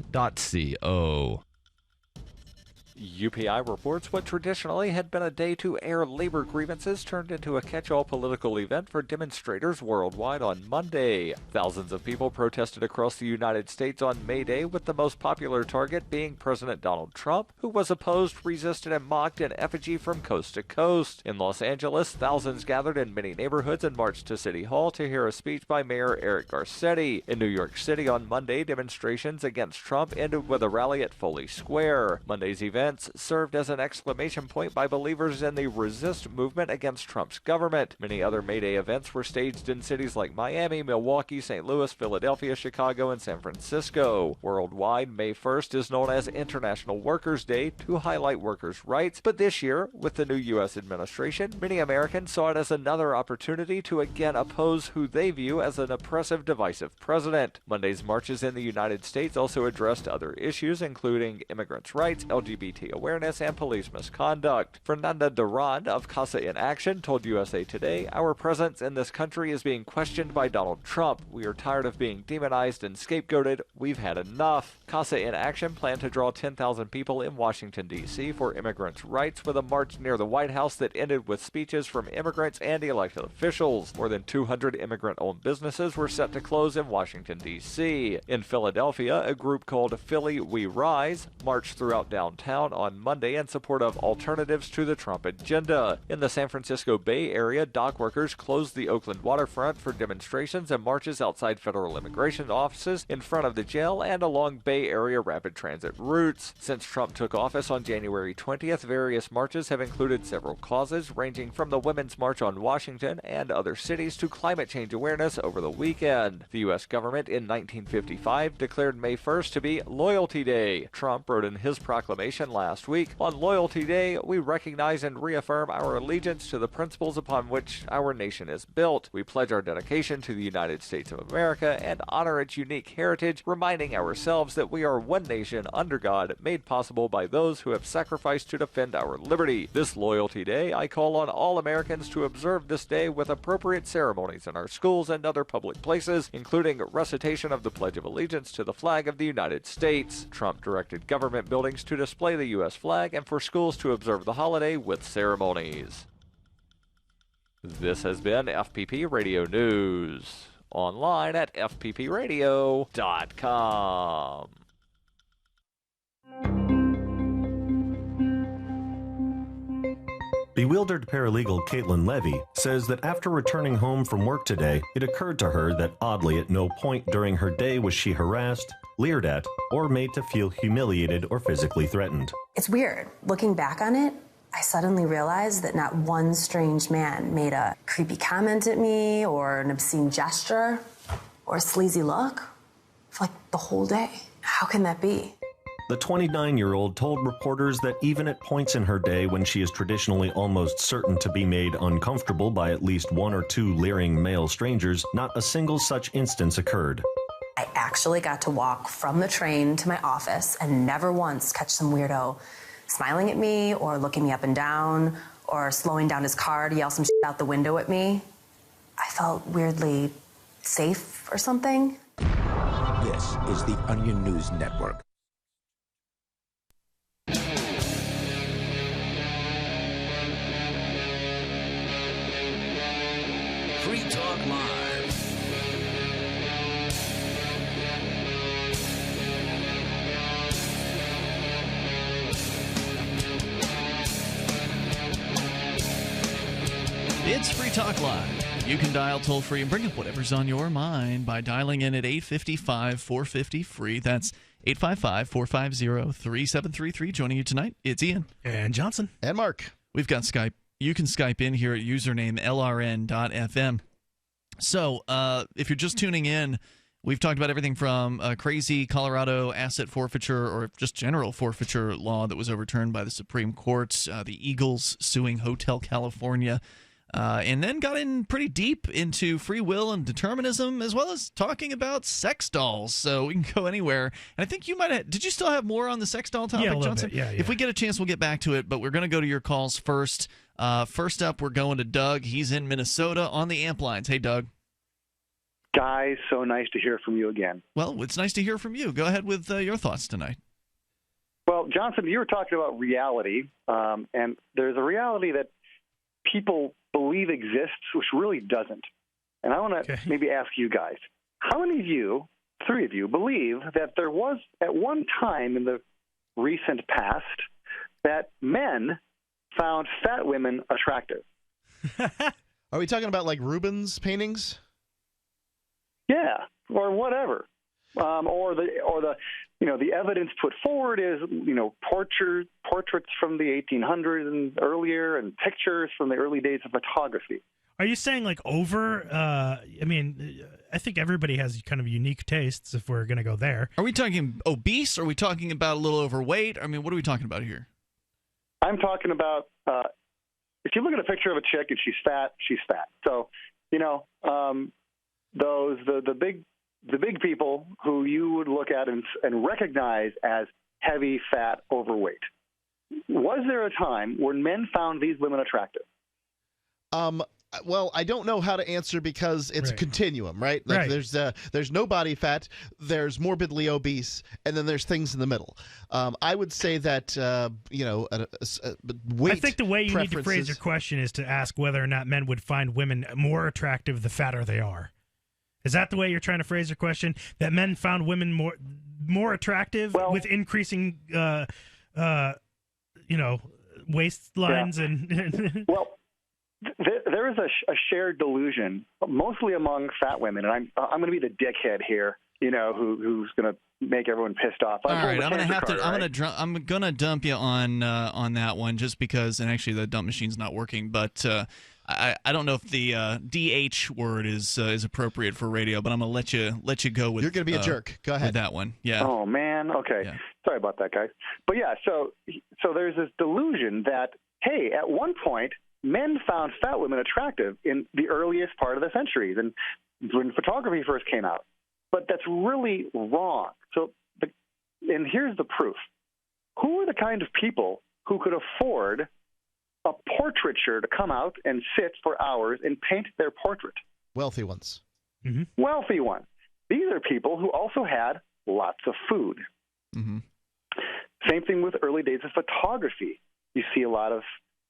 UPI reports what traditionally had been a day to air labor grievances turned into a catch-all political event for demonstrators worldwide on Monday. Thousands of people protested across the United States on May Day, with the most popular target being President Donald Trump, who was opposed, resisted, and mocked in effigy from coast to coast. In Los Angeles, thousands gathered in many neighborhoods and marched to City Hall to hear a speech by Mayor Eric Garcetti. In New York City on Monday, demonstrations against Trump ended with a rally at Foley Square. Monday's event served as an exclamation point by believers in the resist movement against Trump's government. Many other May Day events were staged in cities like Miami, Milwaukee, St. Louis, Philadelphia, Chicago, and San Francisco. Worldwide, May 1st is known as International Workers' Day to highlight workers' rights, but this year, with the new U.S. administration, many Americans saw it as another opportunity to again oppose who they view as an oppressive, divisive president. Monday's marches in the United States also addressed other issues, including immigrants' rights, LGBT awareness, and police misconduct. Fernanda Duran of Casa in Action told USA Today, "Our presence in this country is being questioned by Donald Trump. We are tired of being demonized and scapegoated. We've had enough." Casa in Action planned to draw 10,000 people in Washington, D.C. for immigrants' rights, with a march near the White House that ended with speeches from immigrants and elected officials. More than 200 immigrant-owned businesses were set to close in Washington, D.C. In Philadelphia, a group called Philly We Rise marched throughout downtown, down on Monday in support of alternatives to the Trump agenda. In the San Francisco Bay Area, dock workers closed the Oakland waterfront for demonstrations and marches outside federal immigration offices, in front of the jail, and along Bay Area rapid transit routes. Since Trump took office on January 20th, various marches have included several causes, ranging from the Women's March on Washington and other cities to climate change awareness over the weekend. The U.S. government in 1955 declared May 1st to be Loyalty Day. Trump wrote in his proclamation last week, "On Loyalty Day, we recognize and reaffirm our allegiance to the principles upon which our nation is built. We pledge our dedication to the United States of America and honor its unique heritage, reminding ourselves that we are one nation under God, made possible by those who have sacrificed to defend our liberty. This Loyalty Day, I call on all Americans to observe this day with appropriate ceremonies in our schools and other public places, including recitation of the Pledge of Allegiance to the flag of the United States." Trump directed government buildings to display the U.S. flag and for schools to observe the holiday with ceremonies. This has been FPP Radio News. Online at fppradio.com. Bewildered paralegal Caitlin Levy says that after returning home from work today, it occurred to her that oddly at no point during her day was she harassed, leered at, or made to feel humiliated or physically threatened. It's weird. Looking back on it, I suddenly realized that not one strange man made a creepy comment at me or an obscene gesture or a sleazy look for like the whole day. How can that be? The 29-year-old told reporters that even at points in her day when she is traditionally almost certain to be made uncomfortable by at least one or two leering male strangers, not a single such instance occurred. I actually got to walk from the train to my office and never once catch some weirdo smiling at me or looking me up and down or slowing down his car to yell some shit out the window at me. I felt weirdly safe or something. This is the Onion News Network. Free Talk Live. It's Free Talk Live. You can dial toll-free and bring up whatever's on your mind by dialing in at 855-450-FREE. That's 855-450-3733. Joining you tonight, it's Ian. And Johnson. And Mark. We've got Skype. You can Skype in here at username LRN.FM. So if you're just tuning in, we've talked about everything from crazy Colorado asset forfeiture or just general forfeiture law that was overturned by the Supreme Court, the Eagles suing Hotel California, and then got in pretty deep into free will and determinism, as well as talking about sex dolls. So we can go anywhere. And I think you might have – did you still have more on the sex doll topic, yeah, a Johnson? Bit. Yeah. If we get a chance, we'll get back to it, but we're going to go to your calls first. First up, we're going to Doug. He's in Minnesota on the amp lines. Hey, Doug. Guys, so nice to hear from you again. Well, it's nice to hear from you. Go ahead with your thoughts tonight. Well, Johnson, you were talking about reality, and there's a reality that people believe exists, which really doesn't. And I want to maybe ask you guys, how many of you, three of you, believe that there was at one time in the recent past that men found fat women attractive? Are we talking about like Rubens paintings? Yeah, or whatever, or the the evidence put forward is portraits from the 1800s and earlier, and pictures from the early days of photography. Are you saying like over? I mean, I think everybody has kind of unique tastes. If we're gonna go there, are we talking obese? Are we talking about a little overweight? I mean, what are we talking about here? I'm talking about if you look at a picture of a chick and she's fat, she's fat. So the big people who you would look at and recognize as heavy, fat, overweight. Was there a time when men found these women attractive? Well, I don't know how to answer because it's a continuum, right? Like there's no body fat, there's morbidly obese, and then there's things in the middle. I would say that weight. I think the way you need to phrase your question is to ask whether or not men would find women more attractive the fatter they are. Is that the way you're trying to phrase your question? That men found women more attractive with increasing waistlines and. Well, there is a shared delusion, mostly among fat women, and I'm going to be the dickhead here, who's going to make everyone pissed off. All right, I'm gonna dump you on that one just because, and actually the dump machine's not working, but I don't know if the DH word is appropriate for radio, but I'm gonna let you go with. You're gonna be a jerk. Go ahead. With that one. Yeah. Oh man. Okay. Yeah. Sorry about that, guys. But yeah, so there's this delusion that hey, at one point men found fat women attractive in the earliest part of the centuries, and when photography first came out. But that's really wrong. And here's the proof. Who are the kind of people who could afford a portraiture to come out and sit for hours and paint their portrait? Wealthy ones. Mm-hmm. Wealthy ones. These are people who also had lots of food. Mm-hmm. Same thing with early days of photography. You see a lot of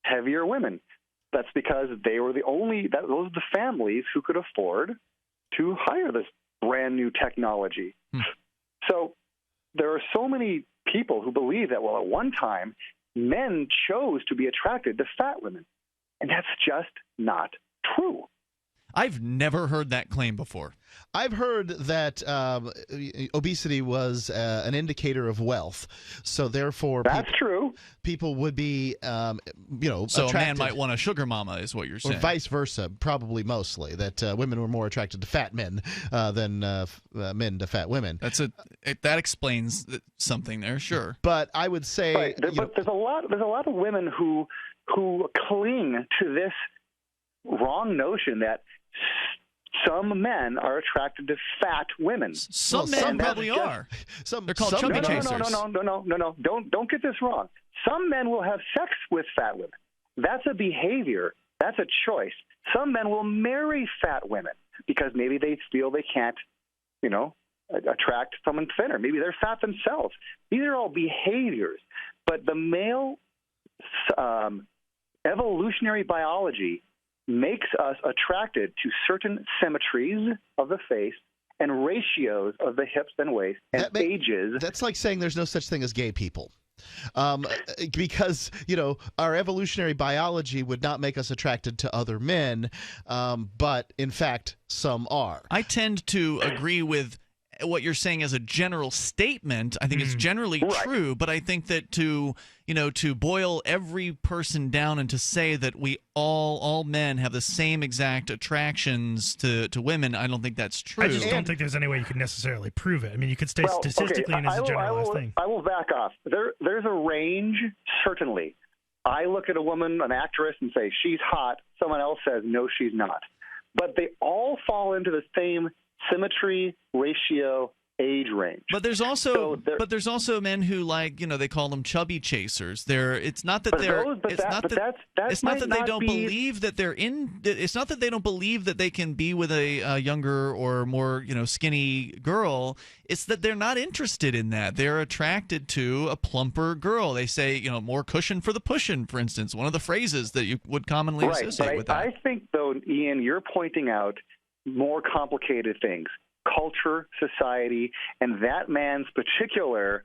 heavier women. That's because they were those are the families who could afford to hire this brand new technology. So there are so many people who believe that, well, at one time, men chose to be attracted to fat women. And that's just not true. I've never heard that claim before. I've heard that obesity was an indicator of wealth, so therefore that's true. People would be, so attracted. A man might want a sugar mama, is what you're saying, or vice versa. Probably mostly that women were more attracted to fat men than men to fat women. That explains something there, sure. But I would say, right. But there's a lot of women who cling to this wrong notion that some men are attracted to fat women. Some men probably are. They're called chubby chasers. No. Don't get this wrong. Some men will have sex with fat women. That's a behavior. That's a choice. Some men will marry fat women because maybe they feel they can't, attract someone thinner. Maybe they're fat themselves. These are all behaviors. But the male evolutionary biology makes us attracted to certain symmetries of the face and ratios of the hips and waist and ages. That's like saying there's no such thing as gay people. Because, our evolutionary biology would not make us attracted to other men, but, in fact, some are. I tend to agree with what you're saying as a general statement. I think it's generally true, but I think that to boil every person down and to say that we all men have the same exact attractions to women, I don't think that's true. I just don't think there's any way you can necessarily prove it. I mean, you could stay statistically and as a generalized thing. I will back off. There's a range, certainly. I look at a woman, an actress, and say, she's hot. Someone else says, no, she's not. But they all fall into the same symmetry, ratio, age range. But there's also men who they call them chubby chasers. It's not that they don't believe that they're in. It's not that they don't believe that they can be with a younger or more skinny girl. It's that they're not interested in that. They're attracted to a plumper girl. They say more cushion for the pushin', for instance. One of the phrases that you would commonly associate with that. I think though, Ian, you're pointing out more complicated things. Culture, society, and that man's particular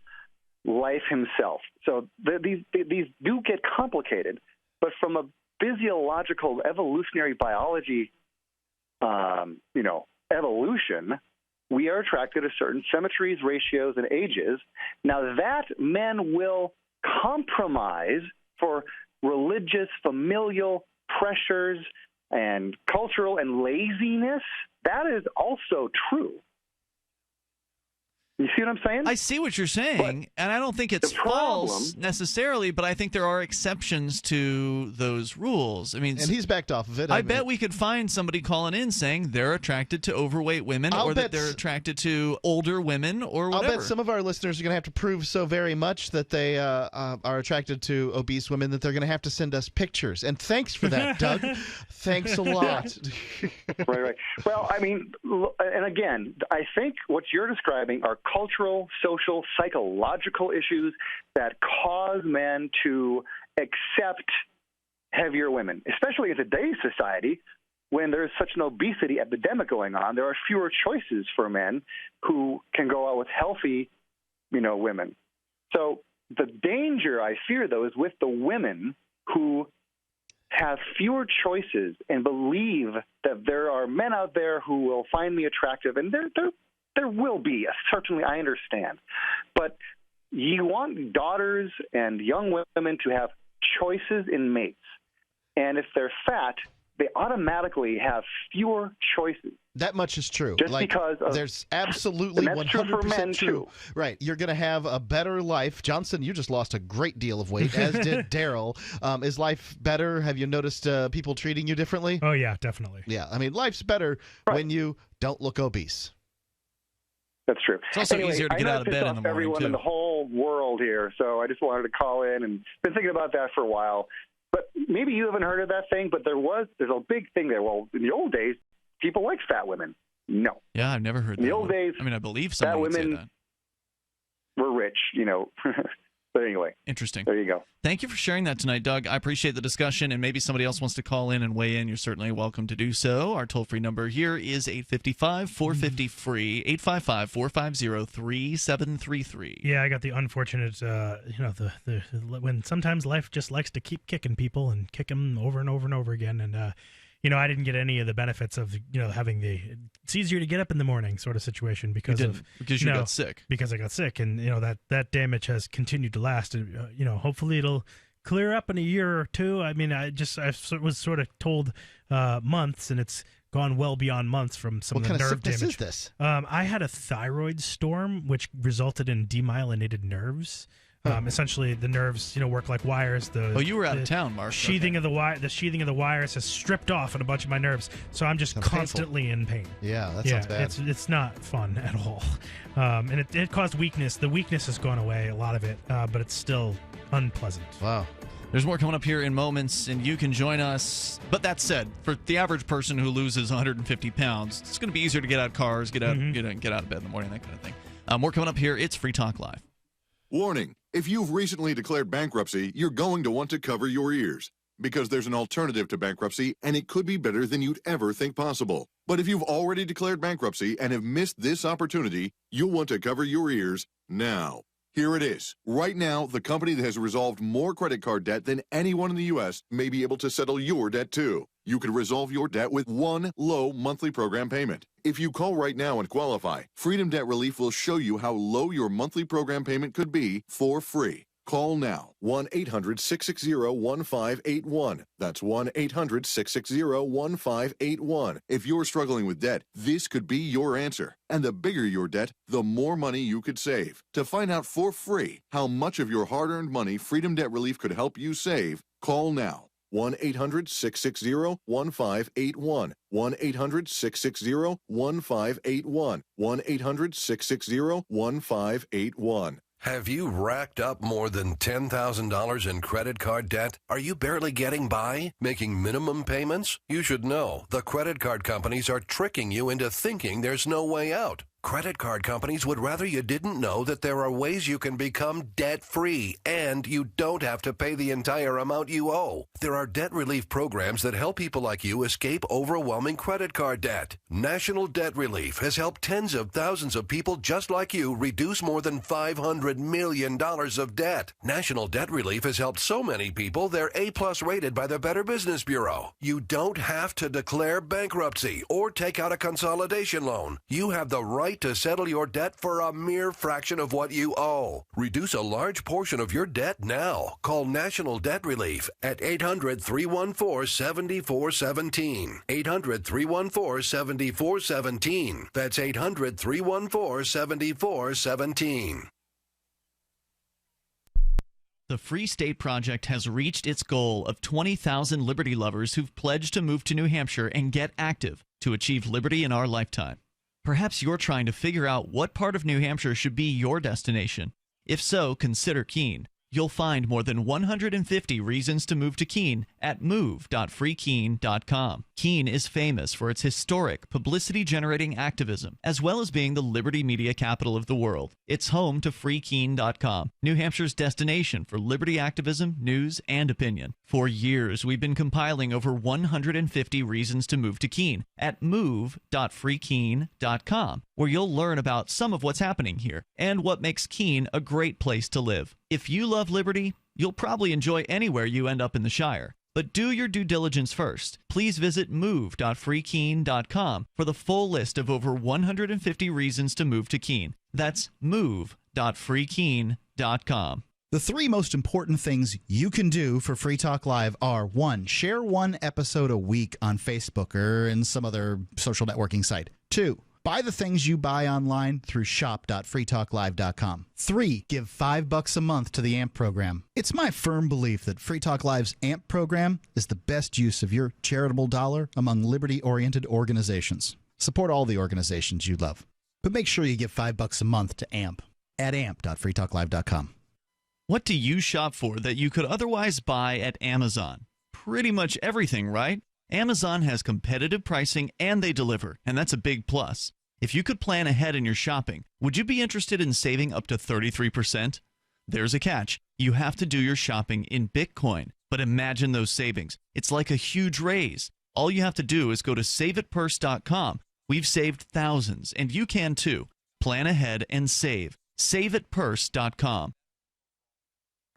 life himself. So these do get complicated, but from a physiological, evolutionary biology, evolution, we are attracted to certain symmetries, ratios, and ages. Now that men will compromise for religious, familial pressures and cultural and laziness, that is also true. You see what I'm saying? I see what you're saying, and I don't think it's false necessarily, but I think there are exceptions to those rules. I mean, and he's backed off of it. I bet we could find somebody calling in saying they're attracted to overweight women, or that they're attracted to older women, or whatever. I'll bet some of our listeners are going to have to prove so very much that they are attracted to obese women that they're going to have to send us pictures. And thanks for that, Doug. Thanks a lot. Right. Well, I mean, and again, I think what you're describing are cultural, social, psychological issues that cause men to accept heavier women, especially in today's society when there's such an obesity epidemic going on. There are fewer choices for men who can go out with healthy, women. So The danger I fear, though, is with the women who have fewer choices and believe that there are men out there who will find me attractive, and there will be, certainly, I understand. But you want daughters and young women to have choices in mates. And if they're fat, they automatically have fewer choices. That much is true. Just because of, there's absolutely and that's 100% true for men true. too. Right. You're going to have a better life. Johnson, you just lost a great deal of weight, as did Daryl. Is life better? Have you noticed people treating you differently? Oh, yeah, definitely. Yeah. I mean, life's better when you don't look obese. That's true. It's also easier to get out of bed in the morning, everyone too. in the whole world here, so I just wanted to call in and been thinking about that for a while. But maybe you haven't heard of that thing, but there's a big thing there. Well, in the old days, people liked fat women. No. Yeah, I've never heard that. In the old days, I mean, I believe fat someone would say women that. were rich, But anyway. Interesting. There you go. Thank you for sharing that tonight, Doug. I appreciate the discussion, and maybe somebody else wants to call in and weigh in. You're certainly welcome to do so. Our toll-free number here is 855-450-FREE, 855-450-3733. Yeah, I got the unfortunate, when sometimes life just likes to keep kicking people and kick them over and over and over again, and I didn't get any of the benefits of having it's easier to get up in the morning sort of situation because you got sick. Because I got sick, and that damage has continued to last, and hopefully it'll clear up in a year or two. I mean, I was sort of told months, and it's gone well beyond months from some of the nerve damage. What kind of sickness is this? I had a thyroid storm, which resulted in demyelinated nerves. Essentially, the nerves, work like wires. You were out of town, Mark. The sheathing of the wires has stripped off in a bunch of my nerves, so I'm just constantly in pain. Yeah, that sounds bad. It's not fun at all, and it caused weakness. The weakness has gone away, a lot of it, but it's still unpleasant. Wow. There's more coming up here in moments, and you can join us. But that said, for the average person who loses 150 pounds, it's going to be easier to get out of cars, get out of bed in the morning, that kind of thing. More coming up here. It's Free Talk Live. Warning, if you've recently declared bankruptcy, you're going to want to cover your ears because there's an alternative to bankruptcy and it could be better than you'd ever think possible. But if you've already declared bankruptcy and have missed this opportunity, you'll want to cover your ears now. Here it is. Right now, the company that has resolved more credit card debt than anyone in the U.S. may be able to settle your debt too. You could resolve your debt with one low monthly program payment. If you call right now and qualify, Freedom Debt Relief will show you how low your monthly program payment could be for free. Call now, 1-800-660-1581. That's 1-800-660-1581. If you're struggling with debt, this could be your answer. And the bigger your debt, the more money you could save. To find out for free how much of your hard-earned money Freedom Debt Relief could help you save, call now. 1-800-660-1581. 1-800-660-1581. 1-800-660-1581. Have you racked up more than $10,000 in credit card debt? Are you barely getting by, making minimum payments? You should know the credit card companies are tricking you into thinking there's no way out. Credit card companies would rather you didn't know that there are ways you can become debt-free and you don't have to pay the entire amount you owe. There are debt relief programs that help people like you escape overwhelming credit card debt. National Debt Relief has helped tens of thousands of people just like you reduce more than $500 million of debt. National Debt Relief has helped so many people they're A-plus rated by the Better Business Bureau. You don't have to declare bankruptcy or take out a consolidation loan. You have the right to settle your debt for a mere fraction of what you owe. Reduce a large portion of your debt now. Call National Debt Relief at 800-314-7417. 800-314-7417. That's 800-314-7417. The Free State Project has reached its goal of 20,000 liberty lovers who've pledged to move to New Hampshire and get active to achieve liberty in our lifetime. Perhaps you're trying to figure out what part of New Hampshire should be your destination. If so, consider Keene. You'll find more than 150 reasons to move to Keene at move.freekeene.com. Keene is famous for its historic, publicity-generating activism, as well as being the liberty media capital of the world. It's home to freekeene.com, New Hampshire's destination for liberty activism, news, and opinion. For years, we've been compiling over 150 reasons to move to Keene at move.freekeene.com, where you'll learn about some of what's happening here and what makes Keene a great place to live. If you love liberty, you'll probably enjoy anywhere you end up in the Shire. But do your due diligence first. Please visit move.freekeene.com for the full list of over 150 reasons to move to Keene. That's move.freekeene.com. The three most important things you can do for Free Talk Live are: 1. Share one episode a week on Facebook or in some other social networking site. 2. Buy the things you buy online through shop.freetalklive.com. 3. Give $5 a month to the AMP program. It's my firm belief that Free Talk Live's AMP program is the best use of your charitable dollar among liberty-oriented organizations. Support all the organizations you love, but make sure you give $5 a month to AMP at amp.freetalklive.com. What do you shop for that you could otherwise buy at Amazon? Pretty much everything, right? Amazon has competitive pricing and they deliver, and that's a big plus. If you could plan ahead in your shopping, would you be interested in saving up to 33%? There's a catch. You have to do your shopping in Bitcoin. But imagine those savings. It's like a huge raise. All you have to do is go to saveitpurse.com. We've saved thousands, and you can too. Plan ahead and save. Saveitpurse.com.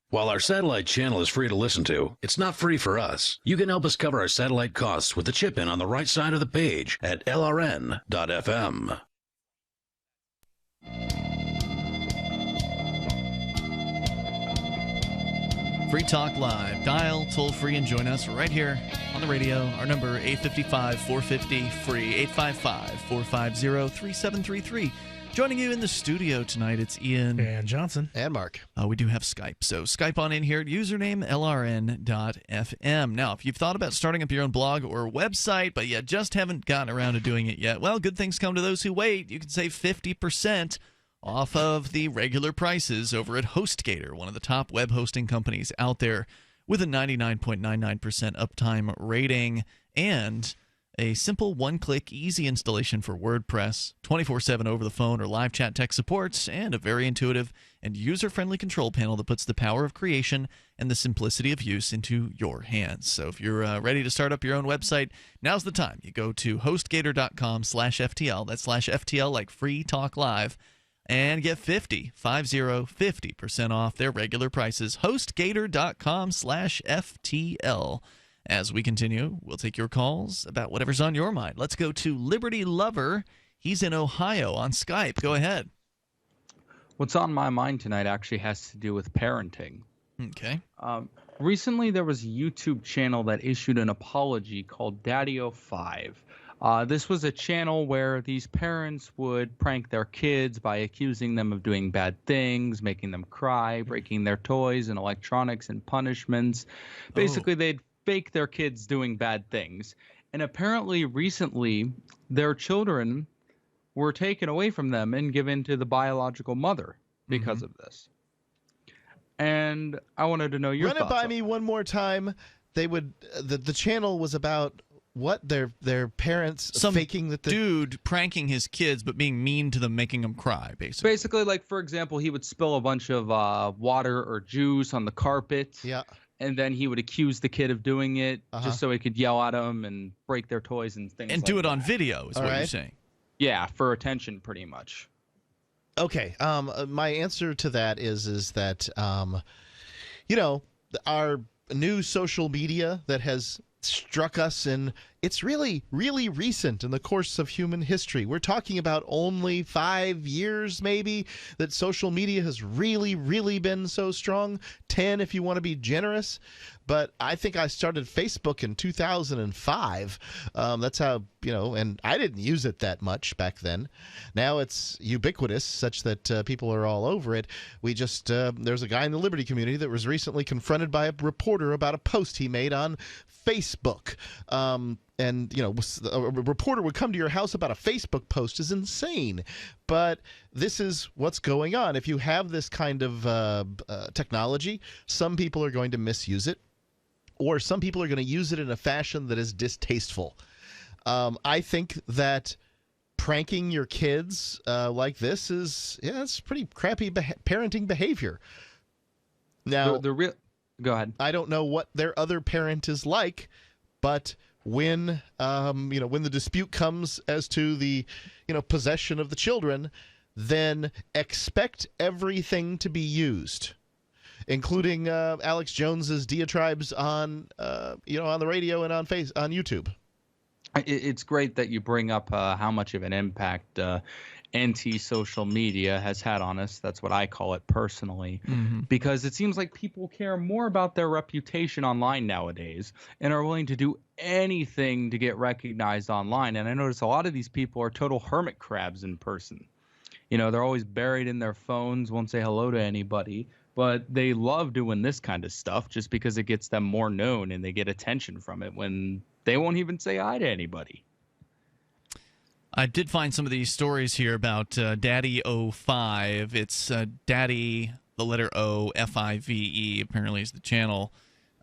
While our satellite channel is free to listen to, it's not free for us. You can help us cover our satellite costs with the chip-in on the right side of the page at lrn.fm. Free Talk Live. Dial toll free and join us right here on the radio. Our number 855-450-FREE, 855-450-3733. Joining you in the studio tonight, it's Ian. And Johnson. And Mark. We do have Skype. So Skype on in here, username lrn.fm. Now, if you've thought about starting up your own blog or website, but you just haven't gotten around to doing it yet, well, good things come to those who wait. You can save 50% off of the regular prices over at HostGator, one of the top web hosting companies out there with a 99.99% uptime rating and a simple one-click, easy installation for WordPress, 24/7 over the phone or live chat tech supports, and a very intuitive and user-friendly control panel that puts the power of creation and the simplicity of use into your hands. So if you're ready to start up your own website, now's the time. You go to hostgator.com/FTL, that's /FTL like Free Talk Live, and get 50% off their regular prices. hostgator.com/FTL. As we continue, we'll take your calls about whatever's on your mind. Let's go to Liberty Lover. He's in Ohio on Skype. Go ahead. What's on my mind tonight actually has to do with parenting. Okay. Recently, there was a YouTube channel that issued an apology called Daddy05. This was a channel where these parents would prank their kids by accusing them of doing bad things, making them cry, breaking their toys and electronics and punishments. Basically, they'd fake their kids doing bad things. And apparently recently their children were taken away from them and given to the biological mother because of this. And I wanted to know your thoughts. Run it by me one more time. They would the channel was about what their parents faking that dude pranking his kids but being mean to them, making them cry, basically. Like, for example, he would spill a bunch of water or juice on the carpet. Yeah. And then he would accuse the kid of doing it just so he could yell at them and break their toys and things and like do it that. on video is what you're saying. Yeah, for attention pretty much. Okay. My answer to that is that our new social media that has struck us, and it's really, really recent in the course of human history. We're talking about only 5 years, maybe, that social media has really, really been so strong. 10 if you want to be generous. But I think I started Facebook in 2005. That's how, and I didn't use it that much back then. Now it's ubiquitous, such that people are all over it. We just, there's a guy in the Liberty community that was recently confronted by a reporter about a post he made on Facebook. And, a reporter would come to your house about a Facebook post is insane. But this is what's going on. If you have this kind of technology, some people are going to misuse it, or some people are going to use it in a fashion that is distasteful. I think that pranking your kids like this it's pretty crappy parenting behavior. Now, go ahead. I don't know what their other parent is like, but when when the dispute comes as to the possession of the children, then expect everything to be used, including Alex Jones's diatribes on on the radio and on YouTube. It's great that you bring up how much of an impact anti-social media has had on us. That's what I call it personally, because it seems like people care more about their reputation online nowadays and are willing to do anything to get recognized online. And I notice a lot of these people are total hermit crabs in person. They're always buried in their phones, won't say hello to anybody, but they love doing this kind of stuff just because it gets them more known and they get attention from it when they won't even say hi to anybody. I did find some of these stories here about Daddy05. It's Daddy, the letter O, F-I-V-E, apparently is the channel.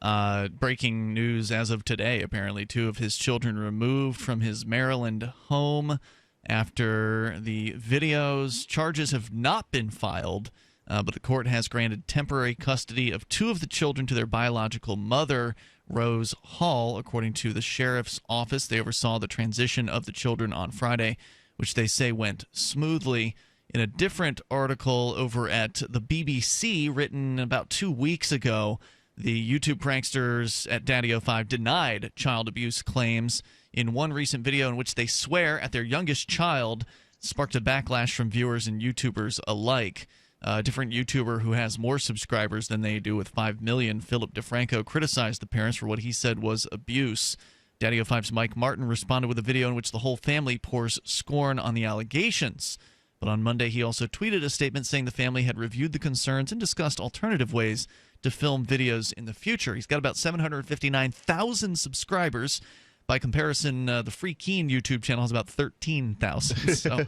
Breaking news as of today, apparently 2 of his children removed from his Maryland home after the videos. Charges have not been filed, but the court has granted temporary custody of 2 of the children to their biological mother, Rose Hall, according to the sheriff's office. They oversaw the transition of the children on Friday, which they say went smoothly. In a different article over at the BBC, written about 2 weeks ago, the YouTube pranksters at Daddy05 denied child abuse claims in one recent video in which they swear at their youngest child, sparked a backlash from viewers and YouTubers alike. A different YouTuber who has more subscribers than they do with 5 million, Philip DeFranco, criticized the parents for what he said was abuse. Daddy05's Mike Martin responded with a video in which the whole family pours scorn on the allegations. But on Monday, he also tweeted a statement saying the family had reviewed the concerns and discussed alternative ways to film videos in the future. He's got about 759,000 subscribers. By comparison, the Free Keen YouTube channel has about 13,000. So,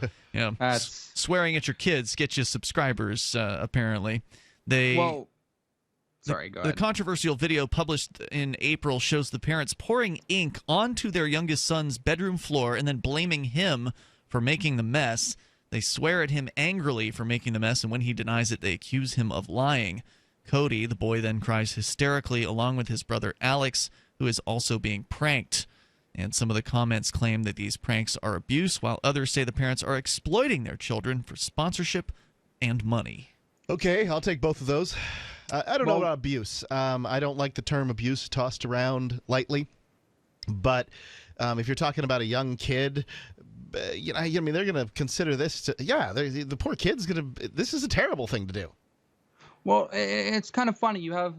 swearing at your kids gets you subscribers, apparently. Sorry, go ahead. The controversial video published in April shows the parents pouring ink onto their youngest son's bedroom floor and then blaming him for making the mess. They swear at him angrily for making the mess, and when he denies it, they accuse him of lying. Cody, the boy, then cries hysterically along with his brother Alex, who is also being pranked. And some of the comments claim that these pranks are abuse, while others say the parents are exploiting their children for sponsorship and money. Okay, I'll take both of those. I don't know about abuse. I don't like the term abuse tossed around lightly. But if you're talking about a young kid, they're going to consider this. The poor kid's going to. This is a terrible thing to do. Well, it's kind of funny. You have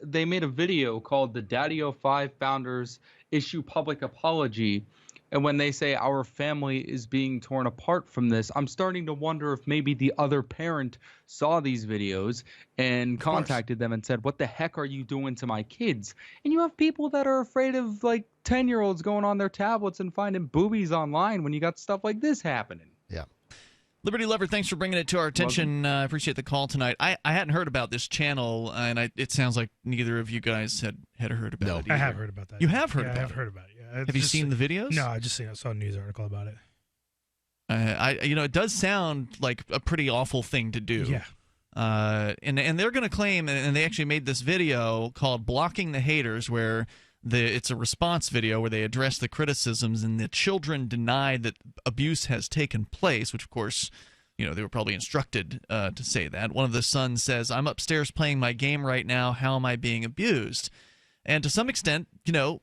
they made a video called "The Daddy05 Founders Issue Public Apology," and when they say our family is being torn apart from this, I'm starting to wonder if maybe the other parent saw these videos and contacted them and said, "What the heck are you doing to my kids?" And you have people that are afraid of 10-year-olds going on their tablets and finding boobies online when you got stuff like this happening. Yeah. Liberty Lover, thanks for bringing it to our attention. I appreciate the call tonight. I hadn't heard about this channel, and it sounds like neither of you guys had heard about it either. I have heard about that. You have heard about it? I have heard about it, yeah. Have you seen the videos? No, I saw a news article about it. It does sound like a pretty awful thing to do. Yeah. And they're going to claim, and they actually made this video called Blocking the Haters, where it's a response video where they address the criticisms, and the children deny that abuse has taken place, which, of course, they were probably instructed to say that. One of the sons says, "I'm upstairs playing my game right now. How am I being abused?" And to some extent,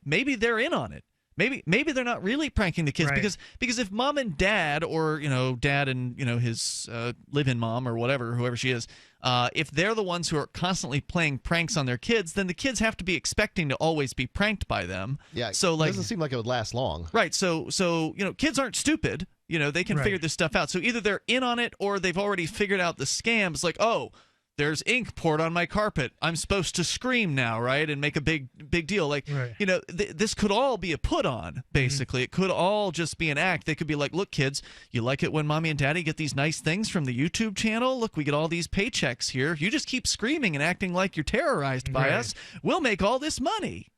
maybe they're in on it. Maybe they're not really pranking the kids, right. because if mom and dad, or dad and his live-in mom or whoever she is, if they're the ones who are constantly playing pranks on their kids, then the kids have to be expecting to always be pranked by them. Yeah. So it doesn't seem like it would last long. Right. So kids aren't stupid. They can figure this stuff out. So either they're in on it or they've already figured out the scams. Like, oh, there's ink poured on my carpet. I'm supposed to scream now, right? And make a big deal. Like, this could all be a put on, basically. It could all just be an act. They could be like, look, kids, you like it when mommy and daddy get these nice things from the YouTube channel? Look, we get all these paychecks here. If you just keep screaming and acting like you're terrorized by us, we'll make all this money.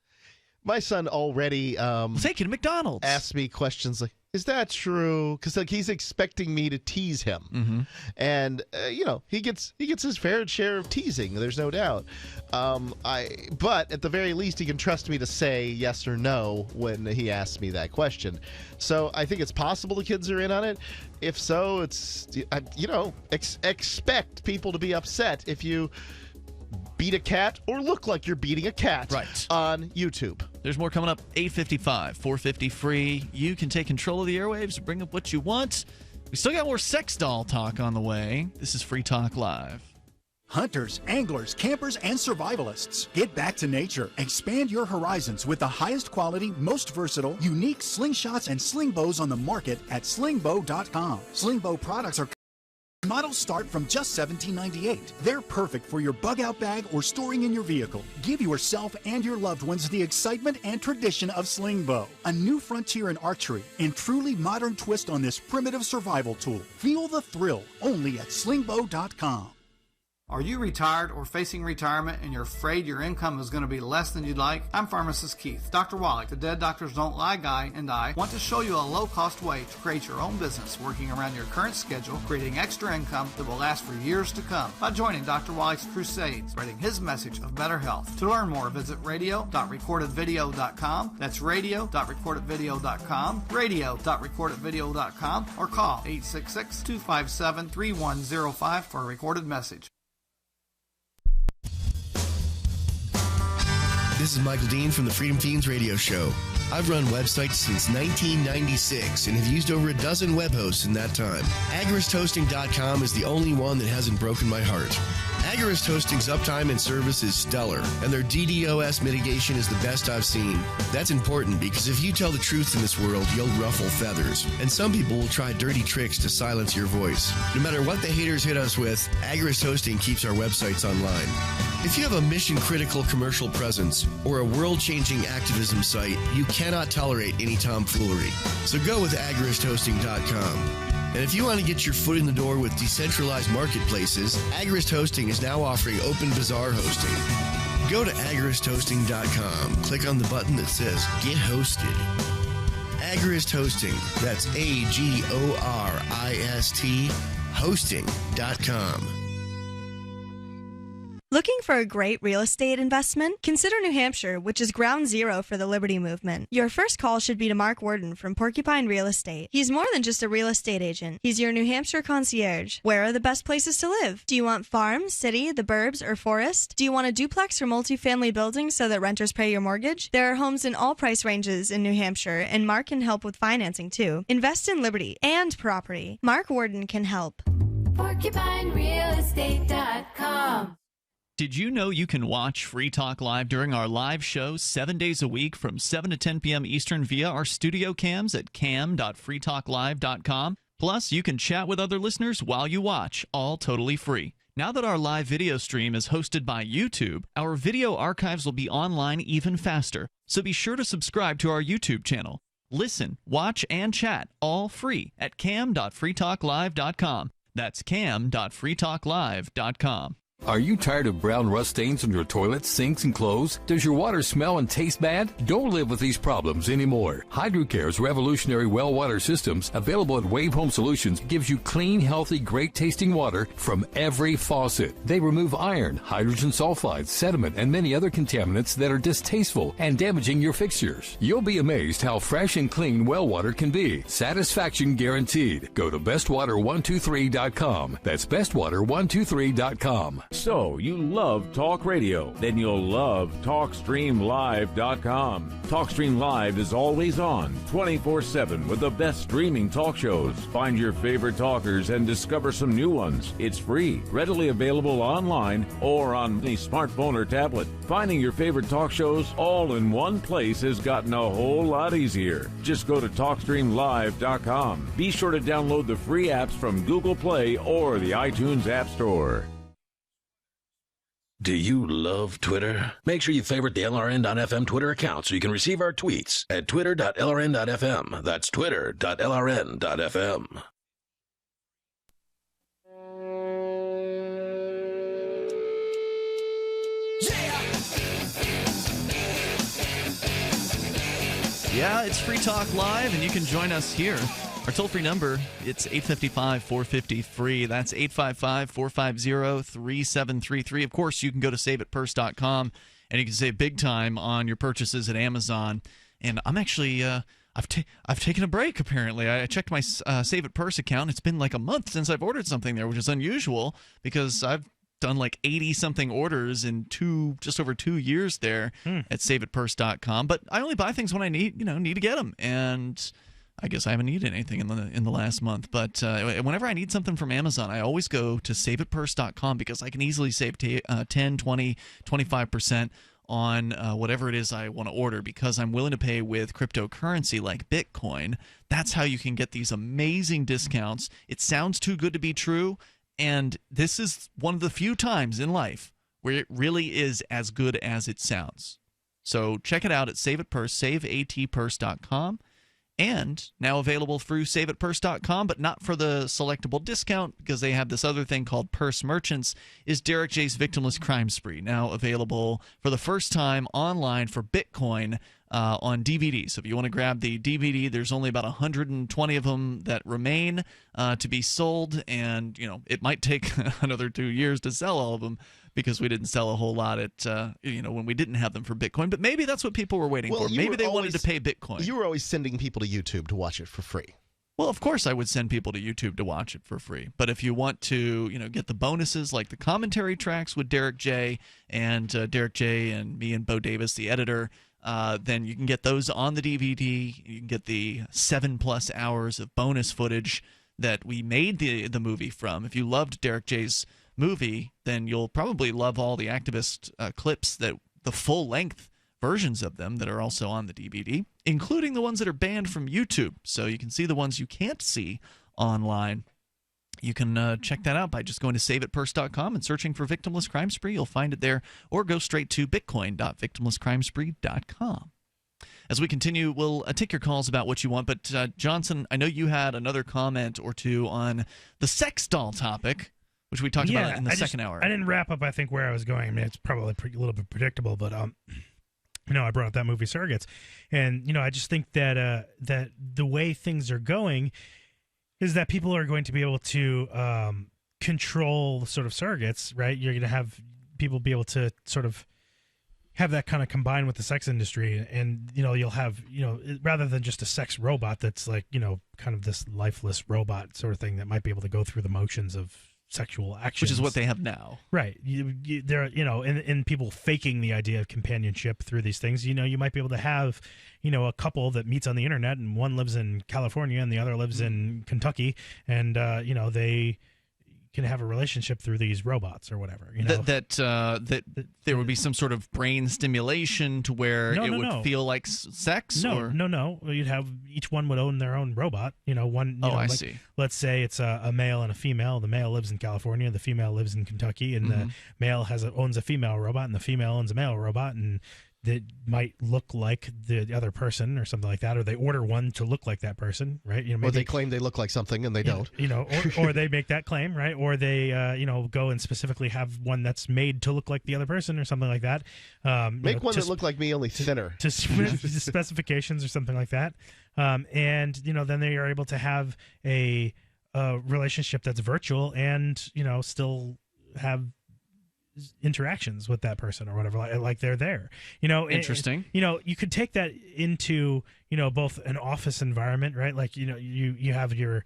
My son already take you to McDonald's. Asks me questions like, "Is that true?" Because he's expecting me to tease him, and he gets his fair share of teasing. There's no doubt. But at the very least, he can trust me to say yes or no when he asks me that question. So I think it's possible the kids are in on it. If so, it's expect people to be upset if you beat a cat or look like you're beating a cat on YouTube. There's more coming up. 8:55, 450 free. You can take control of the airwaves, bring up what you want. We still got more sex doll talk on the way. This is Free Talk Live. Hunters, anglers, campers, and survivalists. Get back to nature. Expand your horizons with the highest quality, most versatile, unique slingshots and sling bows on the market at slingbow.com. Slingbow products are models start from just $17.98. They're perfect for your bug-out bag or storing in your vehicle. Give yourself and your loved ones the excitement and tradition of Slingbow, a new frontier in archery and truly modern twist on this primitive survival tool. Feel the thrill only at slingbow.com. Are you retired or facing retirement and you're afraid your income is going to be less than you'd like? I'm pharmacist Keith. Dr. Wallach, the Dead Doctors Don't Lie guy, and I want to show you a low-cost way to create your own business working around your current schedule, creating extra income that will last for years to come by joining Dr. Wallach's crusade, spreading his message of better health. To learn more, visit radio.recordedvideo.com. That's radio.recordedvideo.com, radio.recordedvideo.com, or call 866-257-3105 for a recorded message. This is Michael Dean from the Freedom Fiends radio show. I've run websites since 1996 and have used over a dozen web hosts in that time. AgoristHosting.com is the only one that hasn't broken my heart. Agorist Hosting's uptime and service is stellar, and their DDoS mitigation is the best I've seen. That's important because if you tell the truth in this world, you'll ruffle feathers, and some people will try dirty tricks to silence your voice. No matter what the haters hit us with, Agorist Hosting keeps our websites online. If you have a mission-critical commercial presence or a world-changing activism site, you cannot tolerate any tomfoolery. So go with AgoristHosting.com. And if you want to get your foot in the door with decentralized marketplaces, Agorist Hosting is now offering Open Bazaar hosting. Go to AgoristHosting.com, click on the button that says Get Hosted. Agorist Hosting, that's AGORIST, hosting.com. Looking for a great real estate investment? Consider New Hampshire, which is ground zero for the Liberty Movement. Your first call should be to Mark Worden from Porcupine Real Estate. He's more than just a real estate agent. He's your New Hampshire concierge. Where are the best places to live? Do you want farm, city, the burbs, or forest? Do you want a duplex or multifamily building so that renters pay your mortgage? There are homes in all price ranges in New Hampshire, and Mark can help with financing too. Invest in Liberty and property. Mark Worden can help. PorcupineRealestate.com. Did you know you can watch Free Talk Live during our live shows 7 days a week from 7 to 10 p.m. Eastern via our studio cams at cam.freetalklive.com? Plus, you can chat with other listeners while you watch, all totally free. Now that our live video stream is hosted by YouTube, our video archives will be online even faster. So be sure to subscribe to our YouTube channel. Listen, watch, and chat all free at cam.freetalklive.com. That's cam.freetalklive.com. Are you tired of brown rust stains on your toilets, sinks, and clothes? Does your water smell and taste bad? Don't live with these problems anymore. HydroCare's revolutionary well water systems, available at Wave Home Solutions, gives you clean, healthy, great-tasting water from every faucet. They remove iron, hydrogen sulfide, sediment, and many other contaminants that are distasteful and damaging your fixtures. You'll be amazed how fresh and clean well water can be. Satisfaction guaranteed. Go to bestwater123.com. That's bestwater123.com. So, you love talk radio? Then you'll love TalkStreamLive.com. TalkStream Live is always on, 24/7, with the best streaming talk shows. Find your favorite talkers and discover some new ones. It's free, readily available online or on any smartphone or tablet. Finding your favorite talk shows all in one place has gotten a whole lot easier. Just go to TalkStreamLive.com. Be sure to download the free apps from Google Play or the iTunes App Store. Do you love Twitter? Make sure you favorite the LRN.FM Twitter account so you can receive our tweets at twitter.lrn.fm. That's twitter.lrn.fm. Yeah, it's Free Talk Live, and you can join us here. Our toll-free number, it's 855-450-FREE. That's 855-450-3733. Of course, you can go to saveitpurse.com, and you can save big time on your purchases at Amazon. And I'm actually... I've taken a break, apparently. I checked my Save It Purse account. It's been like a month since I've ordered something there, which is unusual because I've done like 80-something orders in just over 2 years there at saveitpurse.com. But I only buy things when I need to get them. And I guess I haven't needed anything in the last month. But whenever I need something from Amazon, I always go to saveitpurse.com because I can easily save 10, 20, 25% on whatever it is I want to order because I'm willing to pay with cryptocurrency like Bitcoin. That's how you can get these amazing discounts. It sounds too good to be true, and this is one of the few times in life where it really is as good as it sounds. So check it out at Save It Purse, saveatpurse.com. And now available through saveitpurse.com, but not for the selectable discount because they have this other thing called Purse Merchants, is Derek J's Victimless Crime Spree, now available for the first time online for Bitcoin on DVD. So if you want to grab the DVD, there's only about 120 of them that remain to be sold, and it might take another 2 years to sell all of them because we didn't sell a whole lot at when we didn't have them for Bitcoin. But maybe that's what people were waiting for. Maybe they wanted to pay Bitcoin. You were always sending people to YouTube to watch it for free. Well, of course I would send people to YouTube to watch it for free. But if you want to, get the bonuses like the commentary tracks with Derek J. and Derek J. and me and Bo Davis, the editor, then you can get those on the DVD. You can get the 7+ hours of bonus footage that we made the movie from. If you loved Derek J's movie, then you'll probably love all the activist clips, the full-length versions of them that are also on the DVD, including the ones that are banned from YouTube. So you can see the ones you can't see online. You can check that out by just going to saveitpurse.com and searching for Victimless Crime Spree. You'll find it there, or go straight to bitcoin.victimlesscrimespree.com. As we continue, we'll take your calls about what you want. But Johnson, I know you had another comment or two on the sex doll topic, which we talked about in the second hour. I didn't wrap up, I think, where I was going. I mean, it's probably a little bit predictable, but I brought up that movie Surrogates, and I just think that that the way things are going is that people are going to be able to control sort of surrogates, right? You're going to have people be able to sort of have that kind of combined with the sex industry, and you'll have rather than just a sex robot that's like kind of this lifeless robot sort of thing that might be able to go through the motions of sexual actions, which is what they have now, right? There, in people faking the idea of companionship through these things. You might be able to have, a couple that meets on the internet, and one lives in California and the other lives in Kentucky, and they can have a relationship through these robots or whatever. That there would be some sort of brain stimulation to where it would feel like sex. No. You'd have each one would own their own robot. I see. Let's say it's a male and a female. The male lives in California. The female lives in Kentucky, and the male owns a female robot, and the female owns a male robot, and that might look like the other person or something like that, or they order one to look like that person, right? Maybe, or they claim they look like something and they don't. Or they make that claim, right? Or they, go and specifically have one that's made to look like the other person or something like that. Make one that look like me, only thinner. To specifications or something like that. And then they are able to have a relationship that's virtual and, still have interactions with that person or whatever, like they're there. Interesting. You could take that into both an office environment, right? Like you have your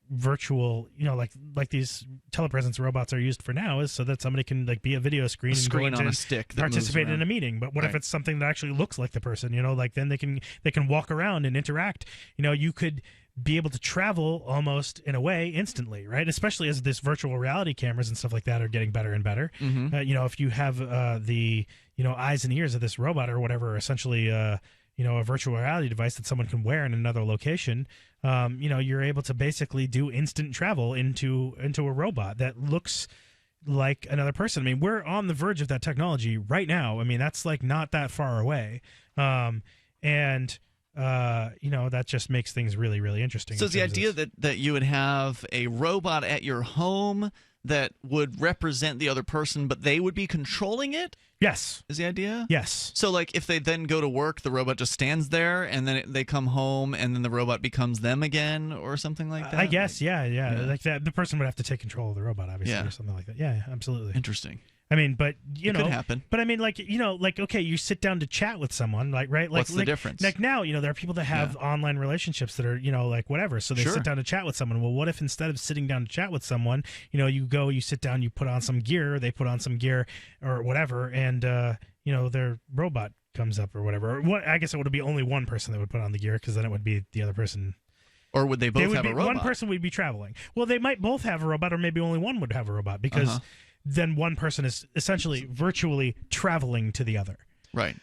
virtual, like these telepresence robots are used for now, is so that somebody can like be a video screen, on a stick that participate in a meeting. But what if it's something that actually looks like the person? Like then they can walk around and interact. You could be able to travel almost in a way instantly, right? Especially as this virtual reality cameras and stuff like that are getting better and better. If you have the eyes and ears of this robot or whatever, essentially a virtual reality device that someone can wear in another location, you're able to basically do instant travel into a robot that looks like another person. I mean, we're on the verge of that technology right now. I mean, that's like not that far away. That just makes things really, really interesting. So it's the idea that you would have a robot at your home that would represent the other person, but they would be controlling it? Yes. Is the idea? Yes. So, like, if they then go to work, the robot just stands there, and then they come home, and then the robot becomes them again, or something like that? I guess, yeah. Like that, the person would have to take control of the robot, obviously, or something like that. Yeah, absolutely. Interesting. I mean, but you know, could happen. But I mean, like, you know, like, okay, you sit down to chat with someone, like, right? Like, What's the difference? Like now, you know, there are people that have online relationships that are, you know, like whatever. So they sit down to chat with someone. Well, what if instead of sitting down to chat with someone, you know, you sit down, you put on some gear, they put on some gear or whatever, and you know, their robot comes up or whatever. Or what? I guess it would be only one person that would put on the gear, because then it would be the other person. Or would they both have a robot? One person would be traveling. Well, they might both have a robot, or maybe only one would have a robot, because then one person is essentially virtually traveling to the other. Right.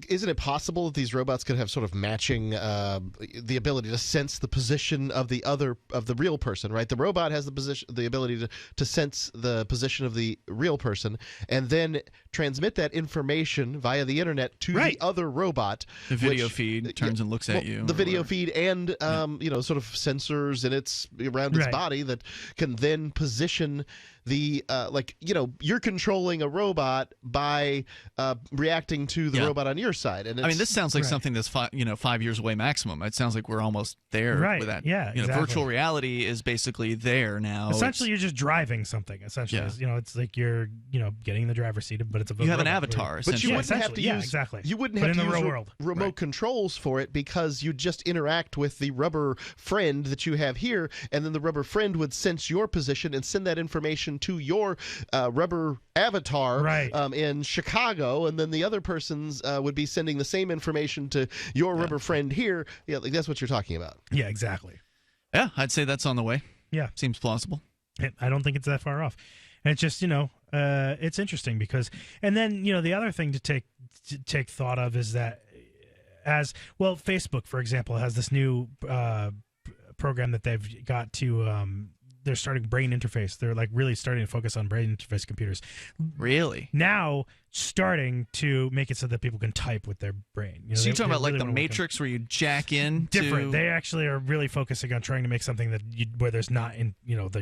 Isn't it possible that these robots could have sort of matching the ability to sense the position of the real person, right? The robot has the ability to sense the position of the real person, and then transmit that information via the internet to the other robot. The video feed turns and looks at you. The video feed and you know, sort of sensors around its body that can then position the like, you know, you're controlling a robot by reacting to the robot on your side. And I mean, this sounds like something that's 5 years away maximum. It sounds like we're almost there with that. Yeah, you know, virtual reality is basically there now. Essentially, you're just driving something. Essentially, you know, it's like you're, you know, getting in the driver's seat, but it's a you have an avatar. But you wouldn't have to use exactly. You wouldn't but have to in the use real world. remote controls for it, because you just interact with the rubber friend that you have here, and then the rubber friend would sense your position and send that information to your rubber avatar in Chicago, and then the other person's would be sending the same information to your rubber friend here. Yeah, like that's what you're talking about. Yeah, exactly. Yeah, I'd say that's on the way. Yeah. Seems plausible. I don't think it's that far off. And it's just, you know, it's interesting because, and then, you know, the other thing to take thought of is that as well, Facebook, for example, has this new program that they've got to, they're starting brain interface. They're like really starting to focus on brain interface computers. Really? Now starting to make it so that people can type with their brain. You know, so you're talking about like the Matrix where you jack in? Different. They actually are really focusing on trying to make something that where there's not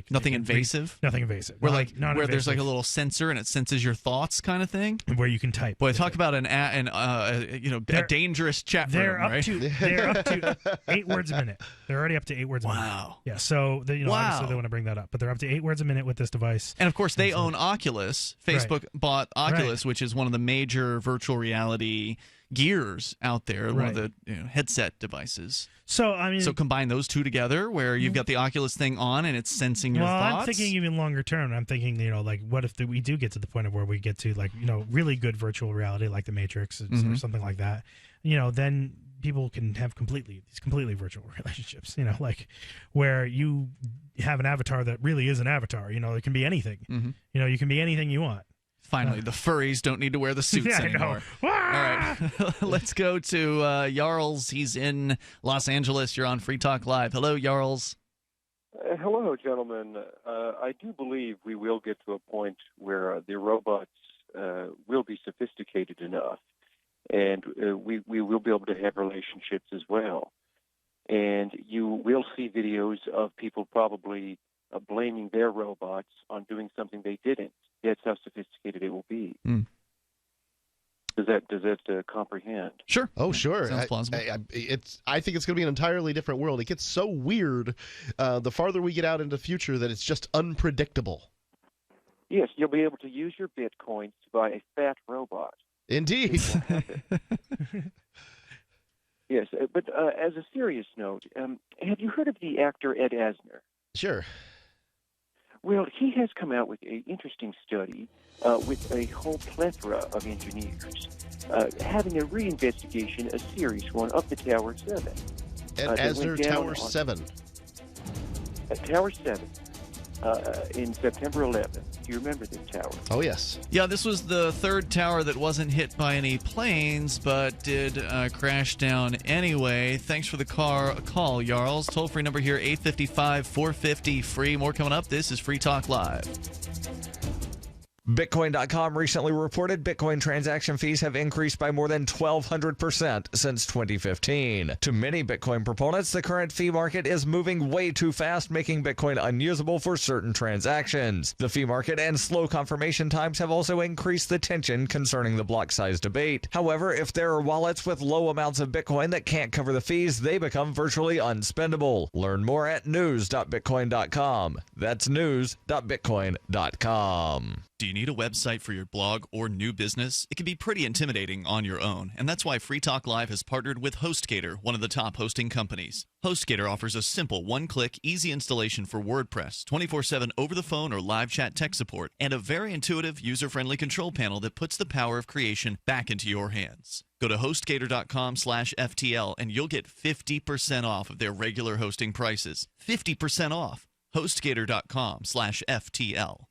nothing invasive. Nothing invasive. Where there's like a little sensor and it senses your thoughts, kind of thing. Where you can type. Boy, talk about a dangerous chat room. They're up to 8 words a minute. They're already up to 8 words a minute. Wow. Yeah. So obviously they want to bring that up, but they're up to 8 words a minute with this device. And of course they own Oculus. Facebook bought Oculus, which is one of the major virtual reality gears out there, one of the headset devices. So I mean, combine those two together, where you've got the Oculus thing on and it's sensing your thoughts. I'm thinking even longer term. I'm thinking, like, what if we do get to the point of where we get to really good virtual reality, like the Matrix or something like that? Then people can have these completely virtual relationships. Like where you have an avatar that really is an avatar. It can be anything. You can be anything you want. Finally, the furries don't need to wear the suits anymore. All right, let's go to Jarls. He's in Los Angeles. You're on Free Talk Live. Hello, Jarls. Hello, gentlemen. I do believe we will get to a point where the robots will be sophisticated enough, and we will be able to have relationships as well. And you will see videos of people probably blaming their robots on doing something they didn't. That's how sophisticated it will be. Does that comprehend? Sure. Oh, sure. Sounds plausible. I think it's going to be an entirely different world. It gets so weird the farther we get out into the future that it's just unpredictable. Yes, you'll be able to use your Bitcoins to buy a fat robot. Indeed. Yes, but as a serious note, have you heard of the actor Ed Asner? Sure. Well, he has come out with an interesting study with a whole plethora of engineers having a reinvestigation, a serious one, of the Tower 7. Ed Asner, Tower 7. Tower 7 in September 11th. Do you remember this tower? Oh, yes. Yeah, this was the third tower that wasn't hit by any planes, but did crash down anyway. Thanks for the call, Jarls. Toll-free number here, 855-450-FREE. More coming up. This is Free Talk Live. Bitcoin.com recently reported Bitcoin transaction fees have increased by more than 1,200% since 2015. To many Bitcoin proponents, the current fee market is moving way too fast, making Bitcoin unusable for certain transactions. The fee market and slow confirmation times have also increased the tension concerning the block size debate. However, if there are wallets with low amounts of Bitcoin that can't cover the fees, they become virtually unspendable. Learn more at news.bitcoin.com. That's news.bitcoin.com. Do you need a website for your blog or new business? It can be pretty intimidating on your own, and that's why Free Talk Live has partnered with HostGator, one of the top hosting companies. HostGator offers a simple one-click, easy installation for WordPress, 24/7 over-the-phone or live chat tech support, and a very intuitive, user-friendly control panel that puts the power of creation back into your hands. Go to HostGator.com/FTL, and you'll get 50% off of their regular hosting prices. 50% off. HostGator.com/FTL.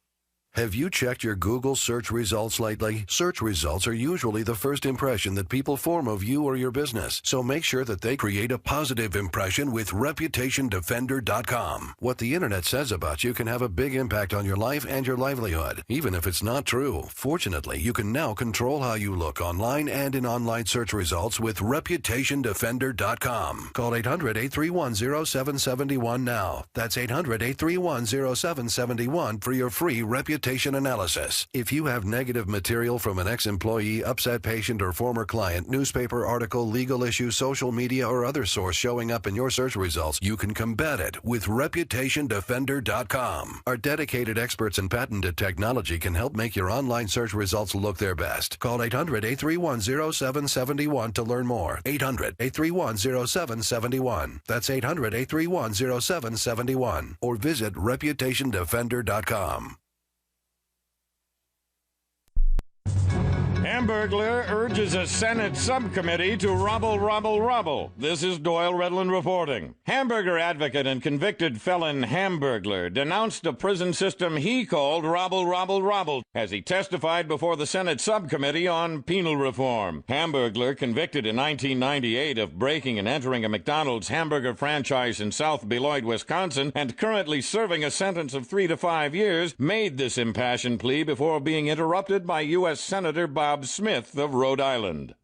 Have you checked your Google search results lately? Search results are usually the first impression that people form of you or your business, so make sure that they create a positive impression with ReputationDefender.com. What the internet says about you can have a big impact on your life and your livelihood, even if it's not true. Fortunately, you can now control how you look online and in online search results with ReputationDefender.com. Call 800-831-0771 now. That's 800-831-0771 for your free reputation analysis. If you have negative material from an ex-employee, upset patient, or former client, newspaper article, legal issue, social media, or other source showing up in your search results, you can combat it with ReputationDefender.com. Our dedicated experts in patented technology can help make your online search results look their best. Call 800-831-0771 to learn more. 800-831-0771. That's 800-831-0771. Or visit ReputationDefender.com. Hamburglar urges a Senate subcommittee to rubble. This is Doyle Redland reporting. Hamburger advocate and convicted felon Hamburglar denounced a prison system he called rubble as he testified before the Senate subcommittee on penal reform. Hamburglar, convicted in 1998 of breaking and entering a McDonald's hamburger franchise in South Beloit, Wisconsin, and currently serving a sentence of 3 to 5 years, made this impassioned plea before being interrupted by U.S. Senator Bob Smith of Rhode Island.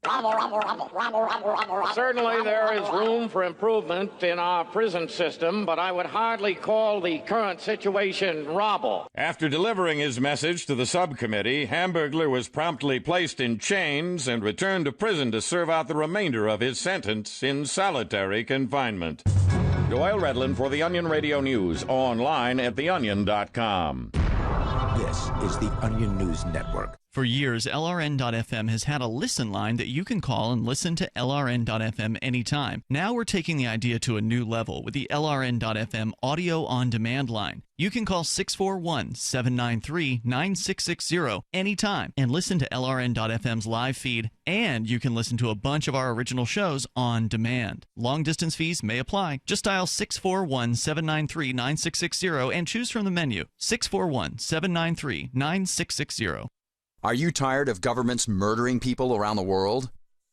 Certainly there is room for improvement in our prison system, but I would hardly call the current situation rubble. After delivering his message to the subcommittee, Hamburglar was promptly placed in chains and returned to prison to serve out the remainder of his sentence in solitary confinement. Doyle Redland for the Onion Radio News, online at theonion.com. This is the Onion News Network. For years, LRN.FM has had a listen line that you can call and listen to LRN.FM anytime. Now we're taking the idea to a new level with the LRN.FM audio on-demand line. You can call 641-793-9660 anytime and listen to LRN.FM's live feed, and you can listen to a bunch of our original shows on demand. Long-distance fees may apply. Just dial 641-793-9660 and choose from the menu. 641-793-9660. Are you tired of governments murdering people around the world?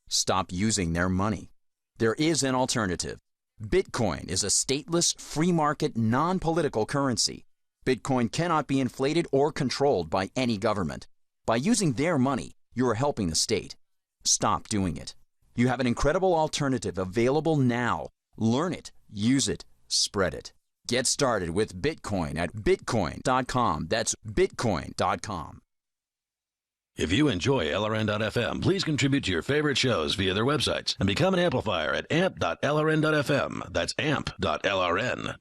Stop using their money. There is an alternative. Bitcoin is a stateless, free market, non-political currency. Bitcoin cannot be inflated or controlled by any government. By using their money, you are helping the state. Stop doing it. You have an incredible alternative available now. Learn it, use it, spread it. Get started with Bitcoin at bitcoin.com. That's bitcoin.com. If you enjoy LRN.FM, please contribute to your favorite shows via their websites and become an amplifier at amp.lrn.fm. That's amp.lrn.fm.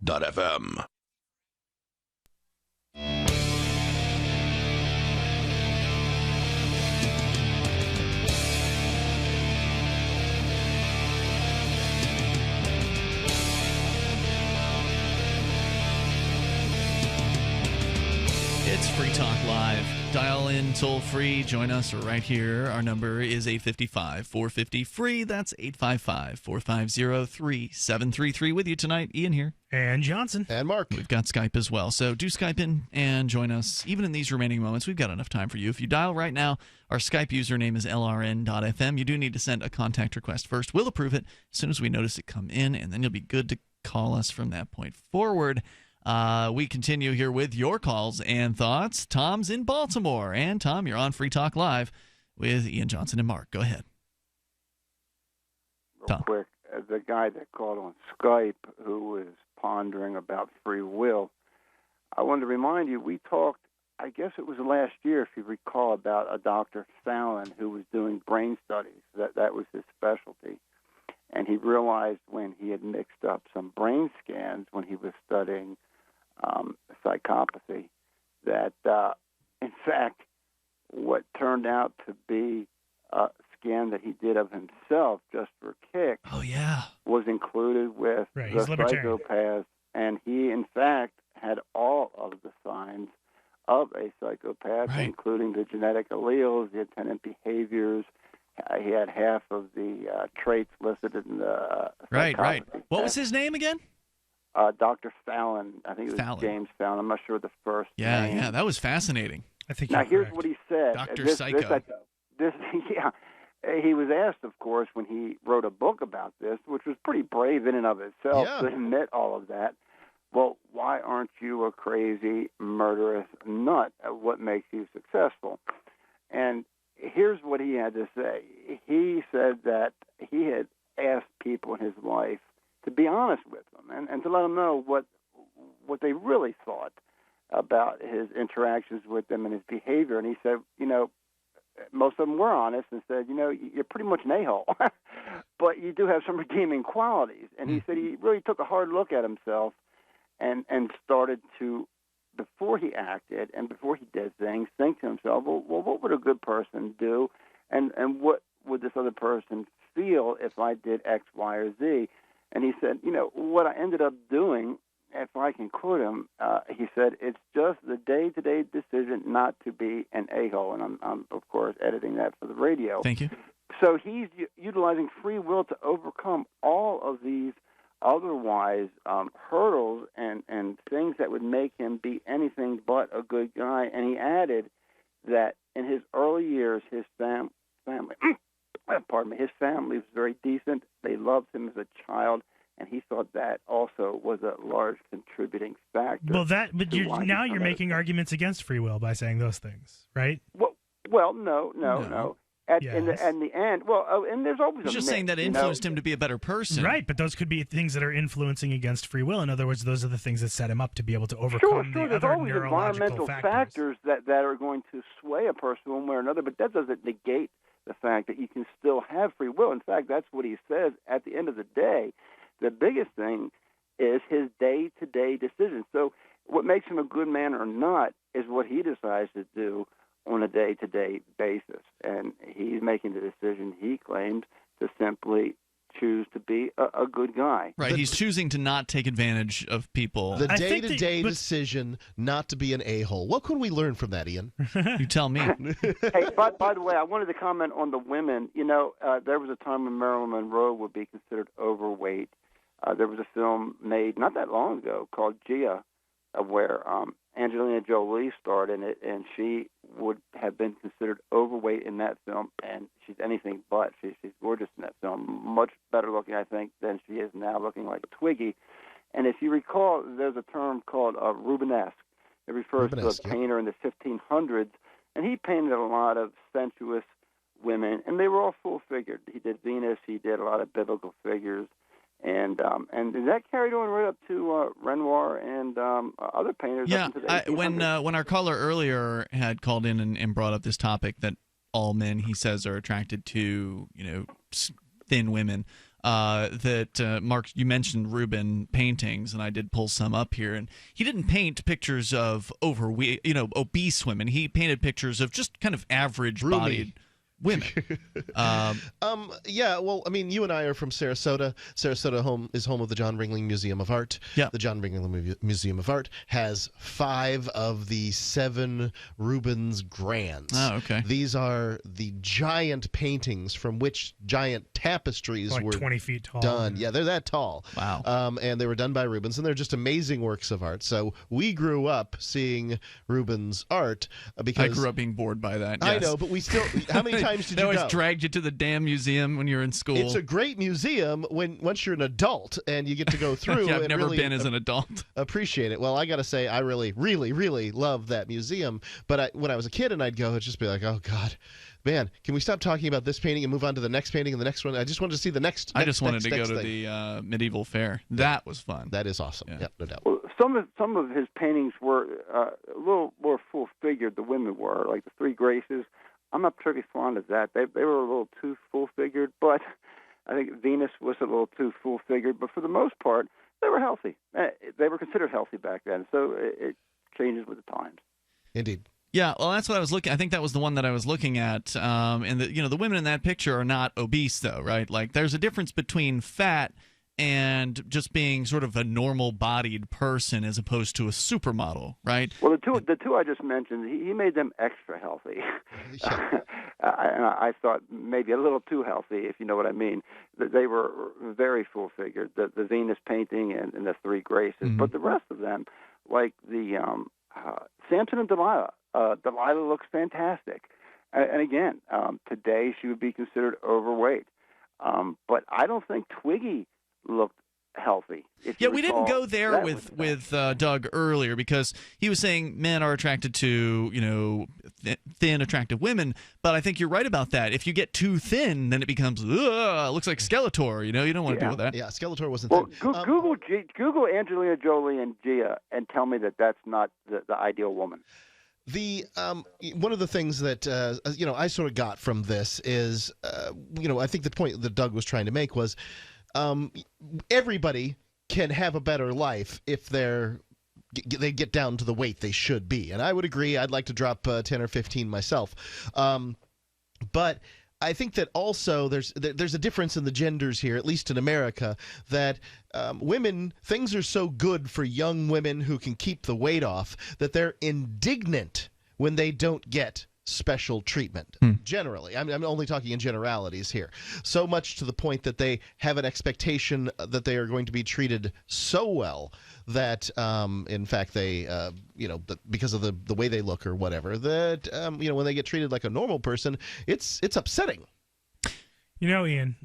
It's Free Talk Live. Dial in toll free. Join us right here. Our number is 855-450-FREE. That's 855-450-3733. With you tonight, Ian here. And Johnson. And Mark. We've got Skype as well. So do Skype in and join us. Even in these remaining moments, we've got enough time for you. If you dial right now, our Skype username is LRN.FM. You do need to send a contact request first. We'll approve it as soon as we notice it come in, and then you'll be good to call us from that point forward. We continue here with your calls and thoughts. Tom's in Baltimore. And, Tom, you're on Free Talk Live with Ian Johnson and Mark. Go ahead. Real quick, the guy that called on Skype who was pondering about free will, I wanted to remind you, we talked, I guess it was last year, if you recall, about a Dr. Fallon who was doing brain studies. That was his specialty. And he realized when he had mixed up some brain scans when he was studying psychopathy that, in fact, what turned out to be a scan that he did of himself just for kicks was included with the psychopath. And he, in fact, had all of the signs of a psychopath, including the genetic alleles, the attendant behaviors. He had half of the traits listed in the Right. What was his name again? Dr. Fallon. I think it was James Fallon. I'm not sure the first name. Yeah, that was fascinating. I think now, here's what he said. Dr. Psycho. He was asked, of course, when he wrote a book about this, which was pretty brave in and of itself to admit all of that. Well, why aren't you a crazy, murderous nut? What makes you successful? And here's what he had to say. He said that he had asked people in his life to be honest with them and to let them know what they really thought about his interactions with them and his behavior. And he said, most of them were honest and said, you're pretty much an a-hole, but you do have some redeeming qualities. And he said he really took a hard look at himself and started to, before he acted and before he did things, think to himself, well, what would a good person do? And what would this other person feel if I did X, Y, or Z? And he said, what I ended up doing, if I can quote him, he said, it's just the day-to-day decision not to be an a-hole. And I'm, of course, editing that for the radio. Thank you. So he's utilizing free will to overcome all of these otherwise hurdles and things that would make him be anything but a good guy. And he added that in his early years, his family was very decent. They loved him as a child, and he thought that also was a large contributing factor. Well, you're making arguments against free will by saying those things, right? Well, no. In the end, and there's always He's just saying that influenced him to be a better person. Right, but those could be things that are influencing against free will. In other words, those are the things that set him up to be able to overcome the there's other always neurological environmental factors that are going to sway a person one way or another, but that doesn't negate the fact that you can still have free will. In fact, that's what he says at the end of the day. The biggest thing is his day-to-day decisions. So what makes him a good man or not is what he decides to do on a day-to-day basis. And he's making the decision, he claims, to simply choose to be a good guy. Right, he's choosing to not take advantage of people. The day-to-day decision not to be an a-hole. What could we learn from that, Ian? You tell me. Hey, by the way, I wanted to comment on the women. There was a time when Marilyn Monroe would be considered overweight. There was a film made not that long ago called Gia, where Angelina Jolie starred in it, and she would have been considered overweight in that film, and she's anything but. She's gorgeous in that film, much better looking, I think, than she is now, looking like Twiggy. And if you recall, there's a term called Rubenesque. It refers to a painter in the 1500s, and he painted a lot of sensuous women, and they were all full-figured. He did Venus, he did a lot of biblical figures, and that carried on right up to Renoir and other painters. Yeah, up into the 1800s. when our caller earlier had called in and brought up this topic that all men, he says, are attracted to, thin women. Mark, you mentioned Rubens paintings, and I did pull some up here. And he didn't paint pictures of obese women. He painted pictures of just kind of average-bodied women. You and I are from Sarasota. Sarasota is home of the John Ringling Museum of Art. Yeah. The John Ringling Museum of Art has 5 of the 7 Rubens Grands. Oh, okay. These are the giant paintings from which giant tapestries were 20 feet tall. done. Yeah, they're that tall. Wow. And they were done by Rubens, and they're just amazing works of art. So we grew up seeing Rubens art because I grew up being bored by that. I yes. know, but we still. How many times did they you always go? dragged you to the damn museum when you were in school. It's a great museum once you're an adult and you get to go through. Yeah, I've and never really been as an adult. Appreciate it. Well, I got to say, I really, really, really love that museum. But when I was a kid and I'd go, it'd just be like, oh, God. Man, can we stop talking about this painting and move on to the next painting and the next one? I just wanted to see the next. I just wanted to go to thing. the medieval fair. That was fun. That is awesome. Yeah, no doubt. Well, some of his paintings were a little more full-figured. The women were, like the Three Graces. I'm not particularly fond of that. They were a little too full-figured, but I think Venus was a little too full-figured. But for the most part, they were healthy. They were considered healthy back then, so it changes with the times. Indeed. Yeah, well, that's what I was looking. I think that was the one that I was looking at. And the women in that picture are not obese, though, right? Like, there's a difference between fat and just being sort of a normal-bodied person as opposed to a supermodel, right? Well, the two I just mentioned, he made them extra healthy. And I thought maybe a little too healthy, if you know what I mean. They were very full-figured, the Venus painting and the Three Graces. Mm-hmm. But the rest of them, like the Samson and Delilah. Delilah looks fantastic. And again, today she would be considered overweight. But I don't think Twiggy looked healthy. Yeah, we didn't go there with Doug earlier because he was saying men are attracted to, thin, attractive women. But I think you're right about that. If you get too thin, then it becomes, it looks like Skeletor. You don't want to deal with that. Yeah, Skeletor wasn't thin. Google Angelina Jolie and Gia and tell me that that's not the ideal woman. The one of the things that I sort of got from this is I think the point that Doug was trying to make was everybody can have a better life if they get down to the weight they should be, and I would agree. I'd like to drop 10 or 15 myself, but I think that also there's a difference in the genders here, at least in America, that women, things are so good for young women who can keep the weight off that they're indignant when they don't get special treatment. Generally, I'm only talking in generalities here. So much to the point that they have an expectation that they are going to be treated so well that, in fact, they, because of the way they look or whatever, that when they get treated like a normal person, it's upsetting. Ian,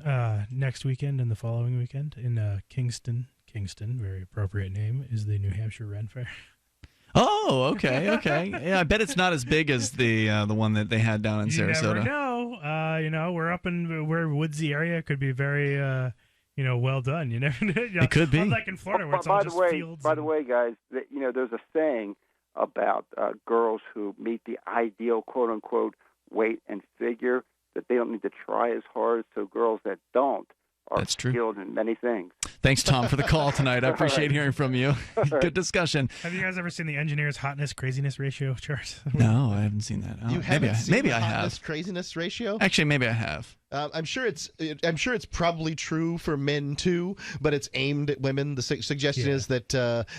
next weekend and the following weekend in Kingston, very appropriate name, is the New Hampshire Ren Fair. Oh, okay. Yeah, I bet it's not as big as the one that they had down in Sarasota. You never know. We're up in woodsy area. It could be very, well done. You never know. It could be. Unlike in Florida, where it's all just fields. By the way, guys, there's a saying about girls who meet the ideal quote-unquote weight and figure that they don't need to try as hard. So girls that don't are skilled in many things. Thanks, Tom, for the call tonight. I appreciate hearing from you. Good discussion. Have you guys ever seen the engineer's hotness craziness ratio chart? No, I haven't seen that. You haven't seen maybe the I hotness have. Craziness ratio? Actually, maybe I have. I'm sure it's probably true for men too, but it's aimed at women. The suggestion is that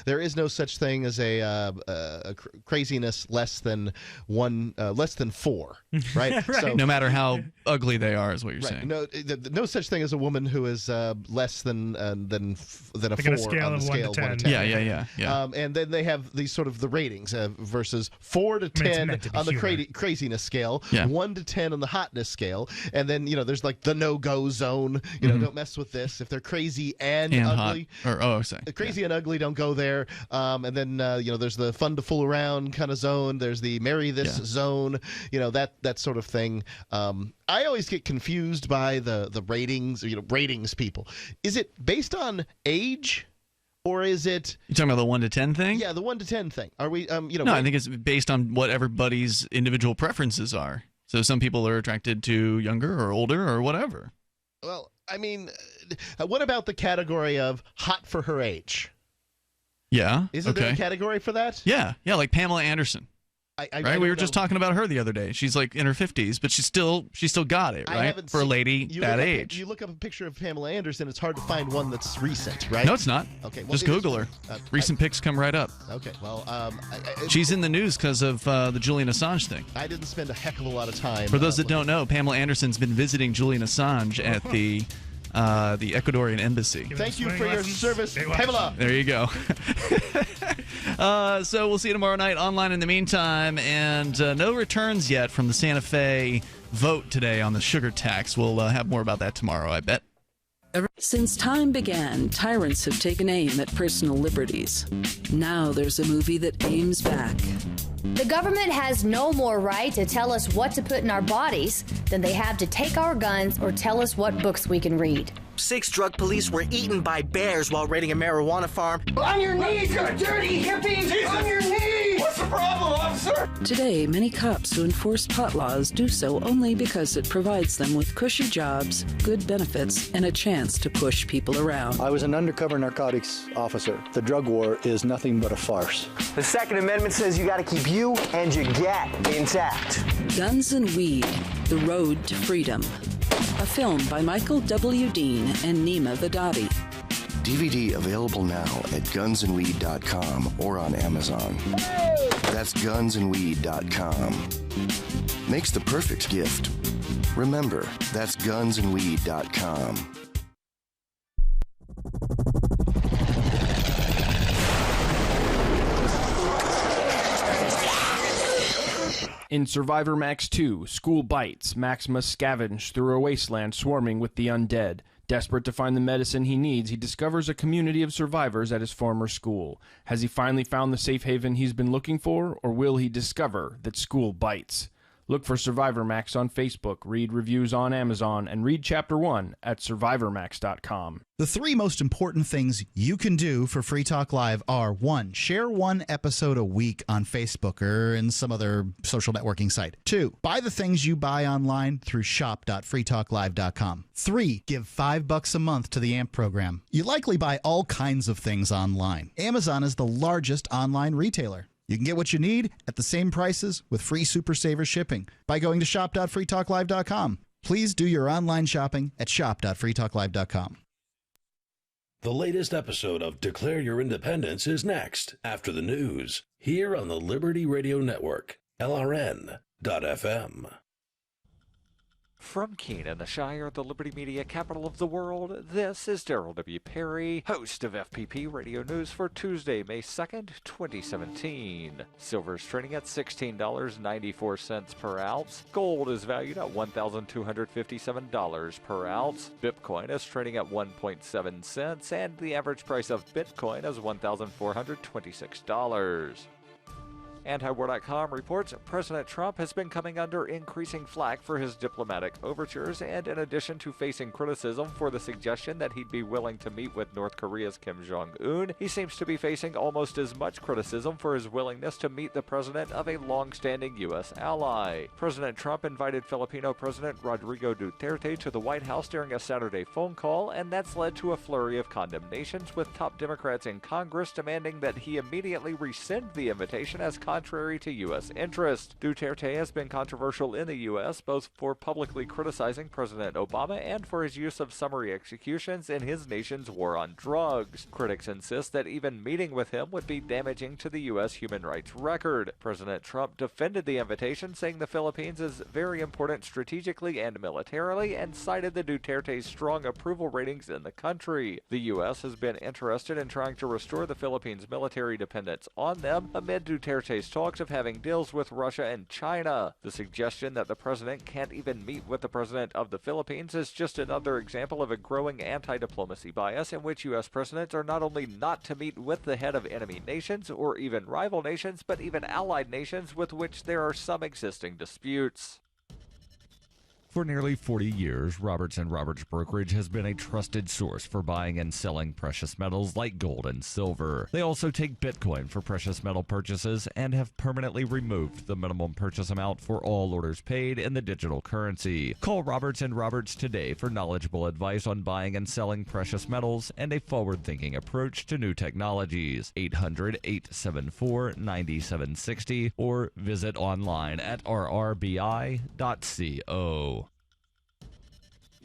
there is no such thing as a craziness less than 4, right? Right. So, no matter how ugly they are, is what you're saying. No such thing as a woman who is less than a like 4 on a scale on the of scale 1 to 10. Yeah. And then they have these sort of the ratings versus 4 to 10 on the craziness scale, 1 to 10 on the hotness scale, and then there's like the no-go zone. Don't mess with this. If they're crazy and ugly, crazy and ugly, don't go there. And then there's the fun to fool around kind of zone. There's the marry this zone. That sort of thing. I always get confused by the ratings. Ratings people. Is it based on age? Or is it? You talking about the 1 to 10 thing? Yeah, the 1 to 10 thing. Are we? No, I think it's based on what everybody's individual preferences are. So some people are attracted to younger or older or whatever. Well, I mean, what about the category of hot for her age? Yeah. Isn't there a category for that? Yeah, like Pamela Anderson. Right, we were just talking about her the other day. She's like in her 50s, but she still got it, right? For a lady that age. You look up a picture of Pamela Anderson, it's hard to find one that's recent, right? No, it's not. Okay, well, just Google her. Recent pics come right up. Okay, well, she's in the news because of the Julian Assange thing. I didn't spend a heck of a lot of time. For those that don't know, Pamela Anderson's been visiting Julian Assange at the Ecuadorian embassy. Thank you for your service, Pamela. There you go. So we'll see you tomorrow night online in the meantime. And no returns yet from the Santa Fe vote today on the sugar tax. We'll have more about that tomorrow, I bet. Since time began, tyrants have taken aim at personal liberties. Now there's a movie that aims back. The government has no more right to tell us what to put in our bodies than they have to take our guns or tell us what books we can read. 6 drug police were eaten by bears while raiding a marijuana farm. On your knees, you dirty hippies! Jesus. On your knees! What's the problem, officer? Today, many cops who enforce pot laws do so only because it provides them with cushy jobs, good benefits, and a chance to push people around. I was an undercover narcotics officer. The drug war is nothing but a farce. The Second Amendment says you got to keep you and your gat intact. Guns and Weed, The Road to Freedom. A film by Michael W. Dean and Nima Vadadi. DVD available now at gunsandweed.com or on Amazon. That's gunsandweed.com. Makes the perfect gift. Remember, that's gunsandweed.com. In Survivor Max 2, School Bites, Max must scavenge through a wasteland swarming with the undead. Desperate to find the medicine he needs, he discovers a community of survivors at his former school. Has he finally found the safe haven he's been looking for, or will he discover that school bites? Look for Survivor Max on Facebook, read reviews on Amazon, and read Chapter 1 at survivormax.com. The 3 most important things you can do for Free Talk Live are: 1. Share 1 episode a week on Facebook or in some other social networking site. 2. Buy the things you buy online through shop.freetalklive.com. 3. Give $5 a month to the AMP program. You likely buy all kinds of things online. Amazon is the largest online retailer. You can get what you need at the same prices with free Super Saver shipping by going to shop.freetalklive.com. Please do your online shopping at shop.freetalklive.com. The latest episode of Declare Your Independence is next, after the news, here on the Liberty Radio Network, LRN.FM. From Keene, the Shire, the Liberty Media capital of the world, this is Daryl W. Perry, host of FPP Radio News for Tuesday, May 2nd, 2017. Silver is trading at $16.94 per ounce. Gold is valued at $1,257 per ounce. Bitcoin is trading at 1.7 cents, and the average price of Bitcoin is $1,426. Antiwar.com reports President Trump has been coming under increasing flack for his diplomatic overtures, and in addition to facing criticism for the suggestion that he'd be willing to meet with North Korea's Kim Jong-un, he seems to be facing almost as much criticism for his willingness to meet the president of a long-standing U.S. ally. President Trump invited Filipino President Rodrigo Duterte to the White House during a Saturday phone call, and that's led to a flurry of condemnations, with top Democrats in Congress demanding that he immediately rescind the invitation as contrary to U.S. interest. Duterte has been controversial in the U.S. both for publicly criticizing President Obama and for his use of summary executions in his nation's war on drugs. Critics insist that even meeting with him would be damaging to the U.S. human rights record. President Trump defended the invitation, saying the Philippines is very important strategically and militarily, and cited the Duterte's strong approval ratings in the country. The U.S. has been interested in trying to restore the Philippines' military dependence on them amid Duterte's talks of having deals with Russia and China. The suggestion that the president can't even meet with the president of the Philippines is just another example of a growing anti-diplomacy bias in which U.S. presidents are not only not to meet with the head of enemy nations or even rival nations, but even allied nations with which there are some existing disputes. For nearly 40 years, Roberts & Roberts Brokerage has been a trusted source for buying and selling precious metals like gold and silver. They also take Bitcoin for precious metal purchases and have permanently removed the minimum purchase amount for all orders paid in the digital currency. Call Roberts & Roberts today for knowledgeable advice on buying and selling precious metals and a forward-thinking approach to new technologies. 800-874-9760 or visit online at rrbi.co.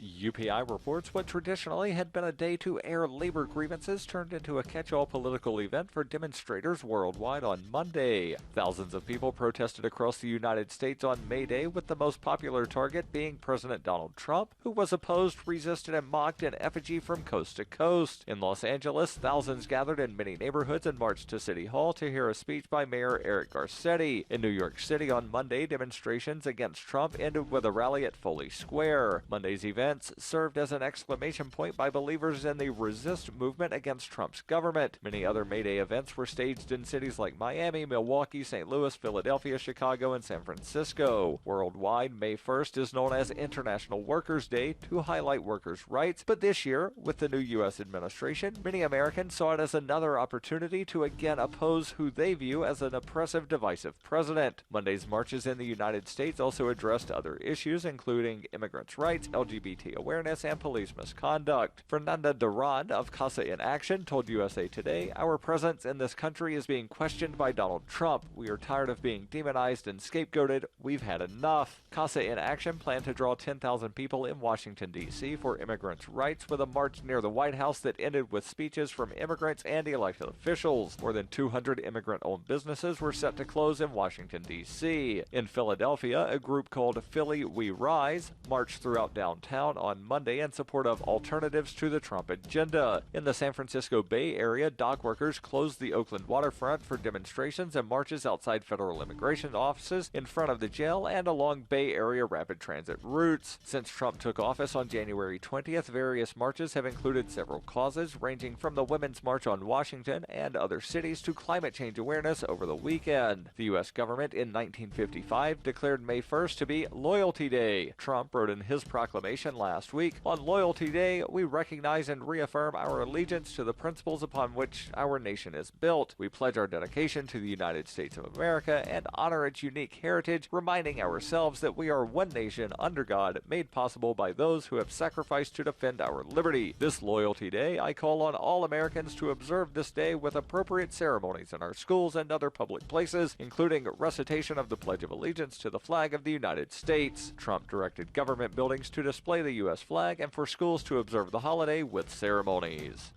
UPI reports what traditionally had been a day to air labor grievances turned into a catch-all political event for demonstrators worldwide on Monday. Thousands of people protested across the United States on May Day, with the most popular target being President Donald Trump, who was opposed, resisted, and mocked in effigy from coast to coast. In Los Angeles, thousands gathered in many neighborhoods and marched to City Hall to hear a speech by Mayor Eric Garcetti. In New York City on Monday, demonstrations against Trump ended with a rally at Foley Square. Monday's events served as an exclamation point by believers in the resist movement against Trump's government. Many other May Day events were staged in cities like Miami, Milwaukee, St. Louis, Philadelphia, Chicago, and San Francisco. Worldwide, May 1st is known as International Workers' Day to highlight workers' rights, but this year, with the new U.S. administration, many Americans saw it as another opportunity to again oppose who they view as an oppressive, divisive president. Monday's marches in the United States also addressed other issues, including immigrants' rights, LGBT awareness, and police misconduct. Fernanda Duran of Casa in Action told USA Today, "Our presence in this country is being questioned by Donald Trump. We are tired of being demonized and scapegoated. We've had enough." Casa in Action planned to draw 10,000 people in Washington, D.C. for immigrants' rights, with a march near the White House that ended with speeches from immigrants and elected officials. More than 200 immigrant-owned businesses were set to close in Washington, D.C. In Philadelphia, a group called Philly We Rise marched throughout downtown on Monday in support of alternatives to the Trump agenda. In the San Francisco Bay Area, dock workers closed the Oakland waterfront for demonstrations and marches outside federal immigration offices, in front of the jail, and along Bay Area rapid transit routes. Since Trump took office on January 20th, various marches have included several causes, ranging from the Women's March on Washington and other cities to climate change awareness over the weekend. The U.S. government in 1955 declared May 1st to be Loyalty Day. Trump wrote in his proclamation last week, "On Loyalty Day, we recognize and reaffirm our allegiance to the principles upon which our nation is built. We pledge our dedication to the United States of America and honor its unique heritage, reminding ourselves that we are one nation under God, made possible by those who have sacrificed to defend our liberty. This Loyalty Day, I call on all Americans to observe this day with appropriate ceremonies in our schools and other public places, including recitation of the Pledge of Allegiance to the flag of the United States." Trump directed government buildings to display the U.S. flag and for schools to observe the holiday with ceremonies.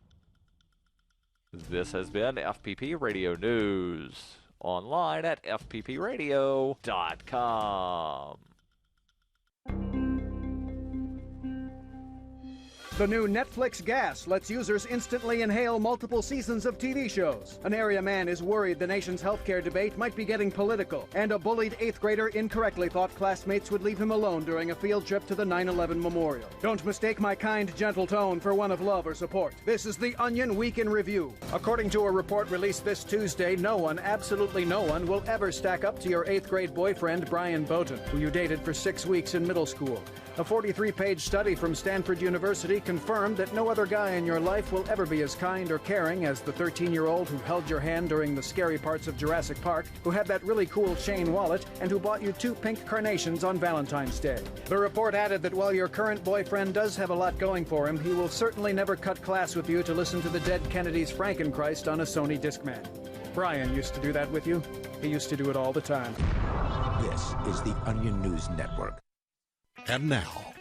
This has been FPP Radio News. Online at fppradio.com. The new Netflix Gas lets users instantly inhale multiple seasons of TV shows. An area man is worried the nation's healthcare debate might be getting political, and a bullied 8th grader incorrectly thought classmates would leave him alone during a field trip to the 9/11 memorial. Don't mistake my kind, gentle tone for one of love or support. This is the Onion Week in Review. According to a report released this Tuesday, no one, absolutely no one, will ever stack up to your 8th grade boyfriend, Brian Bowden, who you dated for 6 weeks in middle school. A 43-page study from Stanford University confirmed that no other guy in your life will ever be as kind or caring as the 13-year-old who held your hand during the scary parts of Jurassic Park, who had that really cool chain wallet, and who bought you 2 pink carnations on Valentine's Day. The report added that while your current boyfriend does have a lot going for him, he will certainly never cut class with you to listen to the Dead Kennedys' Frankenchrist on a Sony Discman. Brian used to do that with you. He used to do it all the time. This is the Onion News Network. And now,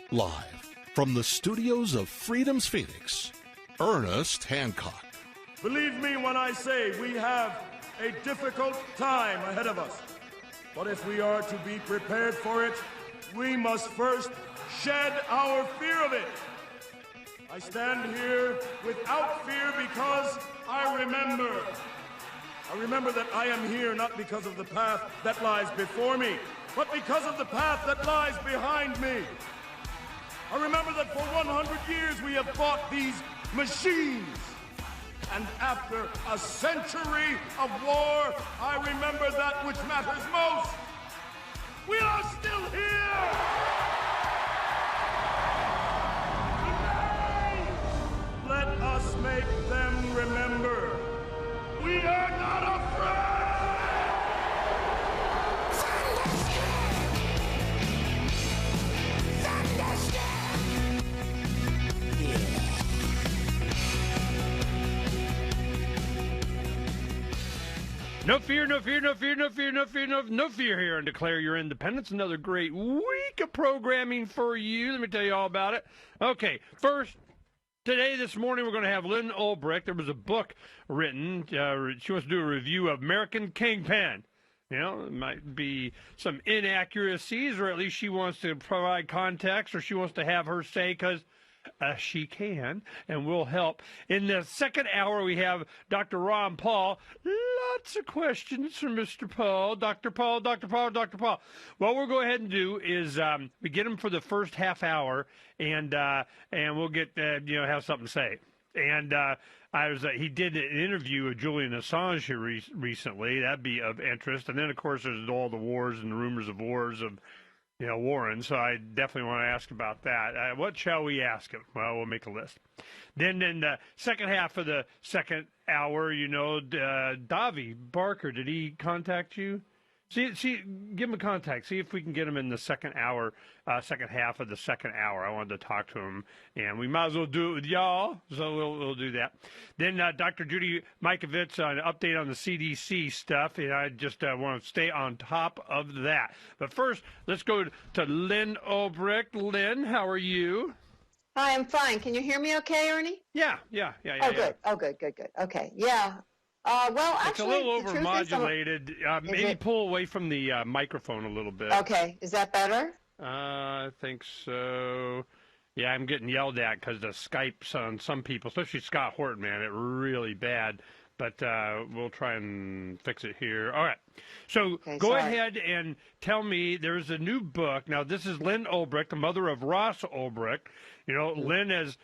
live from the studios of Freedom's Phoenix, Ernest Hancock. Believe me when I say we have a difficult time ahead of us. But if we are to be prepared for it, we must first shed our fear of it. I stand here without fear because I remember that I am here not because of the path that lies before me, but because of the path that lies behind me. I remember that for 100 years we have fought these machines. And after a century of war, I remember that which matters most. We are still here! Today, let us make them remember. We are not afraid! No fear, no fear, no fear, no fear, no fear, no fear here, and declare your independence. Another great week week of programming for you. Let me tell you all about it. Okay, first, this morning, we're going to have Lynn Ulbricht. There was a book written. She wants to do a review of American Kingpin. You know, it might be some inaccuracies, or at least she wants to provide context, or she wants to have her say, because she can, and will help. In the second hour, we have Dr. Ron Paul. Lots of questions from Mr. Paul. Dr. Paul, Dr. Paul, Dr. Paul. What we'll go ahead and do is we get him for the first half hour, and we'll get have something to say. And he did an interview with Julian Assange here recently. That'd be of interest. And then, of course, there's all the wars and the rumors of wars of Warren, so I definitely want to ask about that. What shall we ask him? Well, we'll make a list. Then in the second half of the second hour, Davi Barker, did he contact you? See, give him a contact. See if we can get him in the second half of the second hour. I wanted to talk to him, and we might as well do it with y'all, so we'll do that. Then Dr. Judy Mikovits, an update on the CDC stuff, and I just want to stay on top of that. But first, let's go to Lynn Ulbricht. Lynn, how are you? Hi, I'm fine. Can you hear me okay, Ernie? Yeah. Good. Oh, good. Okay, yeah. Well, actually, it's a little overmodulated. Maybe pull away from the microphone a little bit. Okay, is that better? I think so. Yeah, I'm getting yelled at because the Skype's on some people, especially Scott Horton, man, it's really bad. But we'll try and fix it here. All right. So go ahead and tell me, there's a new book. Now, this is Lynn Ulbricht, the mother of Ross Ulbricht. Lynn has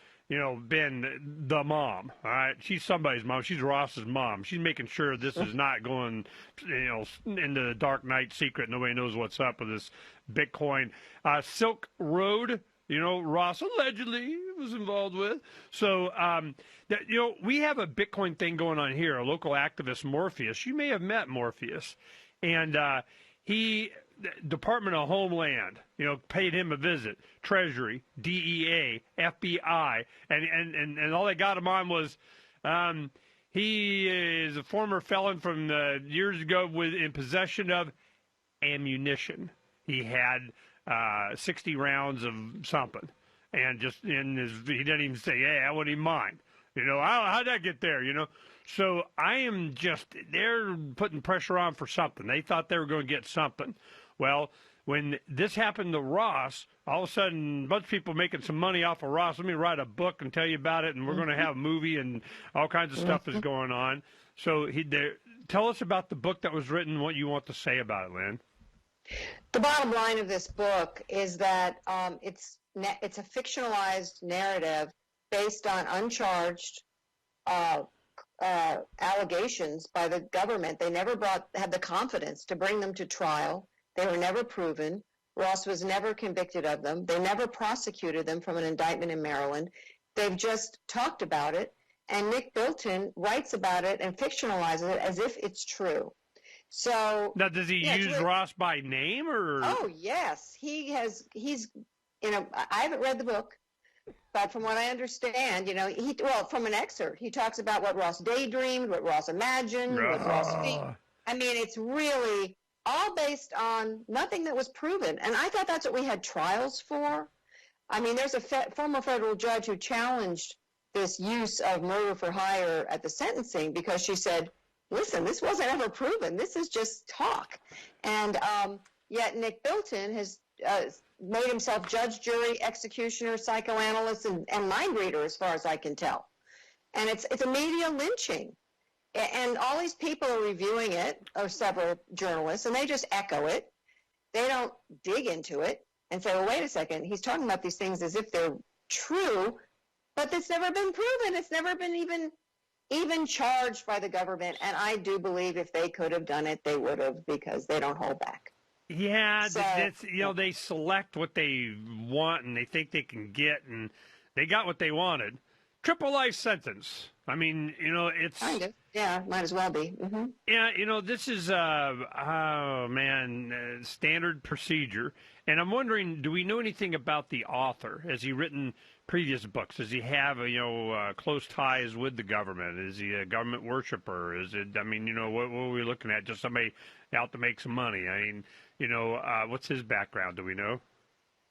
been the mom. All right, she's somebody's mom. She's Ross's mom. She's making sure this is not going, into the dark night secret. Nobody knows what's up with this Bitcoin. Silk Road, Ross allegedly was involved with. So, we have a Bitcoin thing going on here. A local activist, Morpheus. You may have met Morpheus, and Department of Homeland, paid him a visit. Treasury, DEA, FBI, and all they got him on was he is a former felon from years ago in possession of ammunition. He had 60 rounds of something, and he didn't even say, "Hey, I wouldn't even mind." How'd that get there? So they're putting pressure on for something. They thought they were going to get something. Well, when this happened to Ross, all of a sudden, a bunch of people making some money off of Ross. Let me write a book and tell you about it, and we're going to have a movie, and all kinds of stuff is going on. So tell us about the book that was written, what you want to say about it, Lynn. The bottom line of this book is that it's a fictionalized narrative based on uncharged allegations by the government. They never had the confidence to bring them to trial. They were never proven. Ross was never convicted of them. They never prosecuted them from an indictment in Maryland. They've just talked about it, and Nick Bilton writes about it and fictionalizes it as if it's true. So now, does he use Ross by name, or? Oh yes, he's. I haven't read the book, but from what I understand, from an excerpt, he talks about what Ross daydreamed, what Ross imagined, what Ross felt. I mean, it's really all based on nothing that was proven. And I thought that's what we had trials for. I mean, there's a former federal judge who challenged this use of murder for hire at the sentencing because she said, listen, this wasn't ever proven. This is just talk. And yet Nick Bilton has made himself judge, jury, executioner, psychoanalyst, and mind reader, as far as I can tell. And it's a media lynching. And all these people are reviewing it, or several journalists, and they just echo it. They don't dig into it and say, well, wait a second, he's talking about these things as if they're true, but it's never been proven. It's never been even charged by the government. And I do believe if they could have done it, they would have, because they don't hold back. Yeah, they select what they want and they think they can get, and they got what they wanted. Triple life sentence. I mean, it's kind of, yeah, might as well be. Mm-hmm. Yeah, this is standard procedure. And I'm wondering, do we know anything about the author? Has he written previous books? Does he have close ties with the government? Is he a government worshiper? Is it? I mean, what are we looking at? Just somebody out to make some money? I mean, what's his background? Do we know?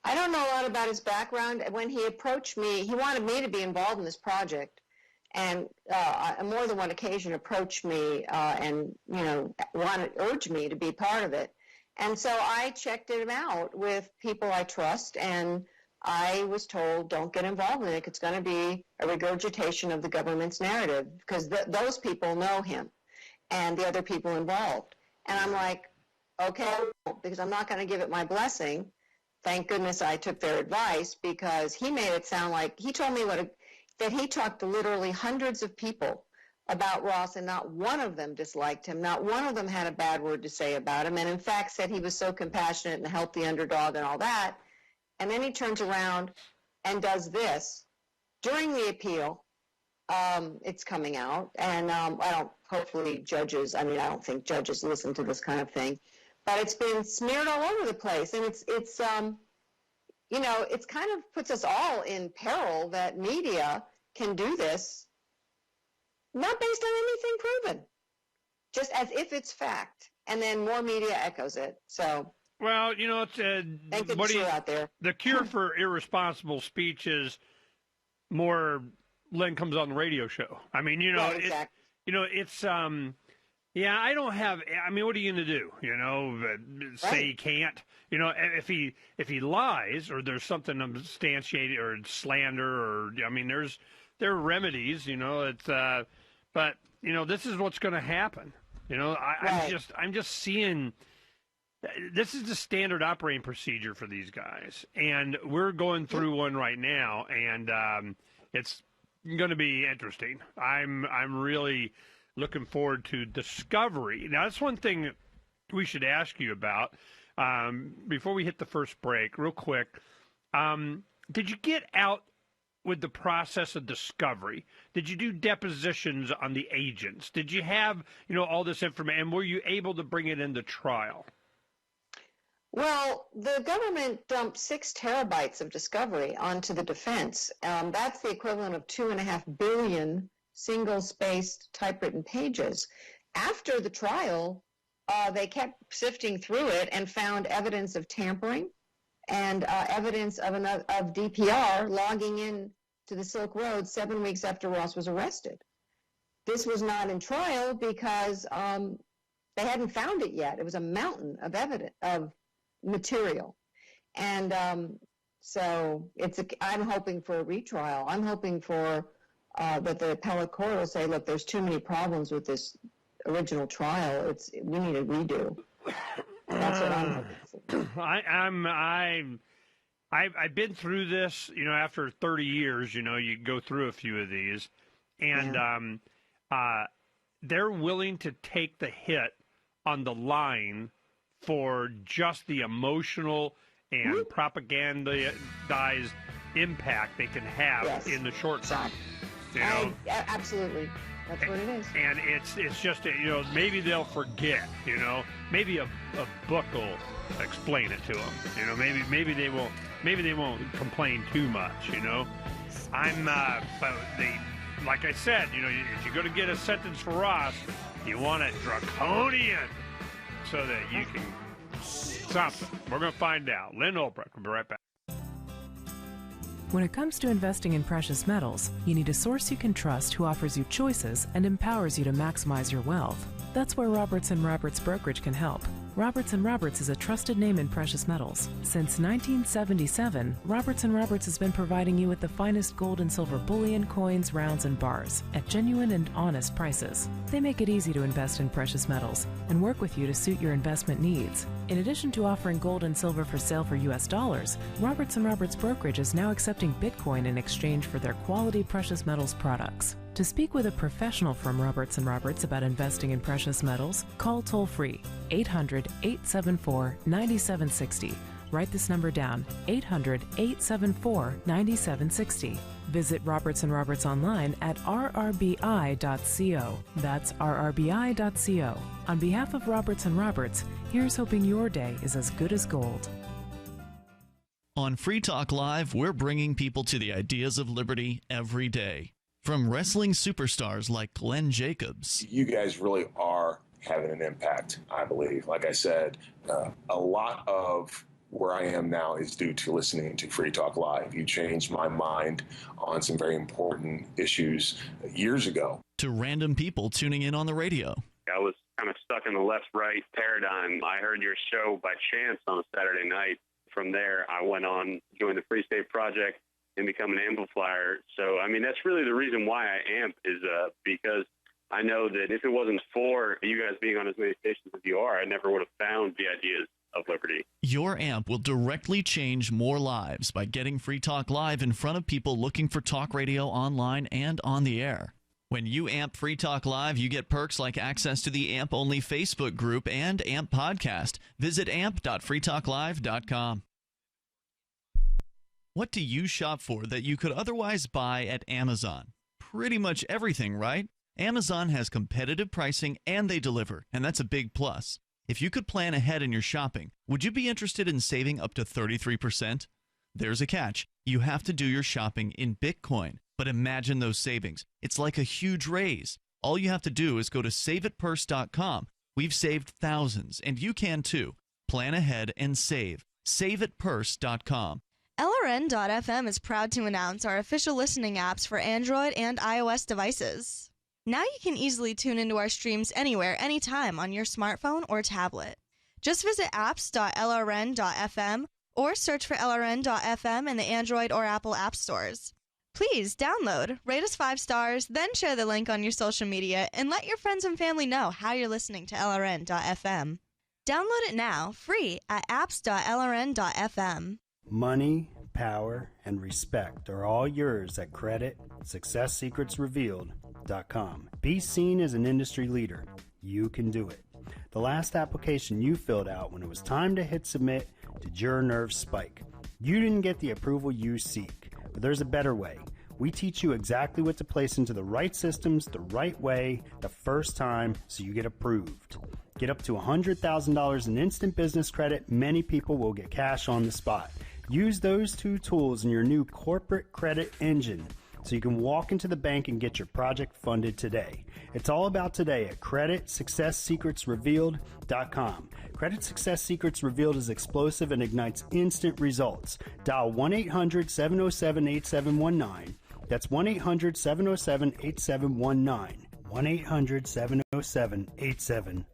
I don't know a lot about his background. When he approached me, he wanted me to be involved in this project, and on more than one occasion approached me and urged me to be part of it. And so I checked him out with people I trust, and I was told, don't get involved in it. It's going to be a regurgitation of the government's narrative, because those people know him and the other people involved. And I'm like, okay, because I'm not going to give it my blessing. Thank goodness I took their advice, because he made it sound like, he told me that he talked to literally hundreds of people about Ross, and not one of them disliked him. Not one of them had a bad word to say about him, and in fact said he was so compassionate and helped the underdog and all that. And then he turns around and does this. During the appeal, it's coming out, and hopefully judges, I don't think judges listen to this kind of thing, but it's been smeared all over the place, and it's kind of puts us all in peril that media can do this, not based on anything proven, just as if it's fact, and then more media echoes it. So, well, it's out there. The cure for irresponsible speech is more Len comes on the radio show. I don't have. What are you going to do? Say he can't. If he lies, or there's something substantiated, or slander, or there are remedies. But this is what's going to happen. I'm just seeing. This is the standard operating procedure for these guys, and we're going through one right now, and it's going to be interesting. I'm really looking forward to discovery. Now, that's one thing we should ask you about before we hit the first break, real quick. Did you get out with the process of discovery? Did you do depositions on the agents? Did you have, all this information, and were you able to bring it into trial? Well, the government dumped 6 terabytes of discovery onto the defense. That's the equivalent of 2.5 billion single-spaced typewritten pages. After the trial, they kept sifting through it and found evidence of tampering and evidence of DPR logging in to the Silk Road 7 weeks after Ross was arrested. This was not in trial because they hadn't found it yet. It was a mountain of evidence, of material. And so I'm hoping for a retrial. I'm hoping for that the appellate court will say, look, there's too many problems with this original trial. We need a redo. That's what I'm hoping for. I've been through this, after 30 years, you go through a few of these, and they're willing to take the hit on the line for just the emotional and propagandized impact they can have in the short term. Absolutely. That's what it is. And it's just, maybe they'll forget, maybe a book will explain it to them. Maybe they won't complain too much, but like I said, if you're going to get a sentence for Ross, you want it draconian so that you can something. We're going to find out. Lynn Olbrecht will be right back. When it comes to investing in precious metals, you need a source you can trust who offers you choices and empowers you to maximize your wealth. That's where Roberts & Roberts Brokerage can help. Roberts & Roberts is a trusted name in precious metals. Since 1977, Roberts & Roberts has been providing you with the finest gold and silver bullion, coins, rounds, and bars at genuine and honest prices. They make it easy to invest in precious metals and work with you to suit your investment needs. In addition to offering gold and silver for sale for U.S. dollars, Roberts & Roberts Brokerage is now accepting Bitcoin in exchange for their quality precious metals products. To speak with a professional from Roberts & Roberts about investing in precious metals, call toll-free 800-874-9760. Write this number down, 800-874-9760. Visit Roberts & Roberts online at rrbi.co. That's rrbi.co. On behalf of Roberts & Roberts, here's hoping your day is as good as gold. On Free Talk Live, we're bringing people to the ideas of liberty every day. From wrestling superstars like Glenn Jacobs. You guys really are having an impact, I believe. Like I said, a lot of where I am now is due to listening to Free Talk Live. You changed my mind on some very important issues years ago. To random people tuning in on the radio. I was kind of stuck in the left-right paradigm. I heard your show by chance on a Saturday night. From there, I went on, joined the Free State Project, and become an amplifier. So, I mean, that's really the reason why I amp is because I know that if it wasn't for you guys being on as many stations as you are, I never would have found the ideas of liberty. Your amp will directly change more lives by getting Free Talk Live in front of people looking for talk radio online and on the air. When you amp Free Talk Live, you get perks like access to the AMP-only Facebook group and AMP podcast. Visit amp.freetalklive.com. What do you shop for that you could otherwise buy at Amazon? Pretty much everything, right? Amazon has competitive pricing and they deliver, and that's a big plus. If you could plan ahead in your shopping, would you be interested in saving up to 33%? There's a catch. You have to do your shopping in Bitcoin. But imagine those savings. It's like a huge raise. All you have to do is go to saveitpurse.com. We've saved thousands, and you can too. Plan ahead and save. Saveitpurse.com. LRN.FM is proud to announce our official listening apps for Android and iOS devices. Now you can easily tune into our streams anywhere, anytime on your smartphone or tablet. Just visit apps.lrn.fm or search for LRN.FM in the Android or Apple app stores. Please download, rate us 5 stars, then share the link on your social media and let your friends and family know how you're listening to LRN.FM. Download it now, free at apps.lrn.fm. Money, power, and respect are all yours at creditsuccesssecretsrevealed.com. Be seen as an industry leader. You can do it. The last application you filled out when it was time to hit submit did your nerves spike. You didn't get the approval you seek, but there's a better way. We teach you exactly what to place into the right systems the right way the first time so you get approved. Get up to $100,000 in instant business credit. Many people will get cash on the spot. Use those 2 tools in your new corporate credit engine so you can walk into the bank and get your project funded today. It's all about today at creditsuccesssecretsrevealed.com. Credit Success Secrets Revealed is explosive and ignites instant results. Dial 1-800-707-8719. That's 1-800-707-8719. 1-800-707-8719.